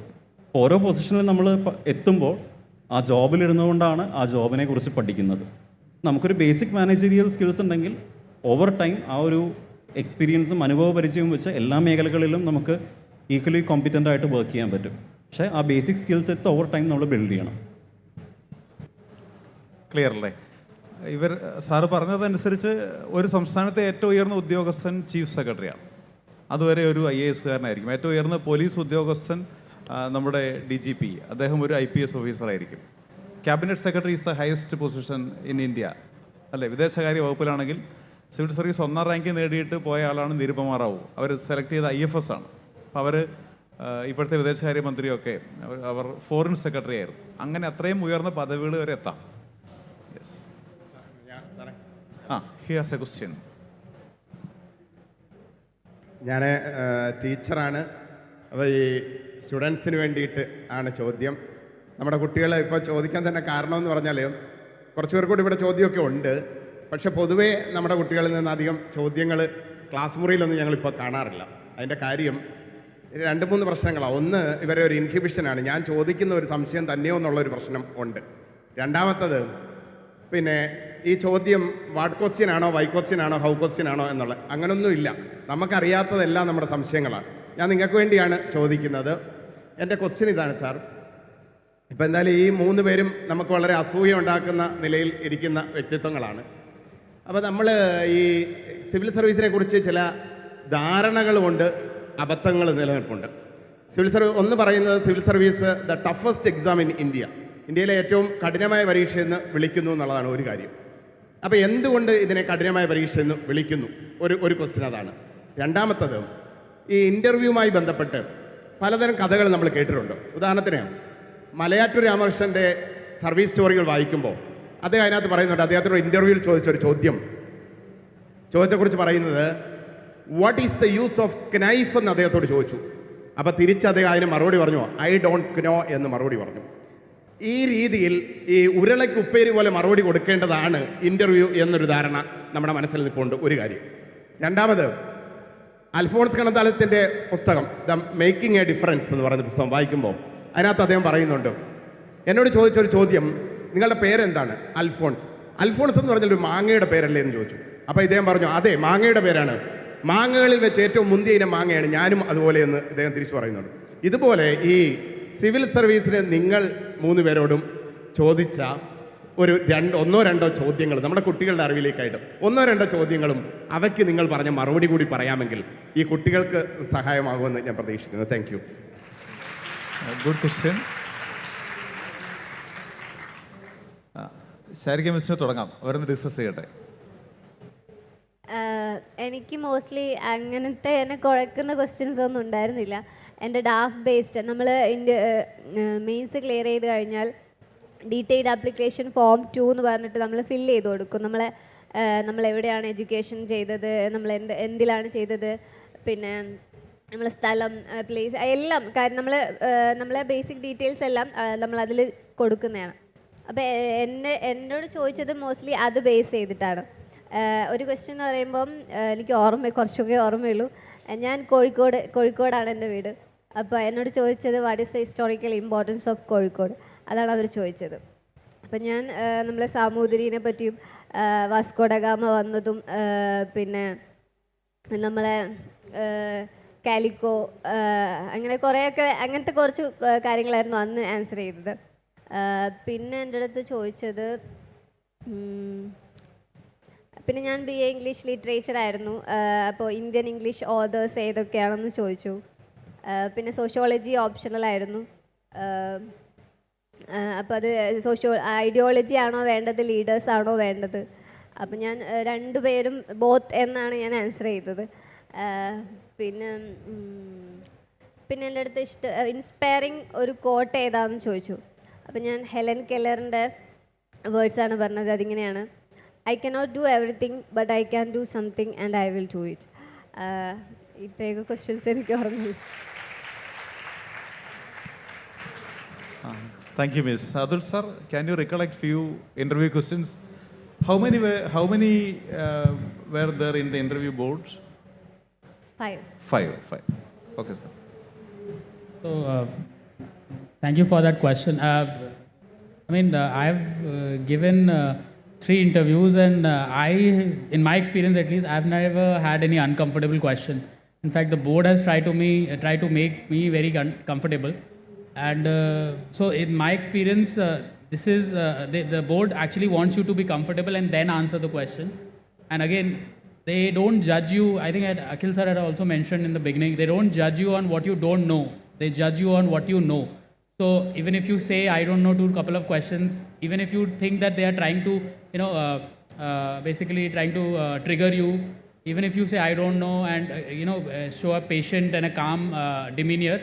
S6: ഓരോ പൊസിഷനിൽ നമ്മൾ എത്തുമ്പോൾ ആ ജോബിലിരുന്നുകൊണ്ടാണ് ആ ജോബിനെ കുറിച്ച് പഠിക്കുന്നത്. നമുക്കൊരു ബേസിക് മാനേജറിയൽ സ്കിൽസ് ഉണ്ടെങ്കിൽ ഓവർ ടൈം ആ ഒരു എക്സ്പീരിയൻസും അനുഭവ പരിചയവും വെച്ച് എല്ലാ മേഖലകളിലും നമുക്ക് ഈക്വലി കോമ്പിറ്റൻ്റ് ആയിട്ട് വർക്ക് ചെയ്യാൻ പറ്റും. പക്ഷേ ആ basic skill sets over time നമ്മൾ ബിൽഡ് ചെയ്യണം.
S3: ക്ലിയർ അല്ലേ? സാറ് പറഞ്ഞതനുസരിച്ച് ഒരു സംസ്ഥാനത്തെ ഏറ്റവും ഉയർന്ന ഉദ്യോഗസ്ഥൻ ചീഫ് സെക്രട്ടറിയാണ്. അതുവരെ ഒരു IASകാരനായിരിക്കും. ഏറ്റവും ഉയർന്ന പോലീസ് ഉദ്യോഗസ്ഥൻ നമ്മുടെ DGP, അദ്ദേഹം ഒരു IPS ഓഫീസറായിരിക്കും. Cabinet secretary is the highest position in India അല്ലേ? വിദേശകാര്യ വകുപ്പിലാണെങ്കിൽ സിവിൽ സർവീസ് 1ാം റാങ്ക് നേടിയിട്ട് പോയ ആളാണ് നിരുപമ റാവു. അവർ സെലക്ട് ചെയ്ത IFS ആണ്. അപ്പോൾ അവർ ഇപ്പോഴത്തെ വിദേശകാര്യ മന്ത്രിയൊക്കെ അവർ ഫോറിൻ സെക്രട്ടറി ആയിരുന്നു. അങ്ങനെ അത്രയും ഉയർന്ന പദവികൾ വരെ എത്താം. Yes. He has A question.
S13: ഞാൻ ടീച്ചറാണ്. അപ്പോൾ ഈ സ്റ്റുഡൻസിന് വേണ്ടിയിട്ട് ആണ് ചോദ്യം. നമ്മുടെ കുട്ടികൾ ഇപ്പോൾ ചോദിക്കാൻ തന്നെ കാരണമെന്ന് പറഞ്ഞാൽ കുറച്ച് പേർ കൂടി ഇവിടെ ചോദ്യമൊക്കെ ഉണ്ട്. പക്ഷെ പൊതുവേ നമ്മുടെ കുട്ടികളിൽ നിന്ന് അധികം ചോദ്യങ്ങൾ ക്ലാസ് മുറിയിലൊന്നും ഞങ്ങളിപ്പോൾ കാണാറില്ല. അതിൻ്റെ കാര്യം 2-3 പ്രശ്നങ്ങളാണ്. ഒന്ന്, ഇവരെ ഒരു ഇൻഹിബിഷനാണ്. ഞാൻ ചോദിക്കുന്ന ഒരു സംശയം തന്നെയോ എന്നുള്ളൊരു പ്രശ്നം ഉണ്ട്. രണ്ടാമത്തത് പിന്നെ ഈ ചോദ്യം വാട്ട് ക്വസ്റ്റ്യൻ ആണോ വൈ ക്വസ്റ്റ്യൻ ആണോ ഹൗ ക്വസ്റ്റ്യൻ ആണോ എന്നുള്ള അങ്ങനൊന്നുമില്ല. നമുക്കറിയാത്തതെല്ലാം നമ്മുടെ സംശയങ്ങളാണ്. ഞാൻ നിങ്ങൾക്ക് വേണ്ടിയാണ് ചോദിക്കുന്നത്. എൻ്റെ ക്വസ്റ്റ്യൻ ഇതാണ് സാർ. ഇപ്പം എന്തായാലും ഈ 3 പേരും നമുക്ക് വളരെ അസൂയ ഉണ്ടാക്കുന്ന നിലയിൽ ഇരിക്കുന്ന വ്യക്തിത്വങ്ങളാണ്. അപ്പോൾ നമ്മൾ ഈ സിവിൽ സർവീസിനെ കുറിച്ച് ചില ധാരണകൾ കൊണ്ട് അബദ്ധങ്ങൾ നിലനിൽപ്പുണ്ട്. ഒന്ന് പറയുന്നത് civil service the toughest exam in India, ഇന്ത്യയിലെ ഏറ്റവും കഠിനമായ പരീക്ഷ എന്ന് വിളിക്കുന്നു എന്നുള്ളതാണ് ഒരു കാര്യം. അപ്പോൾ എന്തുകൊണ്ട് ഇതിനെ കഠിനമായ പരീക്ഷ എന്ന് വിളിക്കുന്നു? ഒരു ക്വസ്റ്റ്യൻ അതാണ്. രണ്ടാമത്തത്, ഈ ഇൻ്റർവ്യൂവുമായി ബന്ധപ്പെട്ട് പലതരം കഥകൾ നമ്മൾ കേട്ടിട്ടുണ്ട്. ഉദാഹരണത്തിന് മലയാറ്റൂർ രാമകൃഷ്ണൻ്റെ സർവീസ് സ്റ്റോറികൾ വായിക്കുമ്പോൾ അദ്ദേഹം അതിനകത്ത് പറയുന്നുണ്ട്, അദ്ദേഹത്തിനോട് ഇൻ്റർവ്യൂവിൽ ചോദിച്ചൊരു ചോദ്യത്തെക്കുറിച്ച് പറയുന്നത് what is the use of knife എന്ന് അദ്ദേഹത്തോട് ചോദിച്ചു. അപ്പോൾ തിരിച്ച് അദ്ദേഹം അതിന് മറുപടി പറഞ്ഞു ഐ ഡോണ്ട് നോ എന്ന് മറുപടി പറഞ്ഞു. ഈ രീതിയിൽ ഈ ഉരുളയ്ക്ക് ഉപ്പേരി പോലെ മറുപടി കൊടുക്കേണ്ടതാണ് ഇൻ്റർവ്യൂ എന്നൊരു ധാരണ നമ്മുടെ മനസ്സിൽ നിൽപ്പുണ്ട്. ഒരു കാര്യം. രണ്ടാമത്, അൽഫോൺസ് കണ്ണന്താനത്തിൻ്റെ പുസ്തകം ദ മേക്കിംഗ് എ ഡിഫറൻസ് എന്ന് പറയുന്ന പുസ്തകം വായിക്കുമ്പോൾ അതിനകത്ത് അദ്ദേഹം പറയുന്നുണ്ട്, എന്നോട് ചോദിച്ചൊരു ചോദ്യം, നിങ്ങളുടെ പേരെന്താണ്? അൽഫോൺസ്. അൽഫോൺസ് എന്ന് പറഞ്ഞാൽ ഒരു മാങ്ങയുടെ പേരല്ലേ എന്ന് ചോദിച്ചു. അപ്പോൾ ഇദ്ദേഹം പറഞ്ഞു അതെ മാങ്ങയുടെ പേരാണ്, മാങ്ങകളിൽ വെച്ച് ഏറ്റവും മുന്തിയ ഇനം മാങ്ങയാണ്, ഞാനും അതുപോലെ എന്ന് ഇദ്ദേഹം തിരിച്ചു പറയുന്നുണ്ട്. ഇതുപോലെ ഈ സിവിൽ സർവീസിന് നിങ്ങൾ 3 പേരോടും ചോദിച്ച ഒരു ഒന്നോ രണ്ടോ ചോദ്യങ്ങൾ നമ്മുടെ കുട്ടികളുടെ അറിവിലേക്കായിട്ട് 1-2 ചോദ്യങ്ങളും അവയ്ക്ക് നിങ്ങൾ പറഞ്ഞ മറുപടി കൂടി പറയാമെങ്കിൽ ഈ കുട്ടികൾക്ക് സഹായമാകുമെന്ന് ഞാൻ പ്രതീക്ഷിക്കുന്നു. Thank you.
S3: Good question. Sharika മിസ്സിന് തുടങ്ങാം, അവരൊന്ന് ഡിസ്കസ് ചെയ്യട്ടെ.
S4: എനിക്ക് മോസ്റ്റ്ലി അങ്ങനത്തെ എന്നെ കുഴക്കുന്ന ക്വസ്റ്റ്യൻസ് ഒന്നും ഉണ്ടായിരുന്നില്ല. എൻ്റെ ഡാഫ് ബേസ്ഡ് നമ്മൾ മെയിൻസ് ക്ലിയർ ചെയ്ത് കഴിഞ്ഞാൽ ഡീറ്റെയിൽഡ് ആപ്ലിക്കേഷൻ ഫോം 2 എന്ന് പറഞ്ഞിട്ട് നമ്മൾ ഫില്ല് ചെയ്ത് കൊടുക്കും. നമ്മൾ എവിടെയാണ് എഡ്യൂക്കേഷൻ ചെയ്തത്, നമ്മൾ എന്തിലാണ് ചെയ്തത്, പിന്നെ നമ്മളെ സ്ഥലം, പ്ലേസ് എല്ലാം കാര്യം നമ്മളെ ബേസിക് ഡീറ്റെയിൽസ് എല്ലാം നമ്മൾ അതിൽ കൊടുക്കുന്നതാണ്. അപ്പോൾ എന്നോട് ചോദിച്ചത് മോസ്റ്റ്ലി അത് ബേസ് ചെയ്തിട്ടാണ്. ഒരു ക്വസ്റ്റ്യൻ എന്ന് പറയുമ്പം എനിക്ക് കുറച്ചൊക്കെ ഓർമ്മയുള്ളൂ. ഞാൻ കോഴിക്കോടാണ് എൻ്റെ വീട്. അപ്പോൾ എന്നോട് ചോദിച്ചത് what is the historical importance of Kozhikode, അതാണ് അവർ ചോദിച്ചത്. അപ്പം ഞാൻ നമ്മളെ സാമൂതിരിനെ പറ്റിയും വാസ്കോഡഗാമ വന്നതും പിന്നെ നമ്മളെ കാലിക്കോ അങ്ങനെ കുറേയൊക്കെ അങ്ങനത്തെ കുറച്ച് കാര്യങ്ങളായിരുന്നു അന്ന് ആൻസർ ചെയ്തത്. പിന്നെ എൻ്റെ അടുത്ത് ചോദിച്ചത് പിന്നെ ഞാൻ BA ഇംഗ്ലീഷ് ലിറ്ററേച്ചർ ആയിരുന്നു. അപ്പോൾ ഇന്ത്യൻ ഇംഗ്ലീഷ് ഓതേഴ്സ് ഏതൊക്കെയാണെന്ന് ചോദിച്ചു. പിന്നെ സോഷ്യോളജി ഓപ്ഷണലായിരുന്നു. അപ്പോൾ അത് ഐഡിയോളജി ആണോ വേണ്ടത്, ലീഡേഴ്സ് ആണോ വേണ്ടത്? അപ്പം ഞാൻ 2 പേരും ബോത്ത് എന്നാണ് ഞാൻ ആൻസർ ചെയ്തത്. പിന്നെ എൻ്റെ അടുത്ത് ഇൻസ്പയറിങ് ഒരു കോട്ട് ഏതാണെന്ന് ചോദിച്ചു. അപ്പം ഞാൻ ഹെലൻ കെല്ലറിൻ്റെ വേർഡ്സാണ് പറഞ്ഞത്. അതിങ്ങനെയാണ്, I cannot do everything, but I can do something and I will do it. ഇത്രയൊക്കെ ക്വസ്റ്റ്യൻസ് എനിക്ക് ഓർമ്മയില്ല.
S3: Thank you, Miss. Adul sir, can you recollect few interview questions? How many were there in the interview boards?
S4: 5.
S3: 5. Okay, sir.
S5: So, thank you for that question. I've given 3 interviews, and in my experience at least, I've never had any uncomfortable question. In fact, the board has tried to make me very comfortable. And so in my experience, this is the board actually wants you to be comfortable and then answer the question. And again, they don't judge you. I think Akhil sir had also mentioned in the beginning, they don't judge you on what you don't know. They judge you on what you know. So even if you say, I don't know, to a couple of questions, even if you think that they are trying to, basically trying to trigger you, even if you say, I don't know, and, show a patient and a calm demeanor,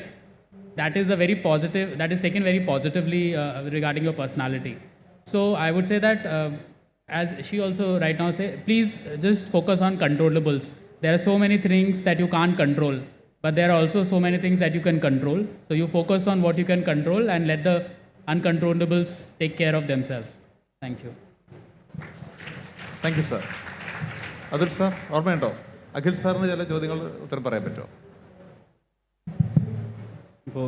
S5: that is that is taken very positively regarding your personality. So I would say that, as she also right now say, please just focus on controllables. There are so many things that you can't control, but there are also so many things that you can control. So you focus on what you can control and let the uncontrollables take care of themselves. Thank you.
S3: Thank you, sir. Adul sir, ഓർമ്മയുണ്ടോ അഖിൽ സാറിന് ചില ചോദ്യങ്ങൾ ഉത്തരം പറയാൻ പറ്റുമോ?
S6: ഇപ്പോൾ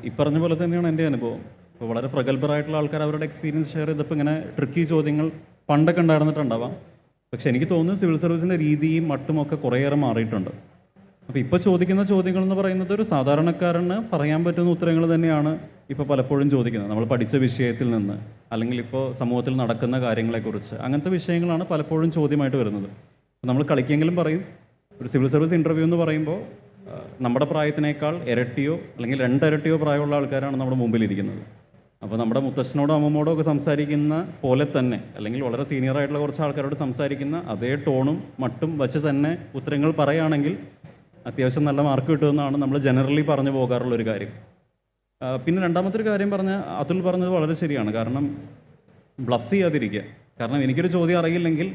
S6: ഈ പറഞ്ഞ പോലെ തന്നെയാണ് എൻ്റെ അനുഭവം. അപ്പോൾ വളരെ പ്രഗത്ഭരായിട്ടുള്ള ആൾക്കാർ അവരുടെ എക്സ്പീരിയൻസ് ഷെയർ ചെയ്തപ്പോൾ ഇങ്ങനെ ട്രിക്കി ചോദ്യങ്ങൾ പണ്ടൊക്കെ ഉണ്ടായിരുന്നിട്ടുണ്ടാവാം. പക്ഷെ എനിക്ക് തോന്നുന്നു സിവിൽ സർവീസിൻ്റെ രീതിയും മട്ടുമൊക്കെ കുറേയേറെ മാറിയിട്ടുണ്ട്. അപ്പോൾ ഇപ്പോൾ ചോദിക്കുന്ന ചോദ്യങ്ങൾ എന്ന് പറയുന്നത് ഒരു സാധാരണക്കാരന് പറയാൻ പറ്റുന്ന ഉത്തരങ്ങൾ തന്നെയാണ് ഇപ്പോൾ പലപ്പോഴും ചോദിക്കുന്നത്. നമ്മൾ പഠിച്ച വിഷയത്തിൽ നിന്ന്, അല്ലെങ്കിൽ ഇപ്പോൾ സമൂഹത്തിൽ നടക്കുന്ന കാര്യങ്ങളെക്കുറിച്ച്, അങ്ങനത്തെ വിഷയങ്ങളാണ് പലപ്പോഴും ചോദ്യമായിട്ട് വരുന്നത്. നമ്മൾ കളിക്കെങ്കിലും പറയും, ഒരു സിവിൽ സർവീസ് ഇൻ്റർവ്യൂ എന്ന് പറയുമ്പോൾ നമ്മുടെ പ്രായത്തിനേക്കാൾ ഇരട്ടിയോ അല്ലെങ്കിൽ 2 ഇരട്ടിയോ പ്രായമുള്ള ആൾക്കാരാണ് നമ്മുടെ മുമ്പിലിരിക്കുന്നത്. അപ്പോൾ നമ്മുടെ മുത്തച്ഛനോടോ അമ്മമ്മോടോ ഒക്കെ സംസാരിക്കുന്ന പോലെ തന്നെ, അല്ലെങ്കിൽ വളരെ സീനിയറായിട്ടുള്ള കുറച്ച് ആൾക്കാരോട് സംസാരിക്കുന്ന അതേ ടോണും മട്ടും വച്ച് തന്നെ ഉത്തരങ്ങൾ പറയുകയാണെങ്കിൽ അത്യാവശ്യം നല്ല മാർക്ക് കിട്ടുമെന്നാണ് നമ്മൾ ജനറലി പറഞ്ഞു പോകാറുള്ളൊരു കാര്യം. പിന്നെ രണ്ടാമത്തെ ഒരു കാര്യം അതുൽ പറഞ്ഞത് വളരെ ശരിയാണ്. കാരണം ബ്ലഫ് ചെയ്യാതിരിക്കുക. കാരണം എനിക്കൊരു ചോദ്യം അറിയില്ലെങ്കിൽ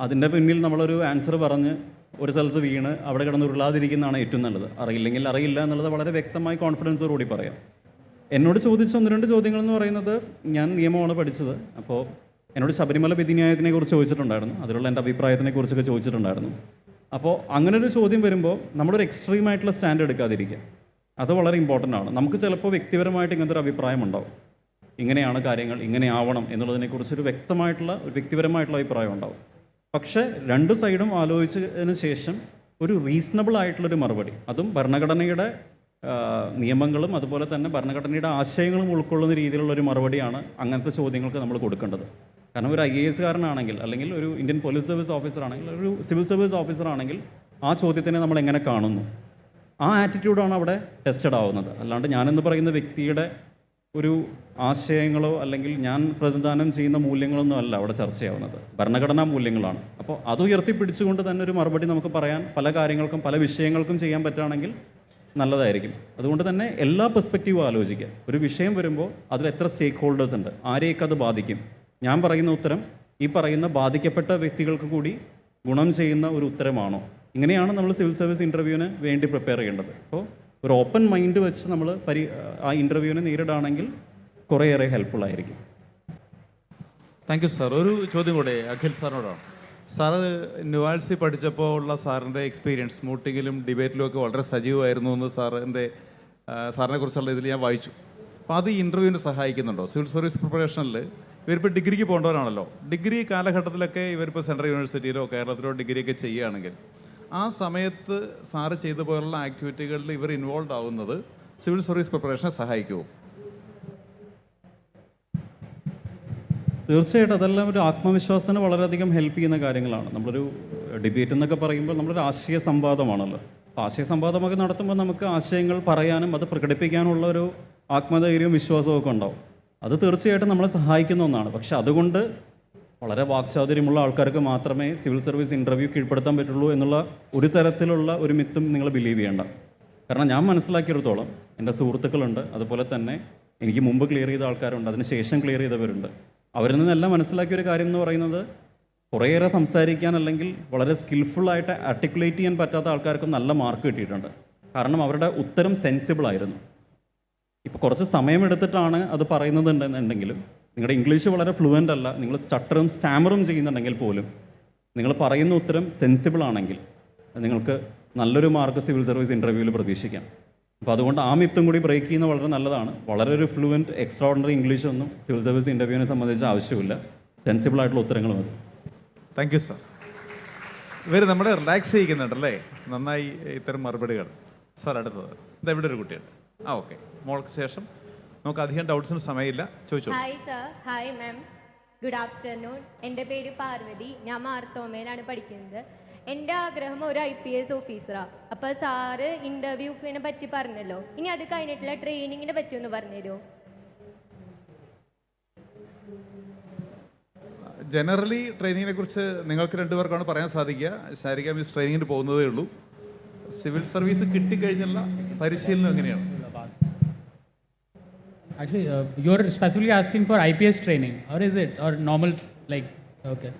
S6: അതിൻ്റെ പിന്നിൽ നമ്മളൊരു ആൻസർ പറഞ്ഞ് ഒരു സ്ഥലത്ത് വീണ് അവിടെ കിടന്ന് ഉരുളാതിരിക്കുന്നതാണ് ഏറ്റവും നല്ലത്. അറിയില്ലെങ്കിൽ അറിയില്ല എന്നുള്ളത് വളരെ വ്യക്തമായി കോൺഫിഡൻസോടുകൂടി പറയാം. എന്നോട് ചോദിച്ച 1-2 ചോദ്യങ്ങൾ എന്ന് പറയുന്നത്, ഞാൻ നിയമമാണ് പഠിച്ചത്. അപ്പോൾ എന്നോട് ശബരിമല വിധിന്യായത്തിനെ കുറിച്ച് ചോദിച്ചിട്ടുണ്ടായിരുന്നു, അതിലുള്ള എൻ്റെ അഭിപ്രായത്തിനെക്കുറിച്ചൊക്കെ ചോദിച്ചിട്ടുണ്ടായിരുന്നു. അപ്പോൾ അങ്ങനെ ഒരു ചോദ്യം വരുമ്പോൾ നമ്മളൊരു എക്സ്ട്രീം ആയിട്ടുള്ള സ്റ്റാൻഡ് എടുക്കാതിരിക്കുക. അത് വളരെ ഇമ്പോർട്ടൻ്റ് ആണ്. നമുക്ക് ചിലപ്പോൾ വ്യക്തിപരമായിട്ട് ഇങ്ങനത്തെ ഒരു അഭിപ്രായം ഉണ്ടാവും, ഇങ്ങനെയാണ് കാര്യങ്ങൾ, ഇങ്ങനെ ആവണം എന്നുള്ളതിനെക്കുറിച്ചൊരു വ്യക്തിപരമായിട്ടുള്ള അഭിപ്രായം ഉണ്ടാവും. പക്ഷേ 2 സൈഡും ആലോചിച്ചതിന് ശേഷം ഒരു റീസണബിൾ ആയിട്ടുള്ളൊരു മറുപടി, അതും ഭരണഘടനയുടെ നിയമങ്ങളും അതുപോലെ തന്നെ ഭരണഘടനയുടെ ആശയങ്ങളും ഉൾക്കൊള്ളുന്ന രീതിയിലുള്ളൊരു മറുപടിയാണ് അങ്ങനത്തെ ചോദ്യങ്ങൾക്ക് നമ്മൾ കൊടുക്കേണ്ടത്. കാരണം ഒരു IAS കാരനാണെങ്കിൽ, അല്ലെങ്കിൽ ഒരു ഇന്ത്യൻ പോലീസ് സർവീസ് ഓഫീസർ ആണെങ്കിൽ, ഒരു സിവിൽ സർവീസ് ഓഫീസർ ആണെങ്കിൽ ആ ചോദ്യത്തിനെ നമ്മൾ എങ്ങനെ കാണുന്നു, ആ ആറ്റിറ്റ്യൂഡാണ് അവിടെ ടെസ്റ്റഡ് ആവുന്നത്. അല്ലാണ്ട് ഞാനെന്ന് പറയുന്ന വ്യക്തിയുടെ ഒരു ആശയങ്ങളോ അല്ലെങ്കിൽ ഞാൻ പ്രതിദാനം ചെയ്യുന്ന മൂല്യങ്ങളൊന്നും അല്ല അവിടെ ചർച്ചയാവുന്നത്, ഭരണഘടനാ മൂല്യങ്ങളാണ്. അപ്പോൾ അത് ഉയർത്തിപ്പിടിച്ചുകൊണ്ട് തന്നെ ഒരു മറുപടി നമുക്ക് പറയാൻ പല കാര്യങ്ങൾക്കും പല വിഷയങ്ങൾക്കും ചെയ്യാൻ പറ്റുകയാണെങ്കിൽ നല്ലതായിരിക്കും. അതുകൊണ്ട് തന്നെ എല്ലാ പെർസ്പെക്റ്റീവും ആലോചിക്കുക. ഒരു വിഷയം വരുമ്പോൾ അതിൽ എത്ര സ്റ്റേക്ക് ഹോൾഡേഴ്സ് ഉണ്ട്, ആരെയൊക്കെ അത് ബാധിക്കും, ഞാൻ പറയുന്ന ഉത്തരം ഈ പറയുന്ന ബാധിക്കപ്പെട്ട വ്യക്തികൾക്ക് കൂടി ഗുണം ചെയ്യുന്ന ഒരു ഉത്തരമാണോ, ഇങ്ങനെയാണ് നമ്മൾ സിവിൽ സർവീസ് ഇൻ്റർവ്യൂവിന് വേണ്ടി പ്രിപ്പയർ ചെയ്യേണ്ടത്. അപ്പോൾ ഒരു ഓപ്പൺ മൈൻഡ് വെച്ച് നമ്മൾ ആ ഇൻ്റർവ്യൂവിനെ നേരിടുകയാണെങ്കിൽ കുറേയേറെ ഹെൽപ്ഫുൾ ആയിരിക്കും.
S3: Thank you sir. ഒരു ചോദ്യം കൂടെ അഖിൽ സാറിനോടാണ്. സാറ് ന്യൂവാൽസി പഠിച്ചപ്പോൾ ഉള്ള സാറിൻ്റെ എക്സ്പീരിയൻസ്, മൂട്ടിങ്ങിലും ഡിബേറ്റിലും ഒക്കെ വളരെ സജീവമായിരുന്നു എന്ന് സാറിനെ കുറിച്ചുള്ള ഇതിൽ ഞാൻ വായിച്ചു. അപ്പോൾ അത് ഇൻ്റർവ്യൂവിന് സഹായിക്കുന്നുണ്ടോ? സിവിൽ സർവീസ് പ്രിപ്പറേഷനിൽ ഇവരിപ്പോൾ ഡിഗ്രിക്ക് പോകേണ്ടവരാണല്ലോ. ഡിഗ്രി കാലഘട്ടത്തിലൊക്കെ ഇവരിപ്പോൾ സെൻട്രൽ യൂണിവേഴ്സിറ്റിയിലോ കേരളത്തിലോ ഡിഗ്രിയൊക്കെ ചെയ്യുകയാണെങ്കിൽ ആ സമയത്ത് സാറ് ചെയ്ത പോലുള്ള ആക്ടിവിറ്റികളിൽ ഇവർ ഇൻവോൾവ് ആവുന്നത് സിവിൽ സർവീസ് പ്രിപ്പറേഷനെ സഹായിക്കുമോ?
S6: തീർച്ചയായിട്ടും അതെല്ലാം ഒരു ആത്മവിശ്വാസത്തിന് വളരെയധികം ഹെൽപ്പ് ചെയ്യുന്ന കാര്യങ്ങളാണ്. നമ്മളൊരു ഡിബേറ്റ് എന്നൊക്കെ പറയുമ്പോൾ നമ്മളൊരു ആശയ സംവാദമാണല്ലോ. ആശയ സംവാദമൊക്കെ നടത്തുമ്പോൾ നമുക്ക് ആശയങ്ങൾ പറയാനും അത് പ്രകടിപ്പിക്കാനുള്ള ഒരു ആത്മധൈര്യവും വിശ്വാസവും ഒക്കെ ഉണ്ടാവും. അത് തീർച്ചയായിട്ടും നമ്മളെ സഹായിക്കുന്ന ഒന്നാണ്. പക്ഷെ അതുകൊണ്ട് വളരെ വാക്ചാതുര്യമുള്ള ആൾക്കാർക്ക് മാത്രമേ സിവിൽ സർവീസ് ഇൻ്റർവ്യൂ കീഴ്പ്പെടുത്താൻ പറ്റുള്ളൂ എന്നുള്ള ഒരു തരത്തിലുള്ള ഒരു മിത്തും നിങ്ങൾ ബിലീവ് ചെയ്യേണ്ട. കാരണം ഞാൻ മനസ്സിലാക്കിയെടുത്തോളം എൻ്റെ സുഹൃത്തുക്കളുണ്ട്, അതുപോലെ തന്നെ എനിക്ക് മുമ്പ് ക്ലിയർ ചെയ്ത ആൾക്കാരുണ്ട്, അതിന് ശേഷം ക്ലിയർ ചെയ്തവരുണ്ട്. അവരിൽ നിന്നെല്ലാം മനസ്സിലാക്കിയൊരു കാര്യം എന്ന് പറയുന്നത്, കുറേയേറെ സംസാരിക്കാൻ അല്ലെങ്കിൽ വളരെ സ്കിൽഫുള്ളായിട്ട് ആർട്ടിക്കുലേറ്റ് ചെയ്യാൻ പറ്റാത്ത ആൾക്കാർക്കും നല്ല മാർക്ക് കിട്ടിയിട്ടുണ്ട്. കാരണം അവരുടെ ഉത്തരം സെൻസിബിൾ ആയിരുന്നു. ഇപ്പോൾ കുറച്ച് സമയമെടുത്തിട്ടാണ് അത് പറയുന്നതുണ്ടെന്നുണ്ടെങ്കിലും, നിങ്ങളുടെ ഇംഗ്ലീഷ് വളരെ ഫ്ലുവൻ്റ് അല്ല, നിങ്ങൾ സ്റ്റട്ടറും സ്റ്റാമറും ചെയ്യുന്നുണ്ടെങ്കിൽ പോലും നിങ്ങൾ പറയുന്ന ഉത്തരം സെൻസിബിൾ ആണെങ്കിൽ നിങ്ങൾക്ക് നല്ലൊരു മാർക്ക് സിവിൽ സർവീസ് ഇൻ്റർവ്യൂവിൽ പ്രതീക്ഷിക്കാം. അപ്പോൾ അതുകൊണ്ട് ആ മിത്തും കൂടി ബ്രേക്ക് ചെയ്യുന്നത് വളരെ നല്ലതാണ്. വളരെ ഒരു ഫ്ലുവൻറ്റ് എക്സ്ട്രാordinary ഇംഗ്ലീഷൊന്നും സിവിൽ സർവീസ് ഇൻ്റർവ്യൂവിനെ സംബന്ധിച്ച് ആവശ്യമില്ല. സെൻസിബിൾ ആയിട്ടുള്ള ഉത്തരങ്ങൾ മതി.
S3: Thank you sir. ഇവർ നമ്മളെ റിലാക്സ് ചെയ്യിക്കുന്നുണ്ടല്ലേ, നന്നായി ഇത്തരം മറുപടികൾ. സാർ അടുത്തത് ഇതെവിടെ ഒരു കുട്ടിയുണ്ട്. ഓക്കെ, മോൾക്ക് ശേഷം നമുക്ക് അധികം ഡൗട്ട്സിന് സമയമില്ല, ചോദിച്ചോ.
S14: Hi sir. Hi ma'am, good afternoon. എൻ്റെ പേര് പാർവതി, ഞാൻ മാർത്തോമയിലാണ് പഠിക്കുന്നത്. എൻ്റെ ആഗ്രഹം ഒരു IPS ഓഫീസറാണ്. അപ്പോൾ സാറ് ഇൻ്റർവ്യൂവിനെ പറ്റി പറഞ്ഞല്ലോ, ഇനി അത് കഴിഞ്ഞിട്ടുള്ള ട്രെയിനിങ്ങിനെ പറ്റി ഒന്ന് പറഞ്ഞുതരുമോ?
S3: ജനറലി ട്രെയിനിങ്ങിനെ കുറിച്ച് നിങ്ങൾക്ക് 2 പേർക്കാണ് പറയാൻ സാധിക്കുക. ശാരിക മിസ് ട്രെയിനിങ്ങിന് പോകുന്നതേ ഉള്ളൂ. സിവിൽ സർവീസ് കിട്ടിക്കഴിഞ്ഞുള്ള പരിശീലനം എങ്ങനെയാണ്?
S5: Actually, you're specifically asking for IPS training, or is it, or normal, like, okay.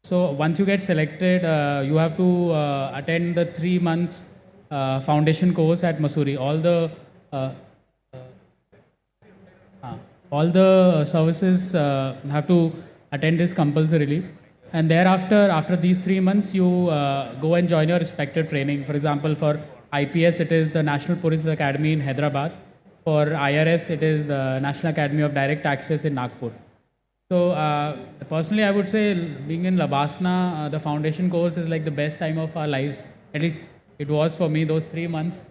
S5: So once you get selected, you have to attend the 3 months foundation course at Mussoorie. All the services have to attend this compulsorily. And thereafter, after these 3 months, you go and join your respective training. For example, for IPS, it is the National Police Academy in Hyderabad. For IRS, it is the National Academy of Direct Access in Nagpur. So personally, I would say being in Labasna, the foundation course is like the best time of our lives. At least it was for me, those 3 months.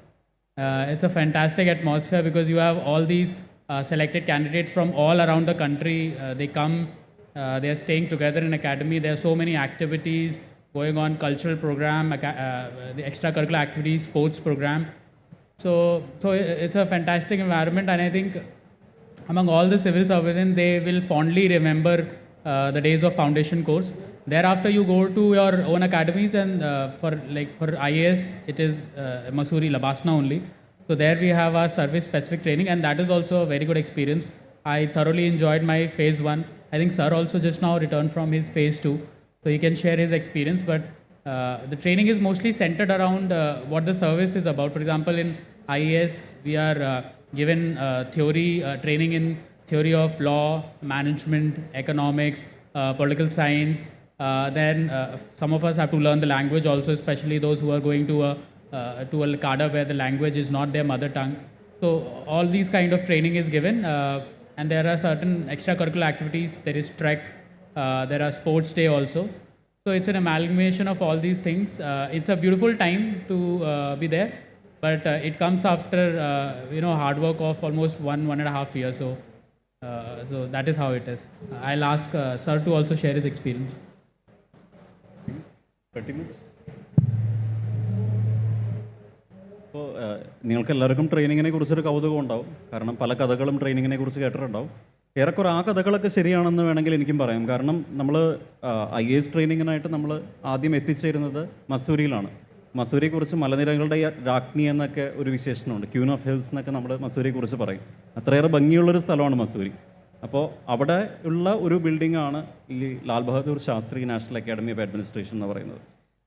S5: It's a fantastic atmosphere because you have all these selected candidates from all around the country. They come, they are staying together in academy. There are so many activities going on, cultural program, the extracurricular activities, sports program. So it's a fantastic environment, and I think among all the civil servants, they will fondly remember the days of foundation course. Thereafter, you go to your own academies, and for IAS, it is Mussoorie, Labasna only. So there we have our service-specific training, and that is also a very good experience. I thoroughly enjoyed my phase 1. I think sir also just now returned from his phase 2, so he can share his experience. But the training is mostly centered around what the service is about. For example, in IAS, we are given theory training in theory of law, management, economics, political science. Then some of us have to learn the language also, especially those who are going to a cadre where the language is not their mother tongue. So all these kind of training is given, and there are certain extracurricular activities. There is trek, there are sports day also. So it's an amalgamation of all these things. It's a beautiful time to be there, but it comes after hard work of almost 1.5 years. So that is how it is. I'll ask sir to also share his experience.
S6: 30 minutes. അപ്പോൾ നിങ്ങൾക്ക് എല്ലാവർക്കും ട്രെയിനിങ്ങിനെ കുറിച്ചൊരു കൗതുകം ഉണ്ടാവും, കാരണം പല കഥകളും ട്രെയിനിങ്ങിനെ കുറിച്ച് കേട്ടിട്ടുണ്ടാവും. ഏറെക്കുറെ ആ കഥകളൊക്കെ ശരിയാണെന്ന് വേണമെങ്കിൽ എനിക്കും പറയാം. കാരണം നമ്മൾ IAS ട്രെയിനിങ്ങിനായിട്ട് നമ്മൾ ആദ്യം എത്തിച്ചേരുന്നത് മസൂരിയിലാണ്. മസൂരിയെക്കുറിച്ച് മലനിരകളുടെ രാജ്ഞി എന്നൊക്കെ ഒരു വിശേഷണമുണ്ട്. ക്യൂൻ ഓഫ് ഹിൽസ് എന്നൊക്കെ നമ്മൾ മസൂരിയെക്കുറിച്ച് പറയും. അത്രയേറെ ഭംഗിയുള്ളൊരു സ്ഥലമാണ് മസൂരി. അപ്പോൾ അവിടെ ഉള്ള ഒരു ബിൽഡിങ്ങാണ് ഈ Lal Bahadur Shastri national academy of administration എന്ന് പറയുന്നത്.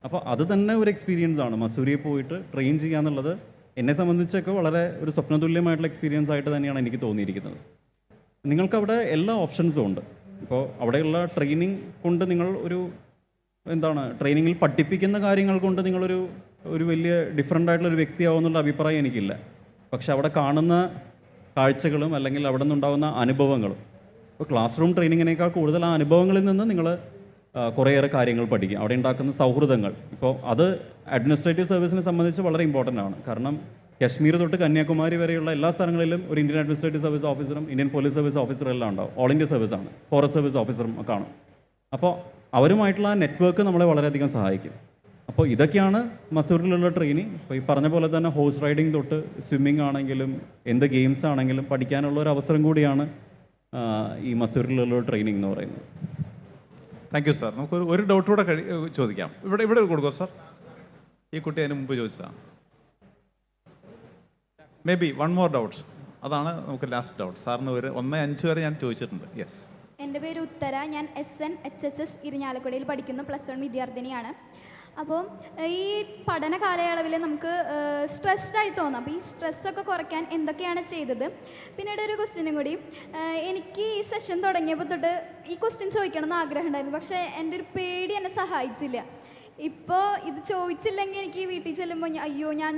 S6: അപ്പോൾ അത് തന്നെ ഒരു എക്സ്പീരിയൻസ് ആണ്. മസൂരിയെ പോയിട്ട് ട്രെയിൻ ചെയ്യുക എന്നുള്ളത് എന്നെ സംബന്ധിച്ചൊക്കെ വളരെ ഒരു സ്വപ്നതുല്യമായിട്ടുള്ള എക്സ്പീരിയൻസ് ആയിട്ട് തന്നെയാണ് എനിക്ക് തോന്നിയിരിക്കുന്നത്. നിങ്ങൾക്കവിടെ എല്ലാ ഓപ്ഷൻസും ഉണ്ട്. ഇപ്പോൾ അവിടെയുള്ള ട്രെയിനിങ് കൊണ്ട് നിങ്ങൾ ട്രെയിനിങ്ങിൽ പഠിപ്പിക്കുന്ന കാര്യങ്ങൾ കൊണ്ട് നിങ്ങളൊരു വലിയ ഡിഫറൻ്റ് ആയിട്ടുള്ളൊരു വ്യക്തിയാവുന്നുള്ള അഭിപ്രായം എനിക്കില്ല. പക്ഷെ അവിടെ കാണുന്ന കാഴ്ചകളും അല്ലെങ്കിൽ അവിടെ നിന്നുണ്ടാകുന്ന അനുഭവങ്ങളും, ഇപ്പോൾ ക്ലാസ് റൂം ട്രെയിനിങ്ങിനേക്കാൾ കൂടുതൽ ആ അനുഭവങ്ങളിൽ നിന്ന് നിങ്ങൾ കുറേയേറെ കാര്യങ്ങൾ പഠിക്കും. അവിടെ ഉണ്ടാക്കുന്ന സൗഹൃദങ്ങൾ, ഇപ്പോൾ അത് അഡ്മിനിസ്ട്രേറ്റീവ് സർവീസിനെ സംബന്ധിച്ച് വളരെ ഇമ്പോർട്ടൻ്റ് ആണ്. കാരണം കശ്മീർ തൊട്ട് കന്യാകുമാരി വരെയുള്ള എല്ലാ സ്ഥലങ്ങളിലും ഒരു ഇന്ത്യൻ അഡ്മിനിസ്ട്രേറ്റീവ് സർവീസ് ഓഫീസറും ഇന്ത്യൻ പോലീസ് സർവീസ് ഓഫീസറും എല്ലാം ഉണ്ടാവും. ഓൾ ഇന്ത്യ സർവീസാണ്, ഫോറസ്റ്റ് സർവീസ് ഓഫീസറും കാണും. അപ്പോൾ അവരുമായിട്ടുള്ള ആ നെറ്റ്വർക്ക് നമ്മളെ വളരെയധികം സഹായിക്കും. അപ്പോൾ ഇതൊക്കെയാണ് മസൂറിലുള്ള ട്രെയിനിങ്. ഇപ്പോൾ ഈ പറഞ്ഞ പോലെ തന്നെ ഹോഴ്സ് റൈഡിങ് തൊട്ട് സ്വിമ്മിങ് ആണെങ്കിലും എന്ത് ഗെയിംസ് ആണെങ്കിലും പഠിക്കാനുള്ള ഒരു അവസരം കൂടിയാണ് ഈ മസൂറിലുള്ള ട്രെയിനിങ് എന്ന് പറയുന്നത്.
S3: Thank you sir. നമുക്ക് ഒരു ഡൗട്ട് കൂടെ ചോദിക്കാം. ഇവിടെ കൊടുക്കുമോ സാർ? ഈ കുട്ടി അതിന് മുമ്പ് ചോദിച്ചതാണ്. May be one more doubt. അതാണ് നമുക്ക് ലാസ്റ്റ് ഡൗട്ട്. സാറിന് 1-5 വരെ ഞാൻ ചോദിച്ചിട്ടുണ്ട്. യെസ്.
S15: എൻ്റെ പേര് ഉത്തര. ഞാൻ SNHHS ഇരിഞ്ഞാലക്കുടയിൽ പഠിക്കുന്ന +1 വിദ്യാർത്ഥിനിയാണ്. അപ്പോൾ ഈ പഠന കാലയളവിൽ നമുക്ക് സ്ട്രെസ്ഡായി തോന്നാം. അപ്പോൾ ഈ സ്ട്രെസ്സൊക്കെ കുറയ്ക്കാൻ എന്തൊക്കെയാണ് ചെയ്തത്? പിന്നീട് ഒരു ക്വസ്റ്റ്യനും കൂടി, എനിക്ക് ഈ സെഷൻ തുടങ്ങിയപ്പോൾ തൊട്ട് ഈ ക്വസ്റ്റ്യൻ ചോദിക്കണം എന്ന് ആഗ്രഹം ഉണ്ടായിരുന്നു, പക്ഷേ എൻ്റെ ഒരു പേടി എന്നെ സഹായിച്ചില്ല. ഇപ്പോൾ ഇത് ചോദിച്ചില്ലെങ്കിൽ എനിക്ക് വീട്ടിൽ ചെല്ലുമ്പോൾ അയ്യോ ഞാൻ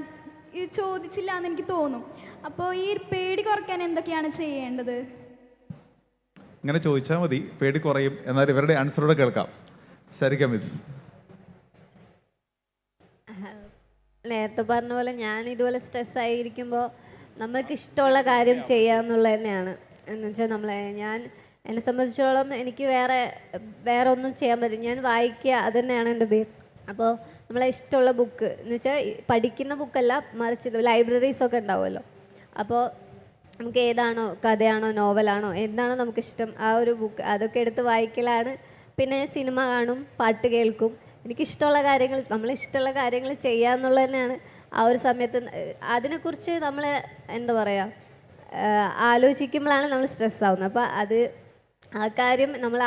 S15: ഇത് ചോദിച്ചില്ല എന്ന് എനിക്ക് തോന്നും. അപ്പോൾ ഈ പേടി കുറയ്ക്കാൻ എന്തൊക്കെയാണ് ചെയ്യേണ്ടത്?
S3: ഇങ്ങനെ ചോദിച്ചാൽ മതി, പേടി കുറയും. എന്നാൽ ഇവരുടെ ആൻസറോടെ കേൾക്കാം. ശരിക്കും മിസ്.
S4: നേരത്തെ പറഞ്ഞ പോലെ ഞാൻ ഇതുപോലെ സ്ട്രെസ്സായിരിക്കുമ്പോൾ നമ്മൾക്ക് ഇഷ്ടമുള്ള കാര്യം ചെയ്യുക എന്നുള്ളത് തന്നെയാണ്. എന്ന് വെച്ചാൽ എന്നെ സംബന്ധിച്ചോളം എനിക്ക് വേറെ ഒന്നും ചെയ്യാൻ പറ്റും. ഞാൻ വായിക്കുക, അത് തന്നെയാണ് എൻ്റെ ബേസ്. അപ്പോൾ നമ്മളെ ഇഷ്ടമുള്ള ബുക്ക് എന്ന് വെച്ചാൽ പഠിക്കുന്ന ബുക്കല്ല, മറിച്ച് ലൈബ്രറീസൊക്കെ ഉണ്ടാവുമല്ലോ. അപ്പോൾ നമുക്ക് ഏതാണോ, കഥയാണോ നോവലാണോ എന്താണോ നമുക്കിഷ്ടം, ആ ഒരു ബുക്ക് അതൊക്കെ എടുത്ത് വായിക്കലാണ്. പിന്നെ സിനിമ കാണും, പാട്ട് കേൾക്കും. എനിക്കിഷ്ടമുള്ള കാര്യങ്ങൾ, നമ്മളിഷ്ടമുള്ള കാര്യങ്ങൾ ചെയ്യുക എന്നുള്ളത് തന്നെയാണ് ആ ഒരു സമയത്ത്. അതിനെക്കുറിച്ച് നമ്മൾ എന്താ പറയുക, ആലോചിക്കുമ്പോഴാണ് നമ്മൾ സ്ട്രെസ്സാവുന്നത്. അപ്പോൾ ആ കാര്യം നമ്മൾ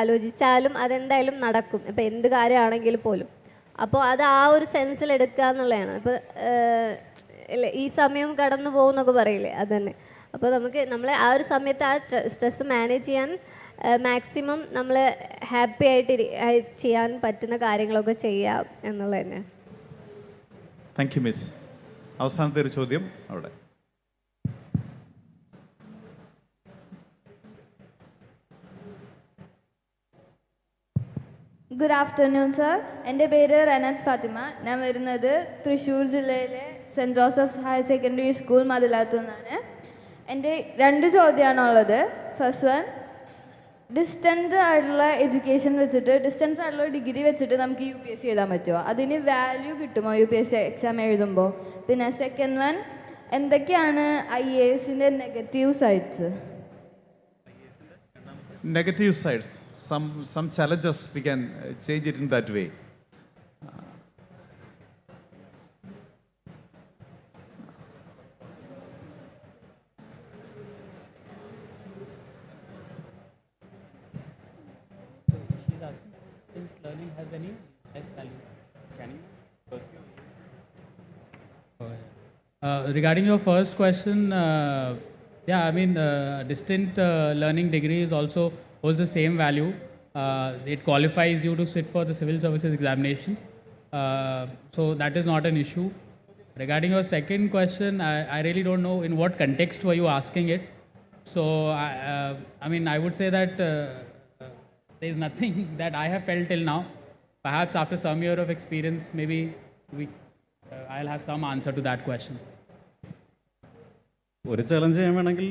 S4: ആലോചിച്ചാലും അതെന്തായാലും നടക്കും. ഇപ്പോൾ എന്ത് കാര്യമാണെങ്കിൽ പോലും. അപ്പോൾ അത് ആ ഒരു സെൻസിൽ എടുക്കുക എന്നുള്ളതാണ്. അപ്പോൾ ഈ സമയം കടന്നു പോകുന്നൊക്കെ പറയില്ലേ, അത് തന്നെ. അപ്പോൾ നമ്മളെ ആ ഒരു സമയത്ത് ആ സ്ട്രെസ് മാനേജ് ചെയ്യാൻ മാക്സിമം നമ്മൾ ഹാപ്പി ആയിട്ട് ചെയ്യാൻ പറ്റുന്ന കാര്യങ്ങളൊക്കെ ചെയ്യുക എന്നുള്ളത് തന്നെ.
S3: Thank you miss. അവസാനത്തെ ഒരു ചോദ്യം അവിടെ.
S16: Good afternoon sir. എൻ്റെ പേര് റനത് ഫാത്തിമ. ഞാൻ വരുന്നത് തൃശ്ശൂർ ജില്ലയിലെ saint Joseph's higher secondary school മതിലകത്തു നിന്നാണ്. എൻ്റെ 2 ചോദ്യമാണുള്ളത്. ഫസ്റ്റ് വൺ, ഡിസ്റ്റൻസ് ആയിട്ടുള്ള എഡ്യൂക്കേഷൻ വെച്ചിട്ട്, ഡിസ്റ്റൻസ് ആയിട്ടുള്ള ഡിഗ്രി വെച്ചിട്ട് നമുക്ക് UPSC എഴുതാൻ പറ്റുമോ? അതിന് വാല്യൂ കിട്ടുമോ UPSC എക്സാം എഴുതുമ്പോൾ? പിന്നെ സെക്കൻഡ് വൺ, എന്തൊക്കെയാണ് IASൻ്റെ negative sides?
S3: Negative sides, some challenges, we can change it in that way.
S5: She's asking if learning has any less value. Can you pursue? Regarding your first question, yeah, I mean, distant learning degree is also holds the same value. It qualifies you to sit for the civil services examination. So that is not an issue. Regarding your second question, I really don't know in what context were you asking it. So, I mean, I would say that there is nothing that I have felt till now. Perhaps after some year of experience, maybe I'll have some answer to that question.
S6: ഒരു challenge ചെയ്യാൻ വേണമെങ്കിൽ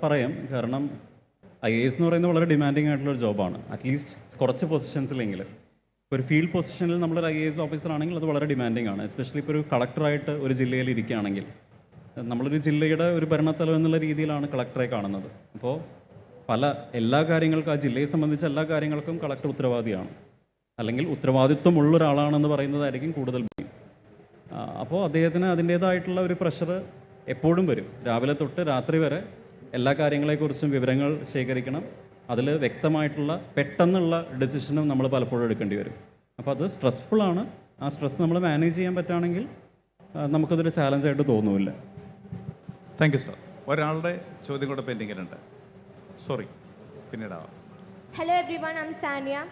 S6: പറയാം. കാരണം IAS എന്ന് പറയുന്നത് വളരെ demanding ആയിട്ടുള്ളൊരു ജോബാണ്. At least കുറച്ച് പൊസിഷൻസിലെങ്കിലും. ഇപ്പോൾ ഒരു ഫീൽഡ് പൊസിഷനിൽ നമ്മളൊരു IAS ഓഫീസർ ആണെങ്കിൽ അത് വളരെ ഡിമാൻഡിങ് ആണ്. എസ്പെഷ്യലി ഇപ്പോൾ ഒരു കളക്ടറായിട്ട് ഒരു ജില്ലയിൽ ഇരിക്കുകയാണെങ്കിൽ, നമ്മളൊരു ജില്ലയുടെ ഒരു ഭരണത്തലം എന്നുള്ള രീതിയിലാണ് കളക്ടറെ കാണുന്നത്. അപ്പോൾ എല്ലാ കാര്യങ്ങൾക്കും, ആ ജില്ലയെ സംബന്ധിച്ച എല്ലാ കാര്യങ്ങൾക്കും കളക്ടർ ഉത്തരവാദിയാണ്, അല്ലെങ്കിൽ ഉത്തരവാദിത്വമുള്ള ഒരാളാണെന്ന് പറയുന്നതായിരിക്കും കൂടുതൽ ഭയം. അപ്പോൾ അദ്ദേഹത്തിന് അതിൻ്റേതായിട്ടുള്ള ഒരു പ്രഷർ എപ്പോഴും വരും. രാവിലെ തൊട്ട് രാത്രി വരെ എല്ലാ കാര്യങ്ങളെക്കുറിച്ചും വിവരങ്ങൾ ശേഖരിക്കണം. അതിൽ വ്യക്തമായിട്ടുള്ള പെട്ടെന്നുള്ള ഡെസിഷനും നമ്മൾ പലപ്പോഴും എടുക്കേണ്ടി വരും. അപ്പോൾ അത് സ്ട്രെസ്ഫുള്ളാണ്. ആ സ്ട്രെസ് നമ്മൾ മാനേജ് ചെയ്യാൻ പറ്റുകയാണെങ്കിൽ നമുക്കതൊരു ചാലഞ്ചായിട്ട് തോന്നുമില്ല.
S3: Thank you sir. ഒരാളുടെ ചോദ്യം കൂടെ പെൻഡിങ്ങിലുണ്ട്. സോറി, പിന്നീടാവാം.
S14: Hello everyone, I'm Sania.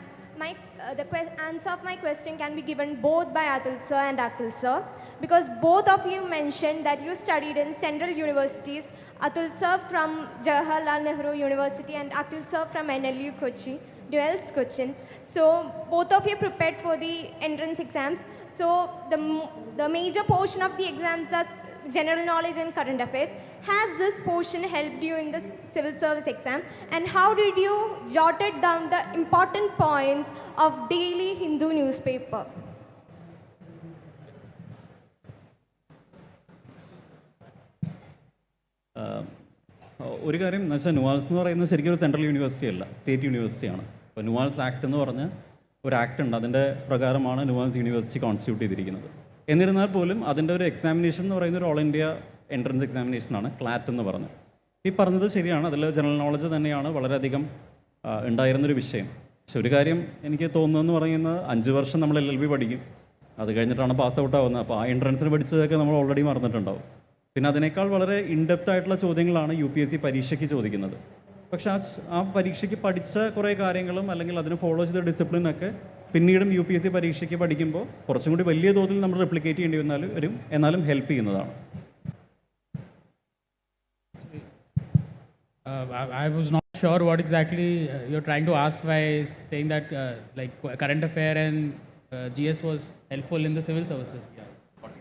S14: The answer of my question can be given both by Atul sir and Akhil sir, because both of you mentioned that you studied in central universities. Atul sir from Jawaharlal Nehru University and Akhil sir from NLU Kochi, Duels Cochin. So both of you prepared for the entrance exams. So the major portion of the exams are general knowledge and current affairs. Has this portion helped you in the civil service exam, and how did you jotted down the important points of daily Hindu newspaper?
S6: ഒരു കാര്യം എന്ന് വെച്ചാൽ, നുവാൽസ് എന്ന് പറയുന്നത് ശരിക്കും ഒരു central university അല്ല, state യൂണിവേഴ്സിറ്റിയാണ്. അപ്പോൾ നുവാൽസ് ആക്ട് എന്ന് പറഞ്ഞ് ഒരു ആക്ട് ഉണ്ട്. അതിൻ്റെ പ്രകാരമാണ് നുവാൽസ് യൂണിവേഴ്സിറ്റി കോൺസ്റ്റിറ്റ്യൂട്ട് ചെയ്തിരിക്കുന്നത്. എന്നിരുന്നാൽ പോലും അതിൻ്റെ ഒരു എക്സാമിനേഷൻ എന്ന് പറയുന്നത് ഒരു ഓൾ ഇന്ത്യ എൻട്രൻസ് എക്സാമിനേഷനാണ്, ക്ലാറ്റ് എന്ന് പറഞ്ഞ്. ഈ പറഞ്ഞത് ശരിയാണ്. അതിൽ ജനറൽ നോളജ് തന്നെയാണ് വളരെയധികം ഉണ്ടായിരുന്നൊരു വിഷയം. പക്ഷെ ഒരു കാര്യം എനിക്ക് തോന്നുന്നതെന്ന് പറയുന്നത്, 5 വർഷം നമ്മൾ LLB പഠിക്കും, അത് കഴിഞ്ഞിട്ടാണ് പാസ് ഔട്ട് ആവുന്നത്. അപ്പോൾ ആ എൻട്രൻസിന് പഠിച്ചതൊക്കെ നമ്മൾ ഓൾറെഡി മറന്നിട്ടുണ്ടാവും. പിന്നെ അതിനേക്കാൾ വളരെ ഇൻഡെപ്ത് ആയിട്ടുള്ള ചോദ്യങ്ങളാണ് UPSC പരീക്ഷയ്ക്ക് ചോദിക്കുന്നത്. പക്ഷെ ആ പരീക്ഷയ്ക്ക് പഠിച്ച കുറേ കാര്യങ്ങളും അല്ലെങ്കിൽ അതിന് ഫോളോ ചെയ്ത ഡിസിപ്ലിനൊക്കെ പിന്നീടും UPSC പരീക്ഷയ്ക്ക് പഠിക്കുമ്പോൾ കുറച്ചും കൂടി വലിയ തോതിൽ നമ്മൾ റെപ്ലിക്കേറ്റ് ചെയ്യേണ്ടി വരും, എന്നാലും ഹെൽപ്പ് ചെയ്യുന്നതാണ്.
S5: I was not sure what exactly you're trying to ask by saying that like current affair and GS was helpful in the civil services.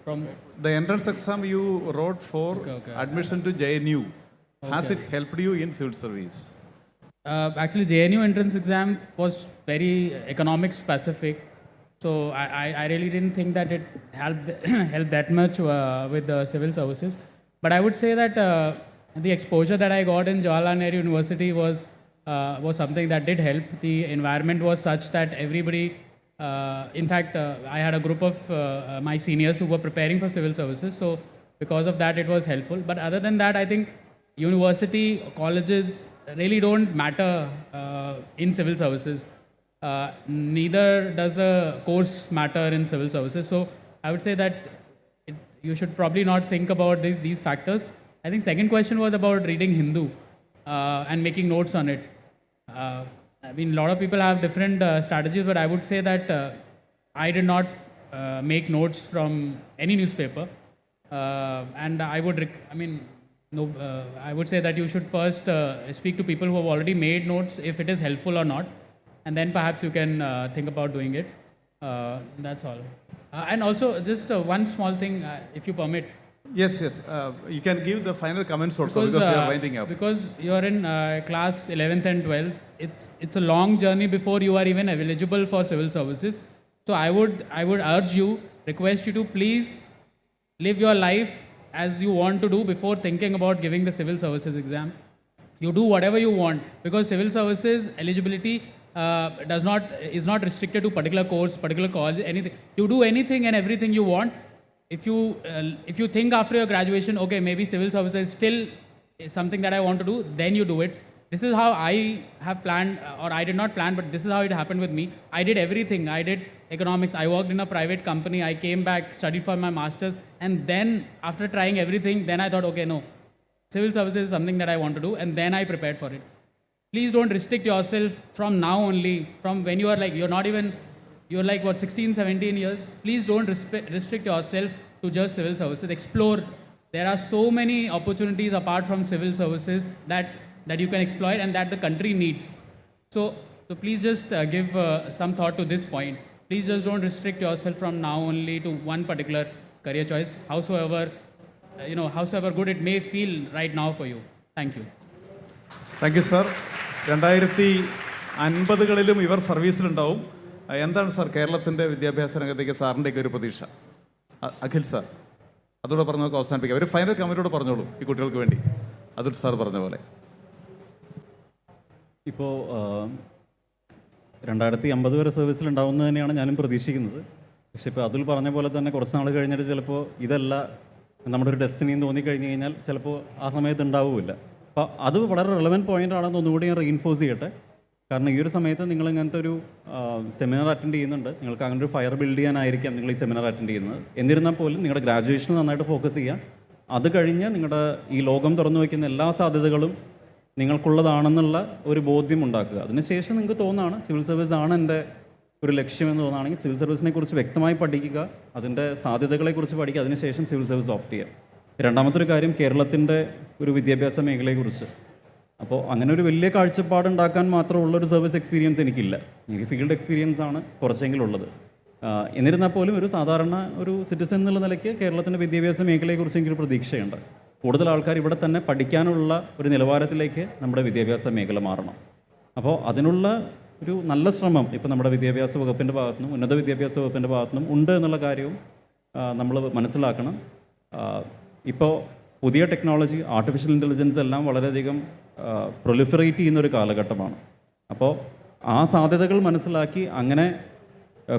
S5: From
S3: the entrance exam you wrote for admission to JNU, has it helped you in civil service?
S5: Actually, JNU entrance exam was very economics specific, so I really didn't think that it helped that much with the civil services. But I would say that the exposure that I got in Jawaharlal Nehru University was something that did help. The environment was such that everybody, in fact, I had a group of my seniors who were preparing for civil services, so because of that it was helpful. But other than that, I think university, colleges really don't matter in civil services. Neither does the course matter in civil services. So I would say that you should probably not think about these factors. I think second question was about reading Hindu and making notes on it. I mean, a lot of people have different strategies, but I would say that I did not make notes from any newspaper. And I would say that you should first speak to people who have already made notes if it is helpful or not. and then perhaps you can think about doing it. That's all. And also, just one small thing, if you permit.
S3: Yes, yes. You can give the final comments also because we are winding up.
S5: Because you're in class 11th and 12th, it's a long journey before you are even eligible for civil services. So I would urge you, request you to please live your life as you want to do before thinking about giving the civil services exam. You do whatever you want, because civil services eligibility is not restricted to particular course, particular college, anything. You do anything and everything you want. If you think after your graduation, okay, maybe civil services still is something that I want to do, then you do it. This is how I have planned, or I did not plan, but this is how it happened with me. I did everything. I did economics. I worked in a private company. I came back, studied for my master's, and then after trying everything, then I thought, okay, no, civil services is something that I want to do, and then I prepared for it. Please don't restrict yourself from now only, from when you are like, you're like, what, 16, 17 years? Please don't restrict yourself to just civil services. Explore. There are so many opportunities apart from civil services that you can exploit and that the country needs. So please just give some thought to this point. Please just don't restrict yourself from now only to one particular career choice, howsoever good it may feel right now for you. Thank you.
S3: Thank you, sir. 2050-കളിലും ഇവർ സർവീസിലുണ്ടാവും. എന്താണ് sir കേരളത്തിൻ്റെ വിദ്യാഭ്യാസ രംഗത്തേക്ക് സാറിൻ്റെയൊക്കെ ഒരു പ്രതീക്ഷ? Akhil sir, അതോടെ പറഞ്ഞ് നമുക്ക് അവസാനിപ്പിക്കാം. ഒരു ഫൈനൽ കമൻറ്റോട് പറഞ്ഞോളൂ ഈ കുട്ടികൾക്ക് വേണ്ടി. അതുൽ സാർ പറഞ്ഞ പോലെ.
S6: ഇപ്പോൾ 2050 വരെ സർവീസിലുണ്ടാവുന്നത് തന്നെയാണ് ഞാനും പ്രതീക്ഷിക്കുന്നത്. പക്ഷേ ഇപ്പോൾ അതുൽ പറഞ്ഞ പോലെ തന്നെ കുറച്ച് നാൾ കഴിഞ്ഞിട്ട് ചിലപ്പോൾ ഇതല്ല നമ്മുടെ ഒരു ഡെസ്റ്റിനി എന്ന് തോന്നിക്കഴിഞ്ഞ് കഴിഞ്ഞാൽ ചിലപ്പോൾ ആ സമയത്ത് ഉണ്ടാവില്ല. അപ്പോൾ അത് വളരെ റെലവൻറ്റ് പോയിൻ്റ് ആണെന്ന് ഒന്നുകൂടി ഞാൻ റീഇൻഫോഴ്സ് ചെയ്യട്ടെ. കാരണം ഈ ഒരു സമയത്ത് നിങ്ങൾ ഇങ്ങനത്തെ ഒരു സെമിനാർ അറ്റൻഡ് ചെയ്യുന്നുണ്ട്, നിങ്ങൾക്ക് അങ്ങനെ ഒരു ഫയർ ബിൽഡ് ചെയ്യാനായിരിക്കാം നിങ്ങൾ ഈ സെമിനാർ അറ്റൻഡ് ചെയ്യുന്നത്. എന്നിരുന്നാൽ പോലും നിങ്ങളുടെ ഗ്രാജുവേഷന് നന്നായിട്ട് ഫോക്കസ് ചെയ്യുക. അത് കഴിഞ്ഞ് നിങ്ങളുടെ ഈ ലോകം തുറന്നു വയ്ക്കുന്ന എല്ലാ സാധ്യതകളും നിങ്ങൾക്കുള്ളതാണെന്നുള്ള ഒരു ബോധ്യം ഉണ്ടാക്കുക. അതിനുശേഷം നിങ്ങൾക്ക് തോന്നുകയാണ് സിവിൽ സർവീസ് ആണ് എൻ്റെ ഒരു ലക്ഷ്യമെന്ന് തോന്നുകയാണെങ്കിൽ സിവിൽ സർവീസിനെ കുറിച്ച് വ്യക്തമായി പഠിക്കുക, അതിൻ്റെ സാധ്യതകളെക്കുറിച്ച് പഠിക്കുക, അതിനുശേഷം സിവിൽ സർവീസ് ഓപ്റ്റ് ചെയ്യുക. രണ്ടാമത്തെ ഒരു കാര്യം കേരളത്തിൻ്റെ ഒരു വിദ്യാഭ്യാസ മേഖലയെക്കുറിച്ച്. അപ്പോൾ അങ്ങനെ ഒരു വലിയ കാഴ്ചപ്പാടുണ്ടാക്കാൻ മാത്രമുള്ളൊരു സർവീസ് എക്സ്പീരിയൻസ് എനിക്കില്ല. എനിക്ക് ഫീൽഡ് എക്സ്പീരിയൻസ് ആണ് കുറച്ചെങ്കിലും ഉള്ളത്. എന്നിരുന്നാൽ പോലും ഒരു സാധാരണ ഒരു സിറ്റിസൺ എന്നുള്ള നിലയ്ക്ക് കേരളത്തിൻ്റെ വിദ്യാഭ്യാസ മേഖലയെക്കുറിച്ച് എനിക്കൊരു പ്രതീക്ഷയുണ്ട്. കൂടുതൽ ആൾക്കാർ ഇവിടെ തന്നെ പഠിക്കാനുള്ള ഒരു നിലവാരത്തിലേക്ക് നമ്മുടെ വിദ്യാഭ്യാസ മേഖല മാറണം. അപ്പോൾ അതിനുള്ള ഒരു നല്ല ശ്രമം ഇപ്പോൾ നമ്മുടെ വിദ്യാഭ്യാസ വകുപ്പിൻ്റെ ഭാഗത്തുനിന്നും ഉന്നത വിദ്യാഭ്യാസ വകുപ്പിൻ്റെ ഭാഗത്തുനിന്നും ഉണ്ട് എന്നുള്ള കാര്യവും നമ്മൾ മനസ്സിലാക്കണം. ഇപ്പോൾ പുതിയ ടെക്നോളജി, ആർട്ടിഫിഷ്യൽ ഇൻ്റലിജൻസ് എല്ലാം വളരെയധികം പ്രൊലിഫറേറ്റ് ചെയ്യുന്നൊരു കാലഘട്ടമാണ്. അപ്പോൾ ആ സാധ്യതകൾ മനസ്സിലാക്കി അങ്ങനെ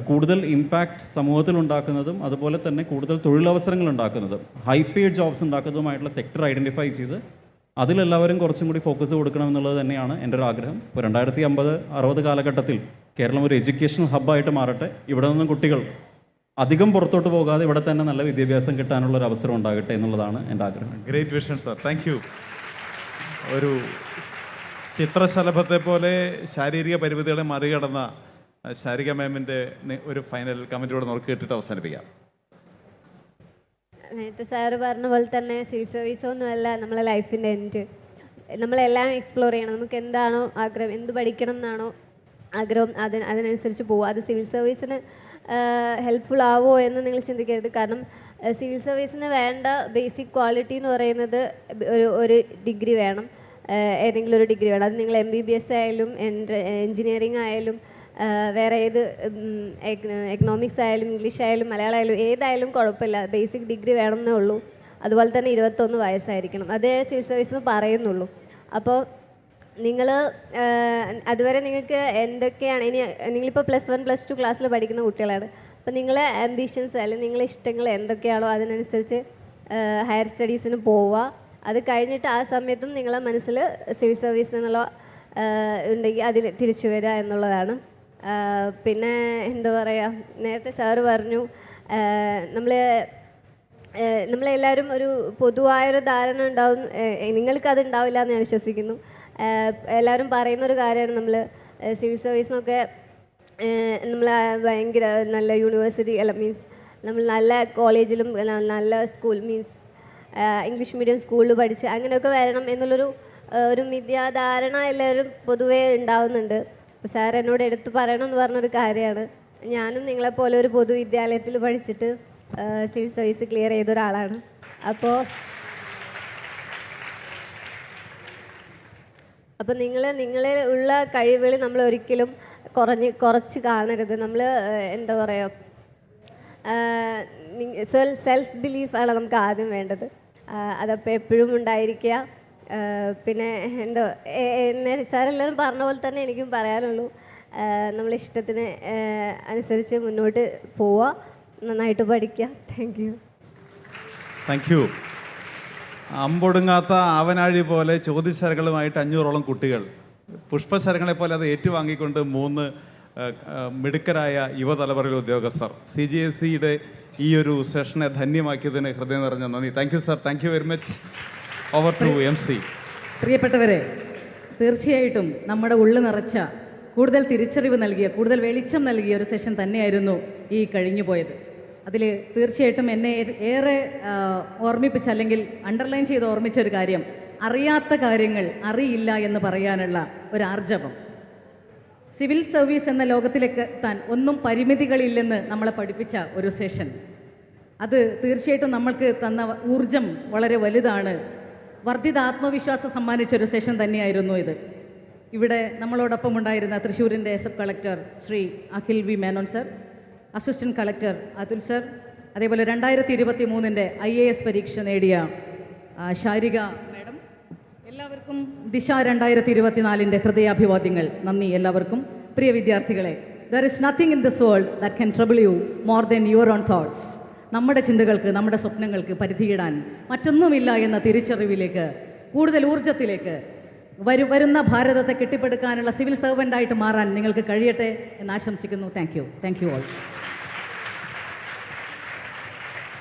S6: കൂടുതൽ ഇമ്പാക്റ്റ് സമൂഹത്തിൽ ഉണ്ടാക്കുന്നതും അതുപോലെ തന്നെ കൂടുതൽ തൊഴിലവസരങ്ങൾ ഉണ്ടാക്കുന്നതും ഹൈ പെയ്ഡ് ജോബ്സ് ഉണ്ടാക്കുന്നതുമായിട്ടുള്ള സെക്ടർ ഐഡൻറ്റിഫൈ ചെയ്ത് അതിലെല്ലാവരും കുറച്ചും കൂടി ഫോക്കസ് കൊടുക്കണം എന്നുള്ളത് തന്നെയാണ് എൻ്റെ ഒരു ആഗ്രഹം. ഇപ്പോൾ 2050-60 കാലഘട്ടത്തിൽ കേരളം ഒരു എഡ്യൂക്കേഷണൽ ഹബ്ബായിട്ട് മാറട്ടെ. ഇവിടെ നിന്നും കുട്ടികൾ അധികം പുറത്തോട്ട് പോകാതെ ഇവിടെ തന്നെ നല്ല വിദ്യാഭ്യാസം കിട്ടാനുള്ള ഒരു അവസരം ഉണ്ടാകട്ടെ എന്നുള്ളതാണ് എൻ്റെ ആഗ്രഹം.
S3: Great vision sir, thank you. ഒരു ചിത്രശലഭത്തെ പോലെ ശാരീരിക പരിമിതികളെ മറികടന്ന ശാരിക മാമിൻ്റെ ഒരു ഫൈനൽ കമൻറ്റോടെ നമുക്ക് കേട്ടിട്ട് അവസാനിപ്പിക്കാം.
S4: നേരത്തെ സാറ് പറഞ്ഞ പോലെ തന്നെ സിവിൽ സർവീസ് ഒന്നുമല്ല നമ്മളെ ലൈഫിൻ്റെ എൻഡ്. നമ്മളെല്ലാം എക്സ്പ്ലോർ ചെയ്യണം. നമുക്ക് എന്താണോ ആഗ്രഹം, എന്ത് പഠിക്കണം എന്നാണോ ആഗ്രഹം, അതിനനുസരിച്ച് പോവുക. അത് സിവിൽ സർവീസിന് ഹെൽപ്ഫുൾ ആവുമോ എന്ന് നിങ്ങൾ ചിന്തിക്കരുത്. കാരണം സിവിൽ സർവീസിന് വേണ്ട ബേസിക് ക്വാളിറ്റി എന്ന് പറയുന്നത് ഒരു ഡിഗ്രി വേണം, ഏതെങ്കിലും ഒരു ഡിഗ്രി വേണം. അത് നിങ്ങൾ MBBS ആയാലും എൻജിനീയറിംഗ് ആയാലും വേറെ ഏത് എക്കണോമിക്സ് ആയാലും ഇംഗ്ലീഷ് ആയാലും മലയാളം ആയാലും ഏതായാലും കുഴപ്പമില്ല, ബേസിക് ഡിഗ്രി വേണമെന്നേ ഉള്ളൂ. അതുപോലെ തന്നെ 21 വയസ്സായിരിക്കണം, അതേ സിവിൽ സർവീസ് എന്ന് പറയുന്നുള്ളൂ. അപ്പോൾ നിങ്ങൾ അതുവരെ നിങ്ങൾക്ക് എന്തൊക്കെയാണ് ഇനി, നിങ്ങളിപ്പോൾ +1 +2 ക്ലാസ്സിൽ പഠിക്കുന്ന കുട്ടികളാണ്. അപ്പോൾ നിങ്ങളെ ആംബിഷൻസ് അല്ലെങ്കിൽ നിങ്ങളെ ഇഷ്ടങ്ങൾ എന്തൊക്കെയാണോ അതിനനുസരിച്ച് ഹയർ സ്റ്റഡീസിന് പോവുക. അത് കഴിഞ്ഞിട്ട് ആ സമയത്തും നിങ്ങളെ മനസ്സിൽ സിവിൽ സർവീസ് എന്നുള്ള ഉണ്ടെങ്കിൽ അതിന് തിരിച്ചു വരിക എന്നുള്ളതാണ്. പിന്നെ എന്താ പറയുക, നേരത്തെ സാറ് പറഞ്ഞു നമ്മളെല്ലാവരും ഒരു പൊതുവായൊരു ധാരണ ഉണ്ടാവും, നിങ്ങൾക്കത് ഉണ്ടാവില്ല എന്ന് ഞാൻ വിശ്വസിക്കുന്നു. എല്ലാവരും പറയുന്നൊരു കാര്യമാണ് നമ്മൾ സിവിൽ സർവീസിനൊക്കെ നമ്മൾ ഭയങ്കര നല്ല യൂണിവേഴ്സിറ്റി മീൻസ് നമ്മൾ നല്ല കോളേജിലും നല്ല സ്കൂൾ മീൻസ് ഇംഗ്ലീഷ് മീഡിയം സ്കൂളിൽ പഠിച്ച് അങ്ങനെയൊക്കെ വരണം എന്നുള്ളൊരു മിഥ്യാധാരണ എല്ലാവരും പൊതുവേ ഉണ്ടാവുന്നുണ്ട്. അപ്പോൾ സാർ എന്നോട് എടുത്തു പറയണമെന്ന് പറഞ്ഞൊരു കാര്യമാണ്. ഞാനും നിങ്ങളെപ്പോലെ ഒരു പൊതുവിദ്യാലയത്തിൽ പഠിച്ചിട്ട് സിവിൽ സർവീസ് ക്ലിയർ ചെയ്ത ഒരാളാണ്. അപ്പോൾ നിങ്ങളിൽ ഉള്ള കഴിവുകൾ നമ്മൾ ഒരിക്കലും കുറച്ച് കാണരുത്. നമ്മൾ എന്താ പറയുക, സെൽഫ് ബിലീഫാണ് നമുക്ക് ആദ്യം വേണ്ടത്. അതപ്പോൾ എപ്പോഴും ഉണ്ടായിരിക്കുക. പിന്നെ എന്താ സാറെല്ലാവരും പറഞ്ഞ പോലെ തന്നെ എനിക്കും പറയാനുള്ളൂ, നമ്മൾ ഇഷ്ടത്തിന് അനുസരിച്ച് മുന്നോട്ട് പോവുക, നന്നായിട്ട് പഠിക്കുക.
S3: Thank you. അമ്പൊടുങ്ങാത്ത ആവനാഴി പോലെ ചോദ്യശരങ്ങളുമായിട്ട് 500ഓളം കുട്ടികൾ, പുഷ്പശരങ്ങളെ പോലെ അത് ഏറ്റുവാങ്ങിക്കൊണ്ട് 3 മിടുക്കരായ യുവതലമുറയിലെ ഉദ്യോഗസ്ഥർ CGSEയുടെ ഈ ഒരു സെഷനെ ധന്യമാക്കിയതിന് ഹൃദയം നിറഞ്ഞ നന്ദി. Thank you sir, thank you very much. Over to MC.
S17: പ്രിയപ്പെട്ടവരെ, തീർച്ചയായിട്ടും നമ്മുടെ ഉള്ളു നിറച്ച, കൂടുതൽ തിരിച്ചറിവ് നൽകിയ, കൂടുതൽ വെളിച്ചം നൽകിയ ഒരു സെഷൻ തന്നെയായിരുന്നു ഈ കഴിഞ്ഞു പോയത്. അതിൽ തീർച്ചയായിട്ടും എന്നെ ഏറെ ഓർമ്മിപ്പിച്ച, അല്ലെങ്കിൽ അണ്ടർലൈൻ ചെയ്ത് ഓർമ്മിച്ച ഒരു കാര്യം, അറിയാത്ത കാര്യങ്ങൾ അറിയില്ല എന്ന് പറയാനുള്ള ഒരു ആർജവം. സിവിൽ സർവീസ് എന്ന ലോകത്തിലേക്ക് എത്താൻ ഒന്നും പരിമിതികളില്ലെന്ന് നമ്മളെ പഠിപ്പിച്ച ഒരു സെഷൻ. അത് തീർച്ചയായിട്ടും നമ്മൾക്ക് തന്ന ഊർജം വളരെ വലുതാണ്. വർദ്ധിത ആത്മവിശ്വാസം സമ്മാനിച്ചൊരു സെഷൻ തന്നെയായിരുന്നു ഇത്. ഇവിടെ നമ്മളോടൊപ്പം ഉണ്ടായിരുന്ന തൃശ്ശൂരിൻ്റെ sub collector Shri Akhil V Menon sir, assistant collector Athul sir, അതേപോലെ 2023 IAS പരീക്ഷ നേടിയ ശാരിക മാഡം, എല്ലാവർക്കും ദിശ 2024 ഹൃദയാഭിവാദ്യങ്ങൾ. നന്ദി എല്ലാവർക്കും. പ്രിയ വിദ്യാർത്ഥികളെ, there is nothing in this world that can trouble you more than your own thoughts. നമ്മുടെ ചിന്തകൾക്ക്, നമ്മുടെ സ്വപ്നങ്ങൾക്ക് പരിധിയിടാൻ മറ്റൊന്നുമില്ല എന്ന തിരിച്ചറിവിലേക്ക്, കൂടുതൽ ഊർജ്ജത്തിലേക്ക് വരുന്ന ഭാരതത്തെ കെട്ടിപ്പടുക്കാനുള്ള സിവിൽ സർവൻ്റായിട്ട് മാറാൻ നിങ്ങൾക്ക് കഴിയട്ടെ എന്ന് ആശംസിക്കുന്നു. Thank you all.